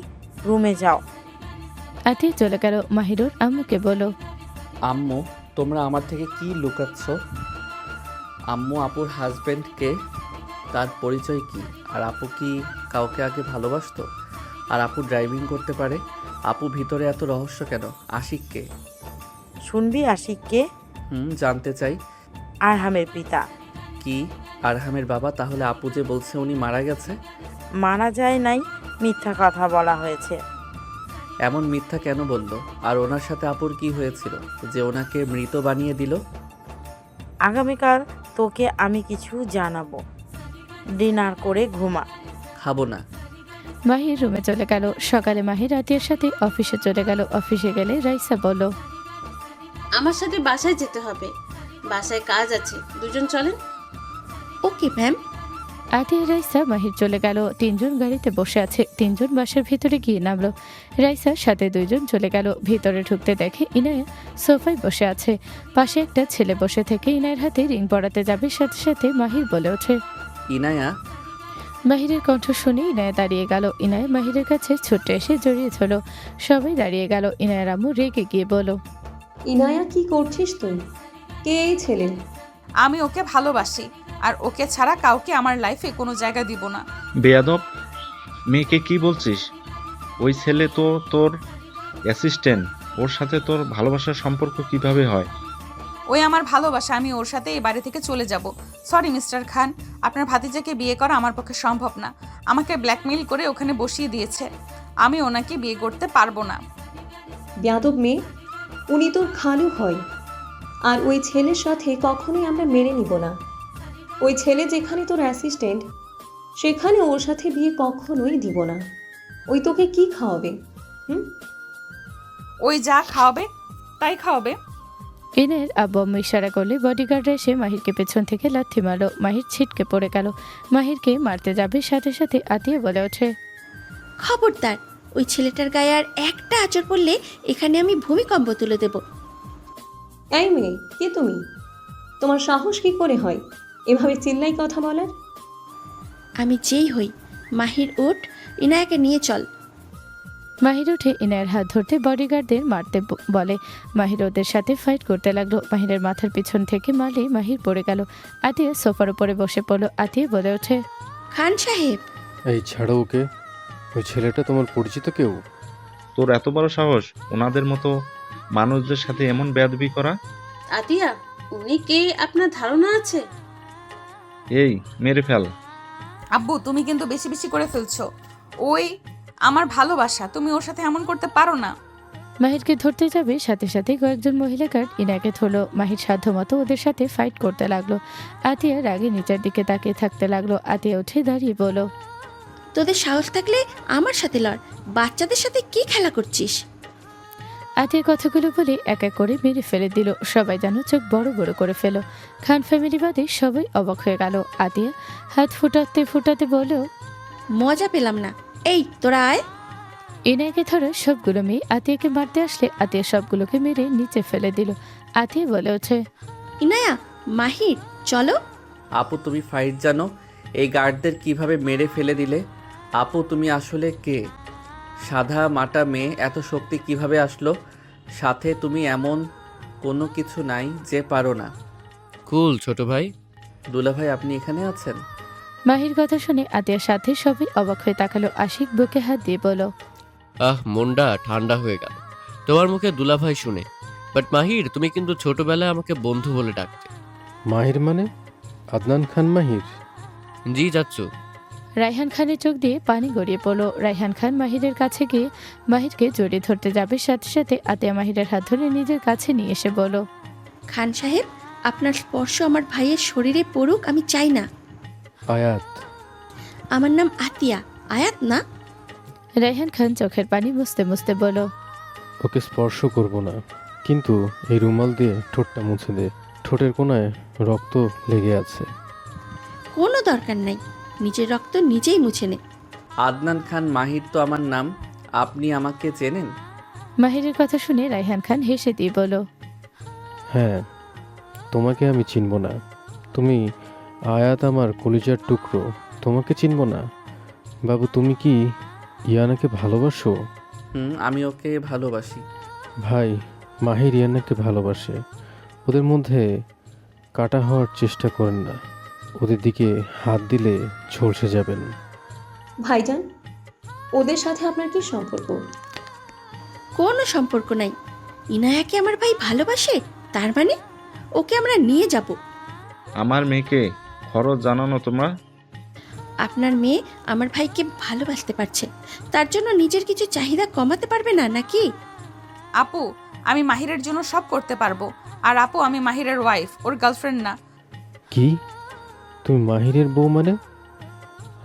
Speaker 3: রুমে যাও।
Speaker 4: আতিয়া চলে গেল। মাহিরুর আম্মুকে বলো,
Speaker 2: আম্মু, তোমরা আমার থেকে কি লুকাচ্ছ? আম্মু, আপুর হাজবেন্ডকে, তার পরিচয় কি? আর আপু কি কাউকে আগে ভালোবাসতো? আর আপু ড্রাইভিং করতে পারে? আপু ভিতরে এত রহস্য কেন? আশিককে?
Speaker 3: শুনবি আশিককে?
Speaker 2: জানতে চাই।
Speaker 3: আরহামের পিতা।
Speaker 2: কি? আরহামের বাবা? তাহলে আপু যে বলছে উনি মারা গেছে?
Speaker 3: মারা যায় নাই, মিথ্যা কথা বলা হয়েছে।
Speaker 2: এমন মিথ্যা কেন বললো? আর ওনার সাথে আপুর কি হয়েছিল যে ওনাকে মৃত বানিয়ে দিল?
Speaker 3: আগামীকাল তোকে আমি কিছু জানাবো। ডিনার করে ঘুমা।
Speaker 2: খাবো না।
Speaker 4: মাহির রুমে চলে গেল। সকালে মাহির আতিয়ার সাথে অফিসে চলে গেল। অফিসে গেলে রাইসা বলল,
Speaker 8: আমার সাথে বাসায় যেতে হবে, বাসায় কাজ আছে, দুজন চলেন।
Speaker 5: Okay ma'am.
Speaker 4: আতিয়া রাইসা মাহির চলে গেল। তিনজন গাড়িতে বসে আছে। তিনজন বাসার ভিতরে গিয়ে নামলো। রাইসার সাথে দুইজন চলে গেল। ভিতরে ঢুকতে দেখে ইনায়া সোফায় বসে আছে। পাশে একটা ছেলে বসে থেকে ইনায়ের হাতে রিং পরাতে যাবে। সাথে সাথে মাহির বলে ওঠে,
Speaker 2: ইনায়া।
Speaker 4: মাহিরের কণ্ঠ শুনে ইনায়া দাঁড়িয়ে গেল। ইনায়া মাহিরের কাছে ছুটে এসে জড়িয়ে ধরল। সবাই দাঁড়িয়ে গেল। ইনায়ার আম্মু রেগে গিয়ে বলল,
Speaker 7: ইনায়া কি করছিস তুই? কে এই ছেলে?
Speaker 1: আমি ওকে ভালোবাসি, আর ওকে ছাড়া কাউকে আমার লাইফে কোনো জায়গা দিব না।
Speaker 10: বেয়াদব মেয়েকে কি বলছিস? ওই ছেলে তো তোর অ্যাসিস্ট্যান্ট, ওর সাথে তোর ভালোবাসার সম্পর্ক কিভাবে হয়?
Speaker 1: ওই আমার ভালোবাসা, আমি ওর সাথে এই বাড়ি থেকে চলে যাব। সরি মিস্টার খান, আপনার ভাতিজাকে বিয়ে করা আমার পক্ষে সম্ভব না। আমাকে ব্ল্যাকমেইল করে ওখানে বসিয়ে দিয়েছে। আমি ওনাকে বিয়ে করতে পারবো না।
Speaker 7: বেয়াদব মেয়ে, উনি তোর খালু হয়, আর ওই ছেলের সাথে কখনোই আমরা মেনে নিব না। ওই ছেলে যেখানে তোর অ্যাসিস্ট্যান্ট, সেখানে ওর সাথে বিয়ে কখনোই দিব না। ওই তোকে কি খাওয়াবে?
Speaker 1: ওই যা খাওয়াবে তাই খাওয়াবে।
Speaker 4: ইনের আব্বু আম্মু ইশারা করলে বডিগার্ডরা এসে মাহিরকে পেছন থেকে লাথি মারল। মাহির ছিটকে পড়ে গেল। মাহিরকে মারতে যাবে। সাথে সাথে আতিয়া বলে ওঠে,
Speaker 5: খবরদার, ওই ছেলেটার গায়ে আর একটা আঁচড় পড়লে এখানে আমি ভূমিকম্প তুলে দেব।
Speaker 7: এই মেয়ে, কে তুমি? তোমার সাহস কি করে হয় এভাবে চিল্লাই কথা বলার?
Speaker 5: আমি যেই হই, মাহির ওঠ, ইনায়াকে নিয়ে চল।
Speaker 4: মাহির উঠে ইনায়ের হাত ধরতে বডিগার্ডদের মারতে বলে। মাহির ওদের সাথে ফাইট করতে লাগলো। মাহিরের মাথার পিছন থেকে মারলে মাহির পড়ে গেল। আতিয়া সোফার উপরে বসে পড়লো। আতিয়া বলে ওঠে,
Speaker 5: খান সাহেব।
Speaker 11: এই ছাড়ো ওকে, ওই ছেলেটা তোমার পরিচিত কেউ?
Speaker 10: তোর এত বড় সাহস ওনাদের মতো মানুষদের সাথে এমন বেয়াদবি করা?
Speaker 8: আতিয়া, উনি কে আপনার ধারণা আছে?
Speaker 10: এই মেরে ফেল।
Speaker 1: আব্বু, তুমি কিন্তু বেশি বেশি করে ফেলছো। ওই আমার ভালোবাসা, তুমি ওর সাথে এমন করতে পারো না।
Speaker 4: মাহিরকে ধরতে যাবে। সাথে সাথে কয়েকজন মহিলা গার্ড ইনাকে ধরলো। মাহির সাধ্যমতো ওদের সাথে ফাইট করতে লাগলো। আতিয়া রাগে নিচের দিকে তাকিয়ে থাকতে লাগলো। আতিয়া উঠে দাঁড়িয়ে বলল,
Speaker 5: তোদের সাহস থাকলে আমার সাথে লড়, বাচ্চাদের সাথে কি খেলা করছিস?
Speaker 4: আতিয়া কথাগুলো বলে এক এক করে মেরে ফেলে দিল। সবাই যেন চোখ বড় বড় করে ফেল। খান ফ্যামিলি বাদে সবাই অবাক হয়ে গেল। আতিয়া হাত ফুটাতে ফুটাতে বলল,
Speaker 5: মজা পেলাম না। এই তোরা আয়।
Speaker 4: ইনায়াকে ধরে সবগুলো মেয়ে আতিয়াকে মারতে আসলে আতিয়া সবগুলোকে মেরে নিচে ফেলে দিল। আতিয়া বলে ওঠে,
Speaker 5: ইনায়া, মাহির, চলো।
Speaker 2: আপু তুমি ফাইট জানো? এই গার্ডদের কিভাবে মেরে ফেলে দিলে? আপু তুমি আসলে কে? সাদা মাটা মেয়ে, এত শক্তি কিভাবে আসলো? সাথে তুমি এমন কোনো কিছু নাই যে পারো না।
Speaker 9: কুল ছোট ভাই।
Speaker 2: দুলাভাই আপনি এখানে আছেন?
Speaker 4: মাহির কথা শুনে আতিয়ার সাথে সবাই অবাক হয়ে তাকালো। আশিক বুকে হাত দিয়ে বলল,
Speaker 9: মনটা ঠান্ডা হয়ে গেল তোমার মুখে দুলাভাই শুনে। বাট মাহির, তুমি কিন্তু ছোটবেলায় আমাকে বন্ধু বলে ডাকতে।
Speaker 11: মাহির মানে আদনান খান মাহির?
Speaker 9: জি যাচ্ছু।
Speaker 4: রায়হান খানের চোখ দিয়ে পানি গড়িয়ে পড়ল। রায়হান খান মাহিরের কাছে গিয়ে মাহিরকে জড়িয়ে ধরতে যাবে, সাথে সাথে আতিয়া মাহিরের হাত ধরে নিজের কাছে নিয়ে এসে বলল,
Speaker 5: খান সাহেব, আপনার স্পর্শ আমার ভাইয়ের শরীরে পড়ুক আমি চাই না।
Speaker 11: আয়াত।
Speaker 5: আমার নাম আতিয়া, আয়াত না।
Speaker 4: রায়হান খান চোখের পানি মুছতে মুছতে বলল,
Speaker 11: ওকে স্পর্শ করব না, কিন্তু এই রুমাল দিয়ে ঠোঁটটা মুছে দে। ঠোঁটের কোনায় রক্ত লেগে আছে।
Speaker 5: কোনো দরকার নাই, নিজের রক্ত নিজেই মুছে নে।
Speaker 2: আদনান খান মাহির তো আমার নাম। আপনি আমাকে চেনেন?
Speaker 4: মাহিরের কথা শুনে রায়হান খান হেসে দিয়ে বলল,
Speaker 11: হ্যাঁ, তোমাকে আমি চিনব না। তুমি আয়াত আমার কলিজার টুকরো, তোমাকে চিনব না? বাবু, তুমি কি ইয়ানাকে ভালোবাসো?
Speaker 2: আমি ওকে ভালোবাসি।
Speaker 11: ভাই, মাহির ইয়ানাকে ভালোবাসে। ওদের মধ্যে কাটা হওয়ার চেষ্টা করেন না। ওদের দিকে হাত দিলে ঝলসে যাবেন।
Speaker 7: ভাইজান, ওদের সাথে আপনার কি সম্পর্ক?
Speaker 5: কোনো সম্পর্ক নাই। ইনায়াকে আমার ভাই ভালোবাসে, তার মানে ওকে আমরা নিয়ে যাব।
Speaker 10: আমার মেয়েকে খরচ জানানো তোমরা?
Speaker 5: আপনার মেয়ে আমার ভাইকে ভালোবাসতে পারছে, তার জন্য নিজের কিছু চাহিদা কমাতে পারবে না নাকি?
Speaker 1: আপু, আমি মাহিরের জন্য সব করতে পারবো। আর আপু, আমি মাহিরের ওয়াইফ, ওর গার্লফ্রেন্ড না।
Speaker 11: কি? তুমি মাহিরের বউ মানে?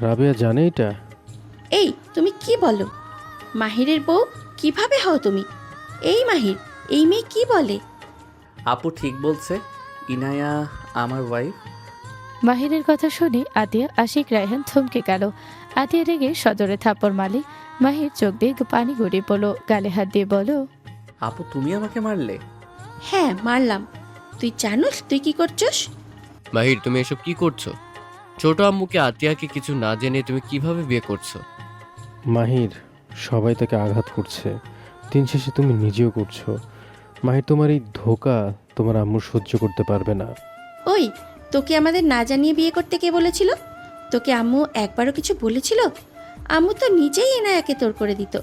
Speaker 11: রাবেয়া জানে এটা?
Speaker 5: এই তুমি কি বলো? মাহিরের বউ কিভাবে হও তুমি? এই মাহির, এই মেয়ে কি বলে?
Speaker 2: আপু ঠিক বলছে, ইনায়া আমার ওয়াইফ।
Speaker 4: মাহিরের কথা শুনে আতিয়া, আশিক, রায়হান থমকে গেল। আতিয়া রেগে সজোরে থাপ্পড় মারলে মাহির চোখ দিয়ে পানি গড়িয়ে পড়ল। গালে হাত দিয়ে বলো,
Speaker 2: আপু তুমি আমাকে মারলে?
Speaker 5: হ্যাঁ মারলাম। তুই জানোস তুই কি করছস?
Speaker 9: মাহির, তুমি এসব কি করছো? ছোট আম্মুকে আতিয়াকে কিছু না জেনে তুমি কিভাবে বিয়ে করছো?
Speaker 11: মাহির, সবাই তাকে আঘাত করছে, দিন শেষে তুমি নিজেও করছো। মাহির, তোমার এই ধোঁকা তোমার আম্মু সহ্য করতে পারবে না।
Speaker 5: ওই, তোকে আমাদের না জানিয়ে বিয়ে করতে কে বলেছিল? তোকে আম্মু একবারও কিছু বলেছিল? আম্মু তো নিজেই এনায়াকে তোর করে দিত।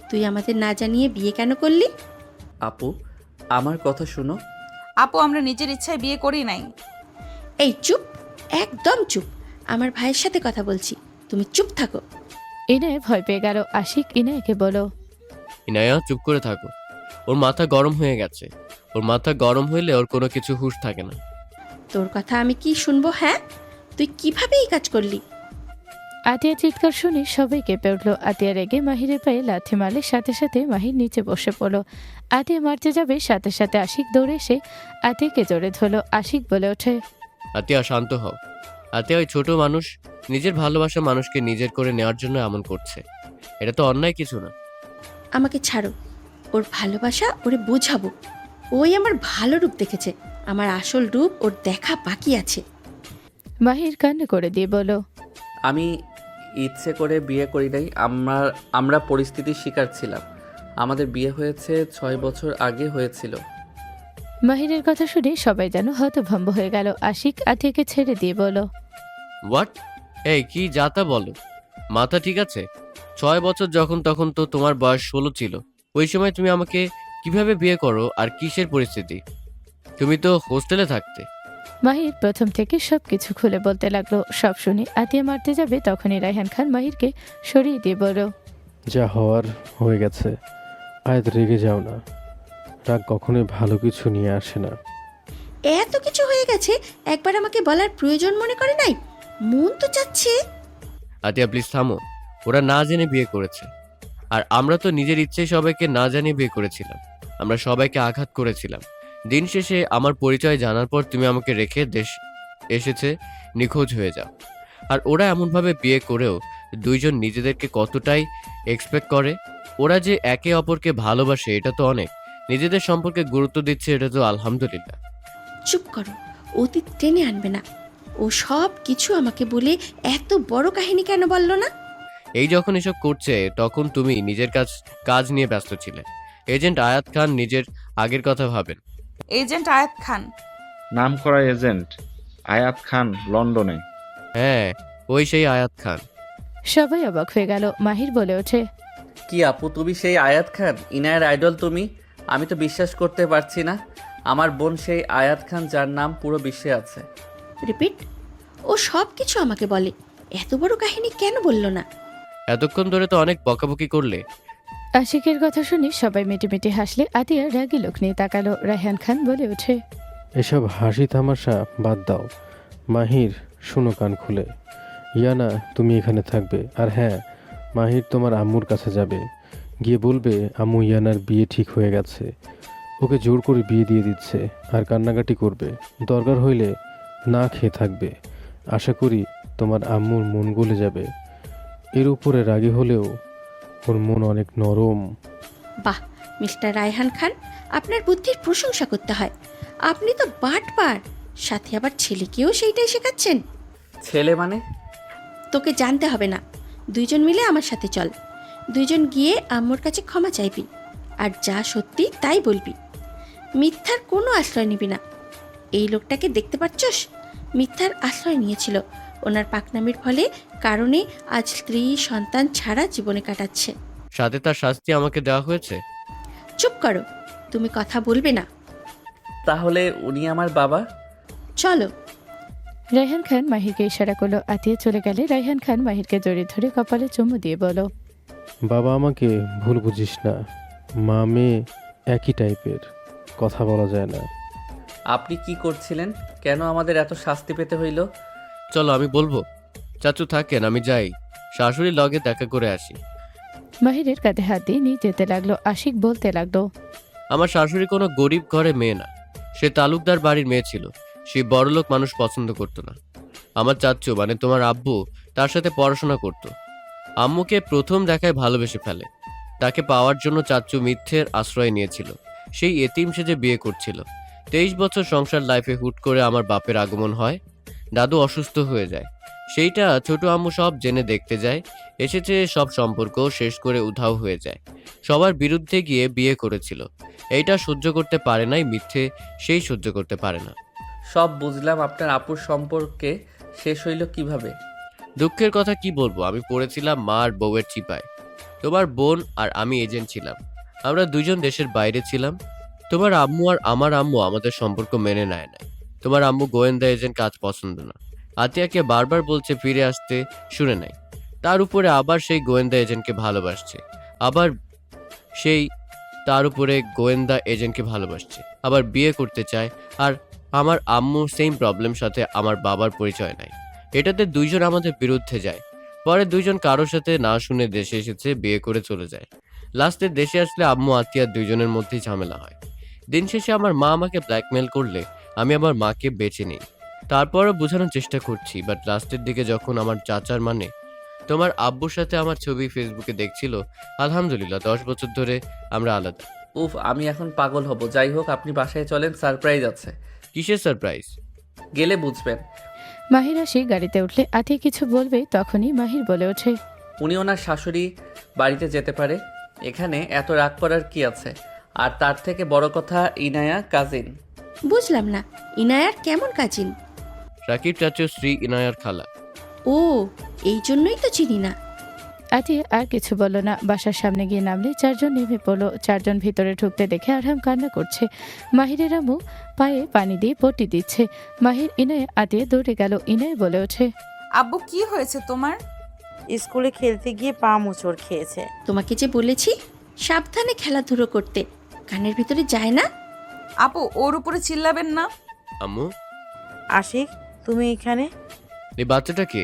Speaker 5: তুই আমাদের না জানিয়ে বিয়ে কেন করলি?
Speaker 2: আপু আমার কথা শুনো।
Speaker 1: আপু, আমরা নিজের ইচ্ছায় বিয়ে করি নাই।
Speaker 5: এই চুপ, একদম চুপ। আমার ভাইয়ের সাথে কথা বলছি, তুমি চুপ থাকো।
Speaker 4: ইনায় ভয় পেয়ে গেল। আশিক ইনায়কে বলো,
Speaker 9: ইনায়া চুপ করে থাকো। ওর মাথা গরম হয়ে গেছে। ওর মাথা গরম হইলে ওর কোনো কিছু হুঁশ থাকে না।
Speaker 5: তোর কথা আমি কি শুনবো? হ্যাঁ, তুই কিভাবে এই কাজ করলি?
Speaker 4: আতিয়া চিৎকার শুনে সবাই কেঁপে উঠল। আতিয়া রেগে মাহিরের পায়ে লাথি মারলে সাথে সাথে মাহির নিচে বসে পড়ল। আতিয়া মারতে যাবে, সাথে সাথে আশিক দৌড়ে এসে আতিয়াকে জড়ে ধরল। আশিক বলে ওঠে,
Speaker 9: আতিয়া শান্ত হও। আতিয়া ওই ছোট মানুষ নিজের ভালোবাসা মানুষকে নিজের করে নেওয়ার জন্য এমন করছে। এটা তো অন্যায় কিছু না।
Speaker 5: আমাকে ছাড়ো, ওর ভালোবাসা ওরে বোঝাবো। ওই আমার ভালো রূপ দেখেছে, আমার আসল রূপ ওর দেখা বাকি আছে।
Speaker 4: মাহির কান্না করে দিয়ে বলো,
Speaker 2: আমি ইচ্ছে করে বিয়ে করি নাই। আমরা পরিস্থিতির শিকার ছিলাম। আমাদের বিয়ে হয়েছে 6 বছর আগে হয়েছিল।
Speaker 4: মাহিরের কথা শুনে সবাই যেন হতভম্ব হয়ে গেল। আশিক আতিয়াকে ছেড়ে দিয়ে বলো,
Speaker 9: হোয়াট? এই কি যাতা বলো? মাথা ঠিক আছে? 6 বছর যখন তখন তো তোমার বয়স 16 ছিল। ওই সময় তুমি আমাকে কিভাবে বিয়ে করো আর কিসের পরিস্থিতি? তুমি তো হোস্টেলে থাকতে।
Speaker 4: মাহির প্রথম থেকে সবকিছু খুলে বলতে লাগলো। সব শুনে আতিয়া মারতে যাবে, তখনই রায়হান খান মাহিরকে সরিয়ে দিয়ে বলো,
Speaker 11: যা হওয়ার হয়ে গেছে। আয়াত, রেগে যাও না। রাগ কখনোই ভালো কিছু নিয়ে আসে না।
Speaker 5: এত কিছু হয়ে গেছে, একবার আমাকে বলার প্রয়োজন মনে করে নাই? মন তো চাচ্ছে।
Speaker 9: আতিয়া প্লিজ থামো। ওরা না জেনে বিয়ে করেছে, আর আমরা তো নিজের ইচ্ছেই সবাইকে না জানিয়ে বিয়ে করেছিলাম। আমরা সবাইকে আঘাত করেছিলাম। দিন শেষে আমার পরিচয় জানার পর তুমি আমাকে রেখে দেশ এসেছে নিখোঁজ হয়ে যাও। আর ওরা এমনভাবে বিয়ে করেও দুইজন নিজেদেরকে কতটাই এক্সপেক্ট করে। ওরা যে একে অপরকে ভালোবাসে এটা তো অনেক, নিজেদের সম্পর্কে গুরুত্ব দিচ্ছে এটা তো আলহামদুলিল্লাহ।
Speaker 5: চুপ করো, অতীত টেনে আনবে না। ও সব কিছু আমাকে বলে এত বড় কাহিনী কেন বললো না?
Speaker 9: এই যখন এসব করছে তখন তুমি নিজের কাজ নিয়ে ব্যস্ত ছিলে। এজেন্ট আয়াত খান নিজের আগের কথা ভাবেন।
Speaker 1: এজেন্ট আয়াত খান?
Speaker 10: নাম করা এজেন্ট আয়াত খান লন্ডনে।
Speaker 9: হ্যাঁ, ওই সেই আয়াত খান।
Speaker 4: সবাই অবাক হয়ে গেল। মাহির বলে ওঠে,
Speaker 2: কি আপু, তুমি সেই আয়াত খান? ইনায়ের আইডল তুমি? আমি তো বিশ্বাস করতে পারছি না। আমার বোন সেই আয়াত খান যার নাম পুরো বিশ্বে আছে।
Speaker 5: রিপিট। ও সব কিছু আমাকে বলে, এত বড় কাহিনী কেন বললো না?
Speaker 9: এতক্ষণ ধরে তো অনেক বকাবকি করলে।
Speaker 4: আশিকের কথা শুনে সবাই মিটিমিটি হাসলে আতিয়া রাগী লোক নিয়ে তাকালো। রায়হান খান বলে ওঠে,
Speaker 11: এসব হাসি তামাশা বাদ দাও। মাহির, শুনো কান খুলে। ইয়ানা তুমি এখানে থাকবে। আর হ্যাঁ, মাহির তোমার আম্মুর কাছে যাবে, গিয়ে বলবে আম্মু ইয়ানার বিয়ে ঠিক হয়ে গেছে, ওকে জোর করে বিয়ে দিয়ে দিচ্ছে। আর কান্নাকাটি করবে, দরকার হইলে না খেয়ে থাকবে। আশা করি তোমার আম্মুর মন গলে যাবে। এর উপরে রাগী হলেও ওর মন অনেক নরম।
Speaker 5: বাহ মিস্টার রায়হান খান, আপনার বুদ্ধির প্রশংসা করতে হয়। আপনি তো বাটপার, সাথে আবার ছেলেকেও সেইটাই শেখাচ্ছেন।
Speaker 2: ছেলে মানে?
Speaker 5: তোকে জানতে হবে না, দুইজন মিলে আমার সাথে চল। দুইজন গিয়ে আম্মুর কাছে ক্ষমা চাইবি, আর যা সত্যি তাই বলবি। মিথ্যার কোনো আশ্রয় নিবি না। এই লোকটাকে দেখতে পাচ্ছস? মিথ্যার আশ্রয় নিয়েছিল। ওনার পাকনামির ফলে কারণে আজ স্ত্রী সন্তান ছাড়া জীবনে কাটাচ্ছে।
Speaker 9: সাথে তার শাস্তি আমাকে দেওয়া হয়েছে।
Speaker 5: চুপ করো, তুমি কথা বলবে না।
Speaker 2: তাহলে উনি আমার বাবা?
Speaker 5: চলো।
Speaker 4: রায়হান খান মাহিরকে ইশারা করলো। আতিয়া চলে গেলে রায়হান খান মাহিরকে জড়িয়ে ধরে কপালে চুমু দিয়ে বলো,
Speaker 11: বাবা আমাকে ভুল বুঝিস না, মা মেয়ে একই টাইপের, কথা বলা যায় না।
Speaker 2: আপনি কি করছিলেন? কেন আমাদের এত শাস্তি পেতে হইল?
Speaker 9: চলো আমি বলবো। চাচু থাকেন, আমি যাই, শাশুড়ির লগে দেখা করে আসি।
Speaker 4: মাহিরের কাঁধে হাত দিয়ে নিয়ে যেতে লাগলো। আশিক বলতে লাগলো,
Speaker 9: আমার শাশুড়ি কোনো গরিব ঘরে মেয়ে না, সে তালুকদার বাড়ির মেয়ে ছিল। সে বড়লোক মানুষ পছন্দ করতো না। আমার চাচ্চু মানে তোমার আব্বু তার সাথে পড়াশোনা করত। আম্মুকে প্রথম দেখায় ভালোবেসে ফেলে। তাকে পাওয়ার জন্য চাচ্চু মিথ্যের আশ্রয় নিয়েছিল। সেই এতিম সেজে বিয়ে করছিল। 23 বছর সংসার লাইফে হুট করে আমার বাপের আগমন হয়। দাদু অসুস্থ হয়ে যায়। সেইটা ছোট আম্মু সব জেনে দেখতে যায়। এসেছে, সব সম্পর্ক শেষ করে উধাও হয়ে যায়। সবার বিরুদ্ধে গিয়ে বিয়ে করেছিল। এইটা সহ্য করতে পারে নাই, মিথ্যে সেই সহ্য করতে পারে না।
Speaker 2: সব বুঝলাম, আপনার আপুর সম্পর্কে শেষ হইল কিভাবে?
Speaker 9: দুঃখের কথা কি বলবো, আমি পড়েছিলাম মা আর বউয়ের চিপায়। তোমার বোন আর আমি এজেন্ট ছিলাম। আমরা দুইজন দেশের বাইরে ছিলাম। তোমার আম্মু আর আমার আম্মু আমাদের সম্পর্ক মেনে নেয় না। তোমার আম্মু গোয়েন্দা এজেন্ট কাজ পছন্দ না। আতিয়াকে বারবার বলছে ফিরে আসতে, শুনে নাই। তার উপরে আবার সেই গোয়েন্দা এজেন্টকে ভালোবাসছে। আবার সেই তার উপরে গোয়েন্দা এজেন্টকে ভালোবাসছে, আবার বিয়ে করতে চায়। আর আমার আম্মু সেম প্রবলেম, সাথে আমার বাবার পরিচয় নাই। এটাতে দুইজন আমাদের বিরুদ্ধে যায়। পরে দুইজন কারোর সাথে না শুনে দেশে এসেছে, বিয়ে করে চলে যায়। লাস্টে দেশে আসলে আম্মু আতিয়া দুইজনের মধ্যেই ঝামেলা হয়। দিন শেষে আমার মা আমাকে ব্ল্যাকমেল করলে আমি আমার মাকে বেছে নিই। তারপরও বোঝানোর চেষ্টা করছি, বাট লাস্টের দিকে যখন আমার চাচার মানে তোমার আব্বুর সাথে আমার ছবি ফেসবুকে দেখছিল, আলহামদুলিল্লাহ 10 বছর ধরে আমরা আলাদা।
Speaker 2: উফ, আমি এখন পাগল হব। যাই হোক, আপনি বাসায় চলেন, সারপ্রাইজ আছে।
Speaker 9: কিসের সারপ্রাইজ?
Speaker 2: গেলে বুঝবেন।
Speaker 4: মাহির আসি গাড়িতে উঠলে আতিয়া কিছু বলবে, তখনই মাহির বলে ওঠে,
Speaker 2: উনি ওনার শাশুড়ি বাড়িতে যেতে পারে, এখানে এত রাগ করার কি আছে? আর তার থেকে বড় কথা, ইনায়া কাজিন।
Speaker 5: বুঝলাম না, ইনায়ার কেমন কাজিন?
Speaker 9: রাকিব চাচু শ্রী ইনায়ার খালা।
Speaker 5: ও, এই জন্যই তো চিনি না।
Speaker 4: আতিয়া আর কিছু বলল না। বাসার সামনে গিয়ে নামলে 4 জন নেমে পড়লো। 4 জন ভিতরে ঢুকতে দেখে আরহাম কান্না করছে। মাহিরের আম্মু পায়ে পানি দিয়ে পট্টি দিচ্ছে। মাহির ইনায়া আতিয়া দৌড়ে গেল। ইনায়া বলে ওঠে,
Speaker 1: আব্বু কি হয়েছে তোমার?
Speaker 3: স্কুলে খেলতে গিয়ে পা মোচড় খেয়েছে।
Speaker 5: তোমাকে যে বলেছি সাবধানে খেলাধুলো করতে, কানের ভিতরে যায় না।
Speaker 1: আপু, ওর উপরে চিল্লাবেন না।
Speaker 9: আম্মু,
Speaker 3: আশিক তুমি এখানে?
Speaker 9: এই বাচ্চাটা কে?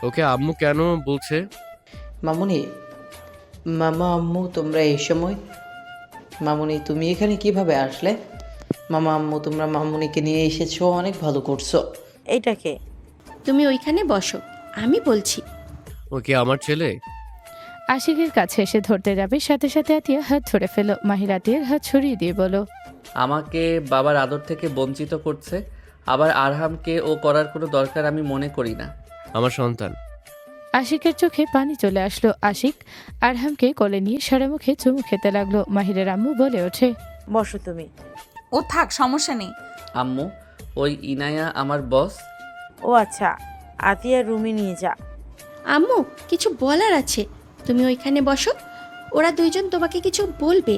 Speaker 9: ওকে আম্মু কেন বলছে?
Speaker 6: মামুনি, মামা আম্মু তোমরা এই সময়? মামুনি তুমি এখানে কিভাবে আসলে? মামা আম্মু তোমরা মামুনিকে নিয়ে এসেছো, অনেক ভালো করছো।
Speaker 3: এইটাকে
Speaker 5: তুমি ওইখানে বসো, আমি বলছি।
Speaker 9: ও কি আমার ছেলে?
Speaker 4: আশিকের কাছে এসে ধরতে যাবে, সাথে সাথে আতিয়া হাত ধরে ফেল। মাহির আতিয়ার হাত ছড়িয়ে দিয়ে বলো,
Speaker 2: আমাকে বাবার আদর থেকে বঞ্চিত করছে, আবার আরহামকে ও করার কোনো দরকার আমি মনে করি না।
Speaker 9: আমার সন্তান।
Speaker 4: আশিকের চোখে পানি চলে আসলো। আশিক আরহামকে কোলে নিয়ে সারা মুখে চুমু খেতে লাগলো। মাহিরের আম্মু বলে ওঠে,
Speaker 3: বসো তুমি।
Speaker 1: ও থাক, সমস্যা নেই।
Speaker 2: আম্মু, ওই ইনায়া আমার বস।
Speaker 3: ও আচ্ছা, আতিয়া রুমে নিয়ে যা।
Speaker 5: আম্মু কিছু বলার আছে, তুমি ওইখানে বসো। ওরা দুইজন তোমাকে কিছু বলবে,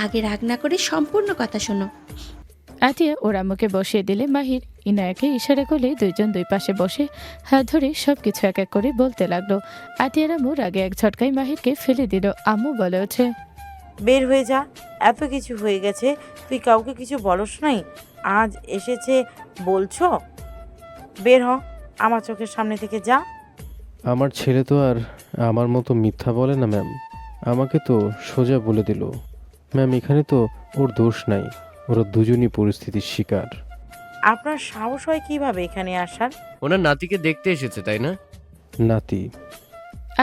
Speaker 5: আগে রাগ না করে সম্পূর্ণ কথা শোনো।
Speaker 4: আতিয়া ওর আম্মুকে বসিয়ে দিলে মাহির ইনায়াকে ইশারা করলে দুইজন দুই পাশে বসে হাত ধরে সবকিছু এক এক করে বলতে লাগলো। আতিয়ার আম্মুর আগে এক ঝটকায় মাহিরকে ফেলে দিল। আম্মু বলে ওঠে,
Speaker 3: বের হয়ে যা, এত কিছু হয়ে গেছে, তুই কাউকে কিছু বলস নাই, আজ এসেছে বলছো? বের হ, আমার চোখের সামনে থেকে যা।
Speaker 11: আমার ছেলে তো আর আমার মতো মিথ্যা বলে না ম্যাম, আমাকে তো সোজা বলে দিল। ম্যাম এখানে তো ওর দোষ নাই, ওরা দুজনই পরিস্থিতির শিকার।
Speaker 3: আপনার সাহস হয় কিভাবে এখানে আসার?
Speaker 9: ওনার নাতিকে দেখতে এসেছে, তাই না?
Speaker 11: নাতি?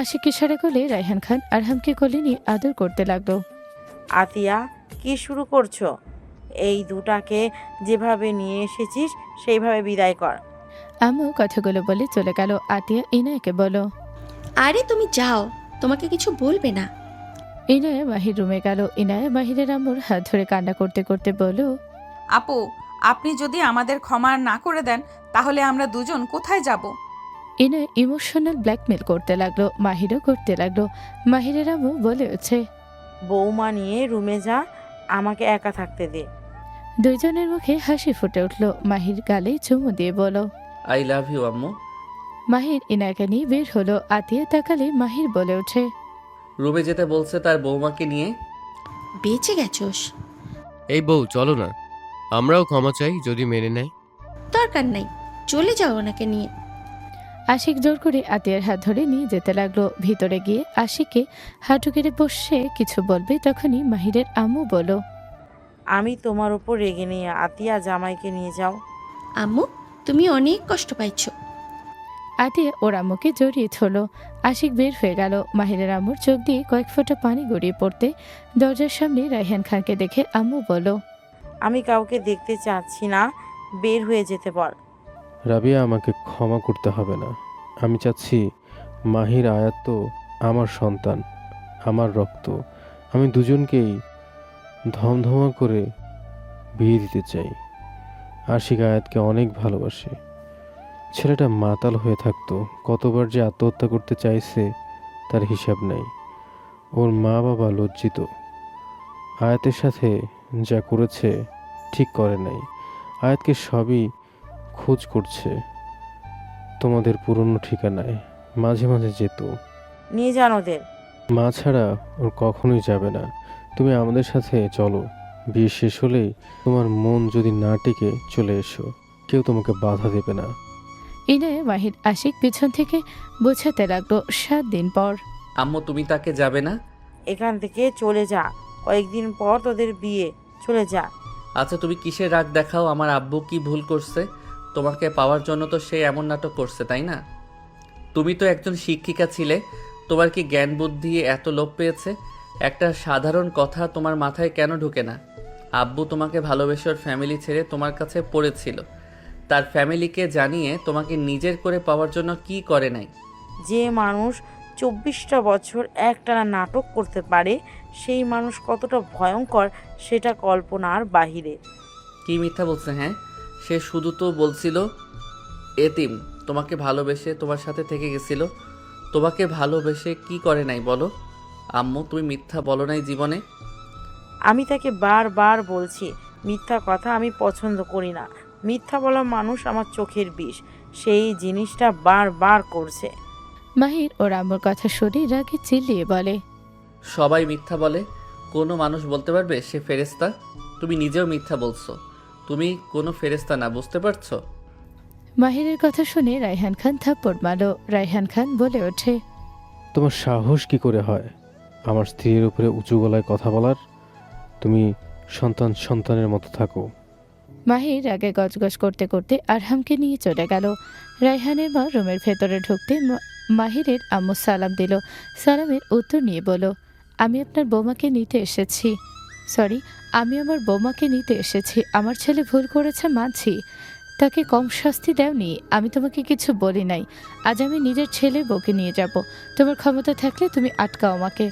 Speaker 4: আশিক ইশারা করলে রায়হান খান আরহামকে কোলে নিয়ে আদর করতে লাগলো।
Speaker 3: আতিয়া, কি শুরু করছো? এই দুটাকে যেভাবে নিয়ে এসেছিস সেইভাবে বিদায় কর।
Speaker 4: আম্মু কথাগুলো বলে চলে গেল। আতিয়া ইনায়াকে বলো,
Speaker 5: আরে তুমি যাও, তোমাকে কিছু বলবে না।
Speaker 4: ইনায়া মাহির রুমে গেল। ইনায়া মাহিরের আম্মুর হাত ধরে কান্না করতে করতে বলল,
Speaker 1: আপু, আপনি যদি আমাদের ক্ষমা না করে দেন তাহলে আমরা দুজন কোথায় যাব?
Speaker 4: ইনায়া ইমোশনাল ব্ল্যাকমেল করতে লাগলো। মাহিরও করতে লাগলো। মাহিরের আম্মু বলে হচ্ছে,
Speaker 3: বৌমা নিয়ে রুমে যা, আমাকে একা থাকতে দে।
Speaker 4: দুইজনের মুখে হাসি ফুটে উঠল। মাহির গালে চুমু দিয়ে বলো,
Speaker 2: আই লাভ ইউ আম্মু।
Speaker 4: মাহির ইনায়াকে নিয়ে বের হলো। আতিয়া তাকালে মাহির বলে ওঠে,
Speaker 2: রুমে যেতে বলছে তার বৌমাকে নিয়ে।
Speaker 5: বেঁচে গেছোস।
Speaker 9: এই বউ চলো না, আমরাও ক্ষমা চাই যদি মেনে নেয়।
Speaker 5: দরকার নাই, চলে যাও ওনাকে নিয়ে।
Speaker 4: আশিক জোর করে আতিয়ার হাত ধরে নিয়ে যেতে লাগলো। ভিতরে গিয়ে আশিককে হাঁটু কেড়ে বসে কিছু বলবে, তখনই মাহিরের আম্মু বলো,
Speaker 3: আমি তোমার উপর রেগে নিয়ে আতিয়া জামাইকে নিয়ে যাও।
Speaker 5: আম্মু তুমি অনেক কষ্ট পাইছ।
Speaker 4: আতিয়া ওর আম্মুকে জড়িয়ে ধরল। আশিক বের হয়ে গেল। মাহিরের আম্মুর চোখ দিয়ে কয়েক ফোঁটা পানি গড়িয়ে পড়তে দরজার সামনে রায়হান খানকে দেখে আম্মু বলো,
Speaker 3: আমি কাউকে দেখতে চাচ্ছি না, বের হয়ে যেতে বল।
Speaker 11: রাবিয়া আমাকে ক্ষমা করতে হবে না, আমি চাচ্ছি মাহির আয়াত তো আমার সন্তান, আমার রক্ত, আমি দুজনকেই ধমধমা করে বিয়ে দিতে চাই। আশিক আয়াতকে অনেক ভালোবাসে। ছেলেটা মাতাল হয়ে থাকতো, কতবার যে আত্মহত্যা করতে চাইছে তার হিসাব নেই। ওর মা বাবা লজ্জিত, আয়াতের সাথে যা করেছে ঠিক করে নাই। আয়াতকে সবই খোঁজ করছে তোমাদের পুরনো ঠিকানায়, মাঝে মাঝে যেত।
Speaker 3: নিয়ে যান ওদের।
Speaker 11: মা ছাড়া ওর কখনোই যাবে না। তুমি আমাদের সাথে চলো, বিয়ে শেষ হলেই তোমার মন যদি না টিকে চলে এসো, কেউ তোমাকে বাধা দেবে না।
Speaker 4: ইনায়া মাহির আশিক পিছন থেকে বোঝাতে লাগলো। 7 দিন পর
Speaker 2: আম্মু, তুমি তাকে যাবে না?
Speaker 3: এখান থেকে চলে যা, কয়েকদিন পর তোদের বিয়ে, চলে যা।
Speaker 2: আচ্ছা, তুমি কিসের রাগ দেখাও? আমার আব্বু কি ভুল করছে? তোমাকে পাওয়ার জন্য তো সে এমন নাটক করছে, তাই না? তুমি তো একজন শিক্ষিকা ছিলে, তোমার কি জ্ঞান বুদ্ধি এত লোপ পেয়েছে? একটা সাধারণ কথা তোমার মাথায় কেন ঢুকে না? আব্বু তোমাকে ভালোবেসে ওর ফ্যামিলি ছেড়ে তোমার কাছে পড়েছিল, তার ফ্যামিলিকে জানিয়ে তোমাকে নিজের করে পাওয়ার জন্য কি করে নাই?
Speaker 3: যে মানুষ 24টা বছর একটানা নাটক করতে পারে, সেই মানুষ কতটা ভয়ঙ্কর সেটা কল্পনার বাহিরে।
Speaker 2: কি মিথ্যা বলছে? হ্যাঁ, সে শুধু তো বলছিল এতিম, তোমাকে ভালোবেসে তোমার সাথে থেকে গেছিল। তোমাকে ভালোবেসে কি করে নাই বলো? আম্মু, তুমি মিথ্যা বলো নাই জীবনে।
Speaker 3: আমি তাকে বারবার বলছি, মিথ্যা কথা আমি পছন্দ করি না, মিথ্যা বলা মানুষ আমার চোখের বিষ, সেই জিনিসটা বারবার করছে।
Speaker 4: মাহির ওর আম্মুর কথা শুনে রাগে চিল্লিয়ে বলে,
Speaker 2: সবাই মিথ্যা বলে, কোনো মানুষ বলতে পারবে সে ফেরেশতা? তুমি নিজেও মিথ্যা বলছো, তুমি কোনো ফেরেশতা না, বুঝতে পারছো?
Speaker 4: মাহিরের কথা শুনে রায়হান খান থাপ্পড় মারল। রায়হান খান বলে ওঠে,
Speaker 11: তোমার সাহস কি করে হয় আমার স্ত্রীর উপরে উঁচু গলায় কথা বলার? তুমি সন্তানের মতো থাকো।
Speaker 4: মাহির আগে গজগজ করতে করতে আরহামকে নিয়ে চলে গেল। রায়হানের মা রুমের ভেতরে ঢুকতে মাহিরের আম্মু সালাম দিল। সালামের উত্তর নিয়ে বলল, আমি আপনার বৌমাকে নিতে এসেছি। আমি আমার বৌমাকে নিতে এসেছি। আমার ছেলে ভুল করেছে মানছি, তাকে কম শাস্তি দেওনি। আমি তোমাকে কিছু বলি নাই। আজ আমি নিজের ছেলে বউকে নিয়ে যাব। তোমার ক্ষমতা থাকলে তুমি আটকাও আমাকে।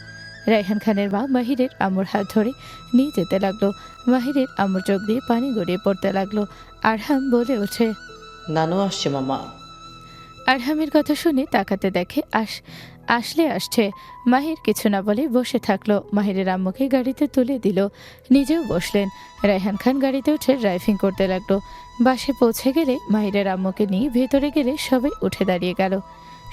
Speaker 4: রায়হান খানের মা মাহিরের আম্মুর হাত ধরে নিয়ে যেতে লাগলো। মাহিরের আম্মুর চোখ দিয়ে পানি গড়িয়ে পড়তে লাগলো। আরহাম বলে ওঠে,
Speaker 6: নানু আসছে মামা।
Speaker 4: আরহামের কথা শুনে তাকাতে দেখে আসলে আসছে। মাহির কিছু না বলে বসে থাকলো। মাহিরের আম্মুকে গাড়িতে তুলে দিল, নিজেও বসলেন। রায়হান খান গাড়িতে উঠে ড্রাইভিং করতে লাগলো। বাসে পৌঁছে গেলে মাহিরের আম্মুকে নিয়ে ভেতরে গেলে সবাই উঠে দাঁড়িয়ে গেল।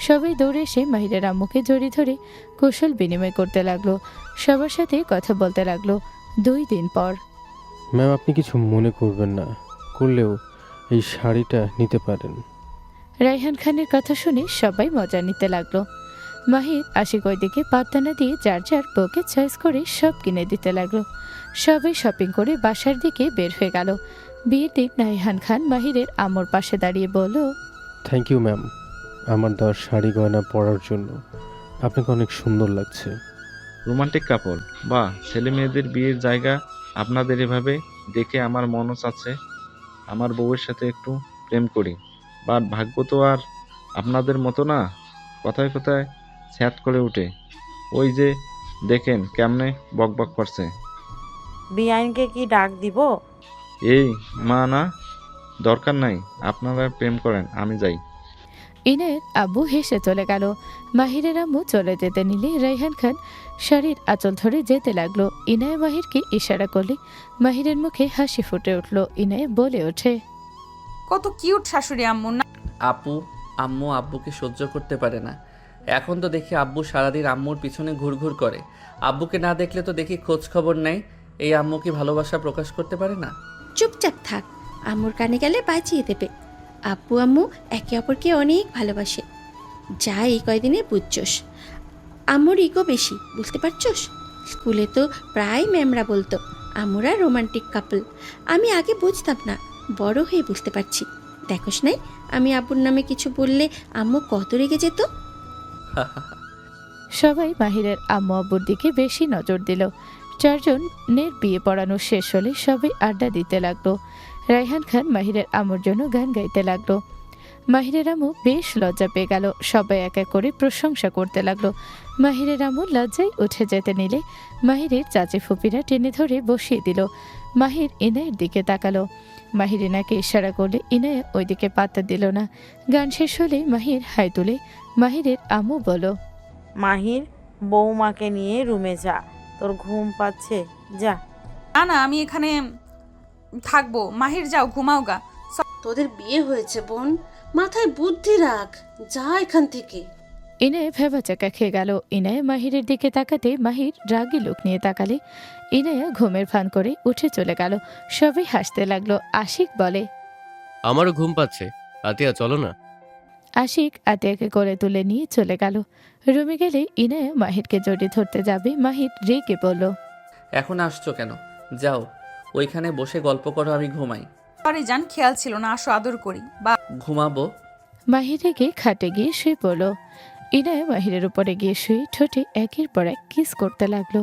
Speaker 4: সবাই দৌড়ে এসে মাহিরের আম্মুকে জড়িয়ে ধরে কৌশল বিনিময় করতে লাগলো। সবার সাথে কথা বলতে লাগলো। 2 দিন পর।
Speaker 11: ম্যাম, আপনি কিছু মনে করবেন না, করলেও এই শাড়িটা নিতে পারেন।
Speaker 4: রায়হান খানের কথা শুনে সবাই মজা নিতে লাগলো। মাহির আশিক ওইদিকে পাত্তা না দিয়ে যার যার বউকে চয়েস করে সব কিনে দিতে লাগলো। সবাই শপিং করে বাসার দিকে বের হয়ে গেল। বিয়ের দিন রায়হান খান মাহিরের আম্মুর পাশে দাঁড়িয়ে বলল,
Speaker 11: থ্যাংক ইউ ম্যাম, আমার দেওয়ার শাড়ি গয়না পরার জন্য। আপনাকে অনেক সুন্দর লাগছে।
Speaker 10: রোমান্টিক কাপল বা ছেলে মেয়েদের বিয়ের জায়গা আপনাদের এভাবে দেখে আমার মনও চাচ্ছে আমার বউয়ের সাথে একটু প্রেম করি, বাট ভাগ্য তো আর আপনাদের মতো না, কথায় কথায় ছ্যাঁত করে ওঠে। ওই যে দেখেন কেমনে বকবক করছে।
Speaker 3: বিআইনকে কি ডাক দিব?
Speaker 10: এই মা না, দরকার নাই, আপনারা প্রেম করেন, আমি যাই।
Speaker 4: ইনায়ের আব্বু হেসে চলে গেল। মাহিরের আম্মু চলে যেতে নিলে রায়হান খান শাড়ির আঁচল ধরে যেতে লাগলো। ইনায় মাহিরকে ইশারা করলে মাহিরের মুখে হাসি ফুটে উঠল। ইনায় বলে ওঠে,
Speaker 1: কত কিউট শাশুড়ি আম্মু না?
Speaker 2: আম্মু আব্বুকে সহ্য করতে পারে না। এখন তো দেখি আব্বু সারাদিন আম্মুর পিছনে ঘুরঘুর করে। আব্বুকে না দেখলে তো দেখি খোঁজ খবর নেই। এই আম্মু কি ভালোবাসা প্রকাশ করতে পারে না?
Speaker 5: চুপচাপ থাক, আম্মুর কানে গেলে বাঁচিয়ে দেবে। আব্বু আম্মু একে অপরকে অনেক ভালোবাসে, যা এই কয়দিনে বুঝছস। আম্মুর ইগো বেশি, বুঝতে পারছস? স্কুলে তো প্রায় ম্যামরা বলতো আম্মুরা রোমান্টিক কাপল। আমি আগে বুঝতাম না, বড় হয়ে বুঝতে পারছি। দেখোস নাই, আমি আব্বুর নামে কিছু বললে আম্মু কত রেগে যেত।
Speaker 4: সবাই মাহিরের আম্মু আব্বুর দিকে বেশি নজর দিল। 4 জনের বিয়ে পড়ানো শেষ হলে সবাই আড্ডা দিতে লাগলো। রায়হান খান মাহিরের আম্মুর জন্য গান গাইতে লাগলো। মাহিরের আম্মু বেশ লজ্জা পেয়ে গেল। সবাই এক এক করে প্রশংসা করতে লাগলো। মাহিরের আম্মু লজ্জায় উঠে যেতে নিলে মাহিরের চাচি ফুপিরা টেনে ধরে বসিয়ে দিল। মাহির ইনায়ের দিকে তাকালো। মাহির ইনাকে ইশারা করলে ইনায়া ওইদিকে পাত্তা দিল না। গান শেষ হলে মাহির হাই তুলে মাহিরের আম্মু বলো,
Speaker 3: মাহির, বৌমাকে নিয়ে রুমে যা, তোর ঘুম পাচ্ছে, যা।
Speaker 1: না, আমি এখানে থাকবো। মাহির যাও, ঘুমাও গা।
Speaker 8: তোদের বিয়ে হয়েছে বোন, মাথায় বুদ্ধি রাখ, যা এখান থেকে।
Speaker 4: ইনায় ভেবাচাকা খেয়ে গেল। ইনায়া মাহিরের দিকে তাকাতে মাহির রাগী লোক নিয়ে তাকালে ইনায়া ঘুমের ভান করে উঠে চলে গেল। সবাই হাসতে লাগলো। আশিক বলে,
Speaker 9: আমারও ঘুম পাচ্ছে, আতিয়া চলো না।
Speaker 4: আশিক আতিয়াকে করে তুলে নিয়ে চলে গেল। রুমে গেলে ইনায়া মাহিরকে জড়িয়ে ধরতে যাবে। মাহির রেগে বলল,
Speaker 2: এখন আসছো কেন? যাও ওইখানে বসে গল্প করো, আমি ঘুমাই।
Speaker 1: সরি জান, খেয়াল ছিল না, আসো আদর করি। বা
Speaker 2: ঘুমাবো।
Speaker 4: মাহির রেগে খাটে গিয়ে শুয়ে পড়ল। ইনায়া মাহিরের উপরে গিয়ে শুয়ে ঠোঁটে একের পর এক কিস করতে লাগলো।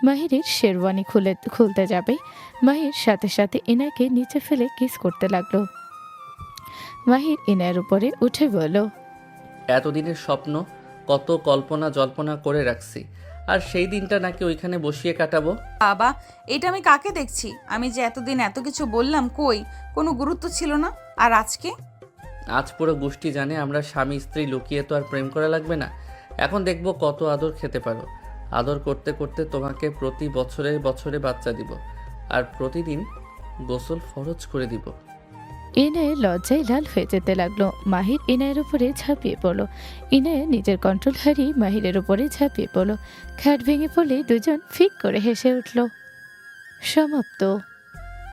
Speaker 4: মাহিরের শেরওয়ানি খুলতে যাবে। মাহির সাথে সাথে ইনায়কে নিচে ফেলে কিস করতে লাগলো। মাহির ইনায়ের উপরে উঠে বলল,
Speaker 2: এতদিনের স্বপ্ন, কত কল্পনা জল্পনা করে রাখছি, আর সেই দিনটা নাকি ওইখানে বসিয়ে কাটাবো।
Speaker 1: বাবা, এটা আমি কাকে দেখছি? আমি যে এতদিন এত কিছু বললাম, কই কোনো গুরুত্ব ছিল না? আর আজকে?
Speaker 2: আজ পুরো গোষ্ঠী জানে আমরা স্বামী স্ত্রী, লুকিয়ে তো আর প্রেম করা লাগবে না। এখন দেখবো কত আদর খেতে পারো। আদর করতে করতে তোমাকে প্রতি বছরে বছরে বাচ্চা দিব, আর প্রতিদিন গোসল ফরজ করে দিব।
Speaker 4: ইনায়ের লজ্জায় লাল হয়ে যেতে লাগলো। মাহির ইনায়ের উপরে ঝাঁপিয়ে পড়ল। ইনায়ে নিজের কন্ট্রোল হারিয়ে মাহিরের উপরে ঝাঁপিয়ে পড়ল। খাট ভেঙে পড়লে দুজন ফিক করে হেসে উঠল। সমাপ্ত।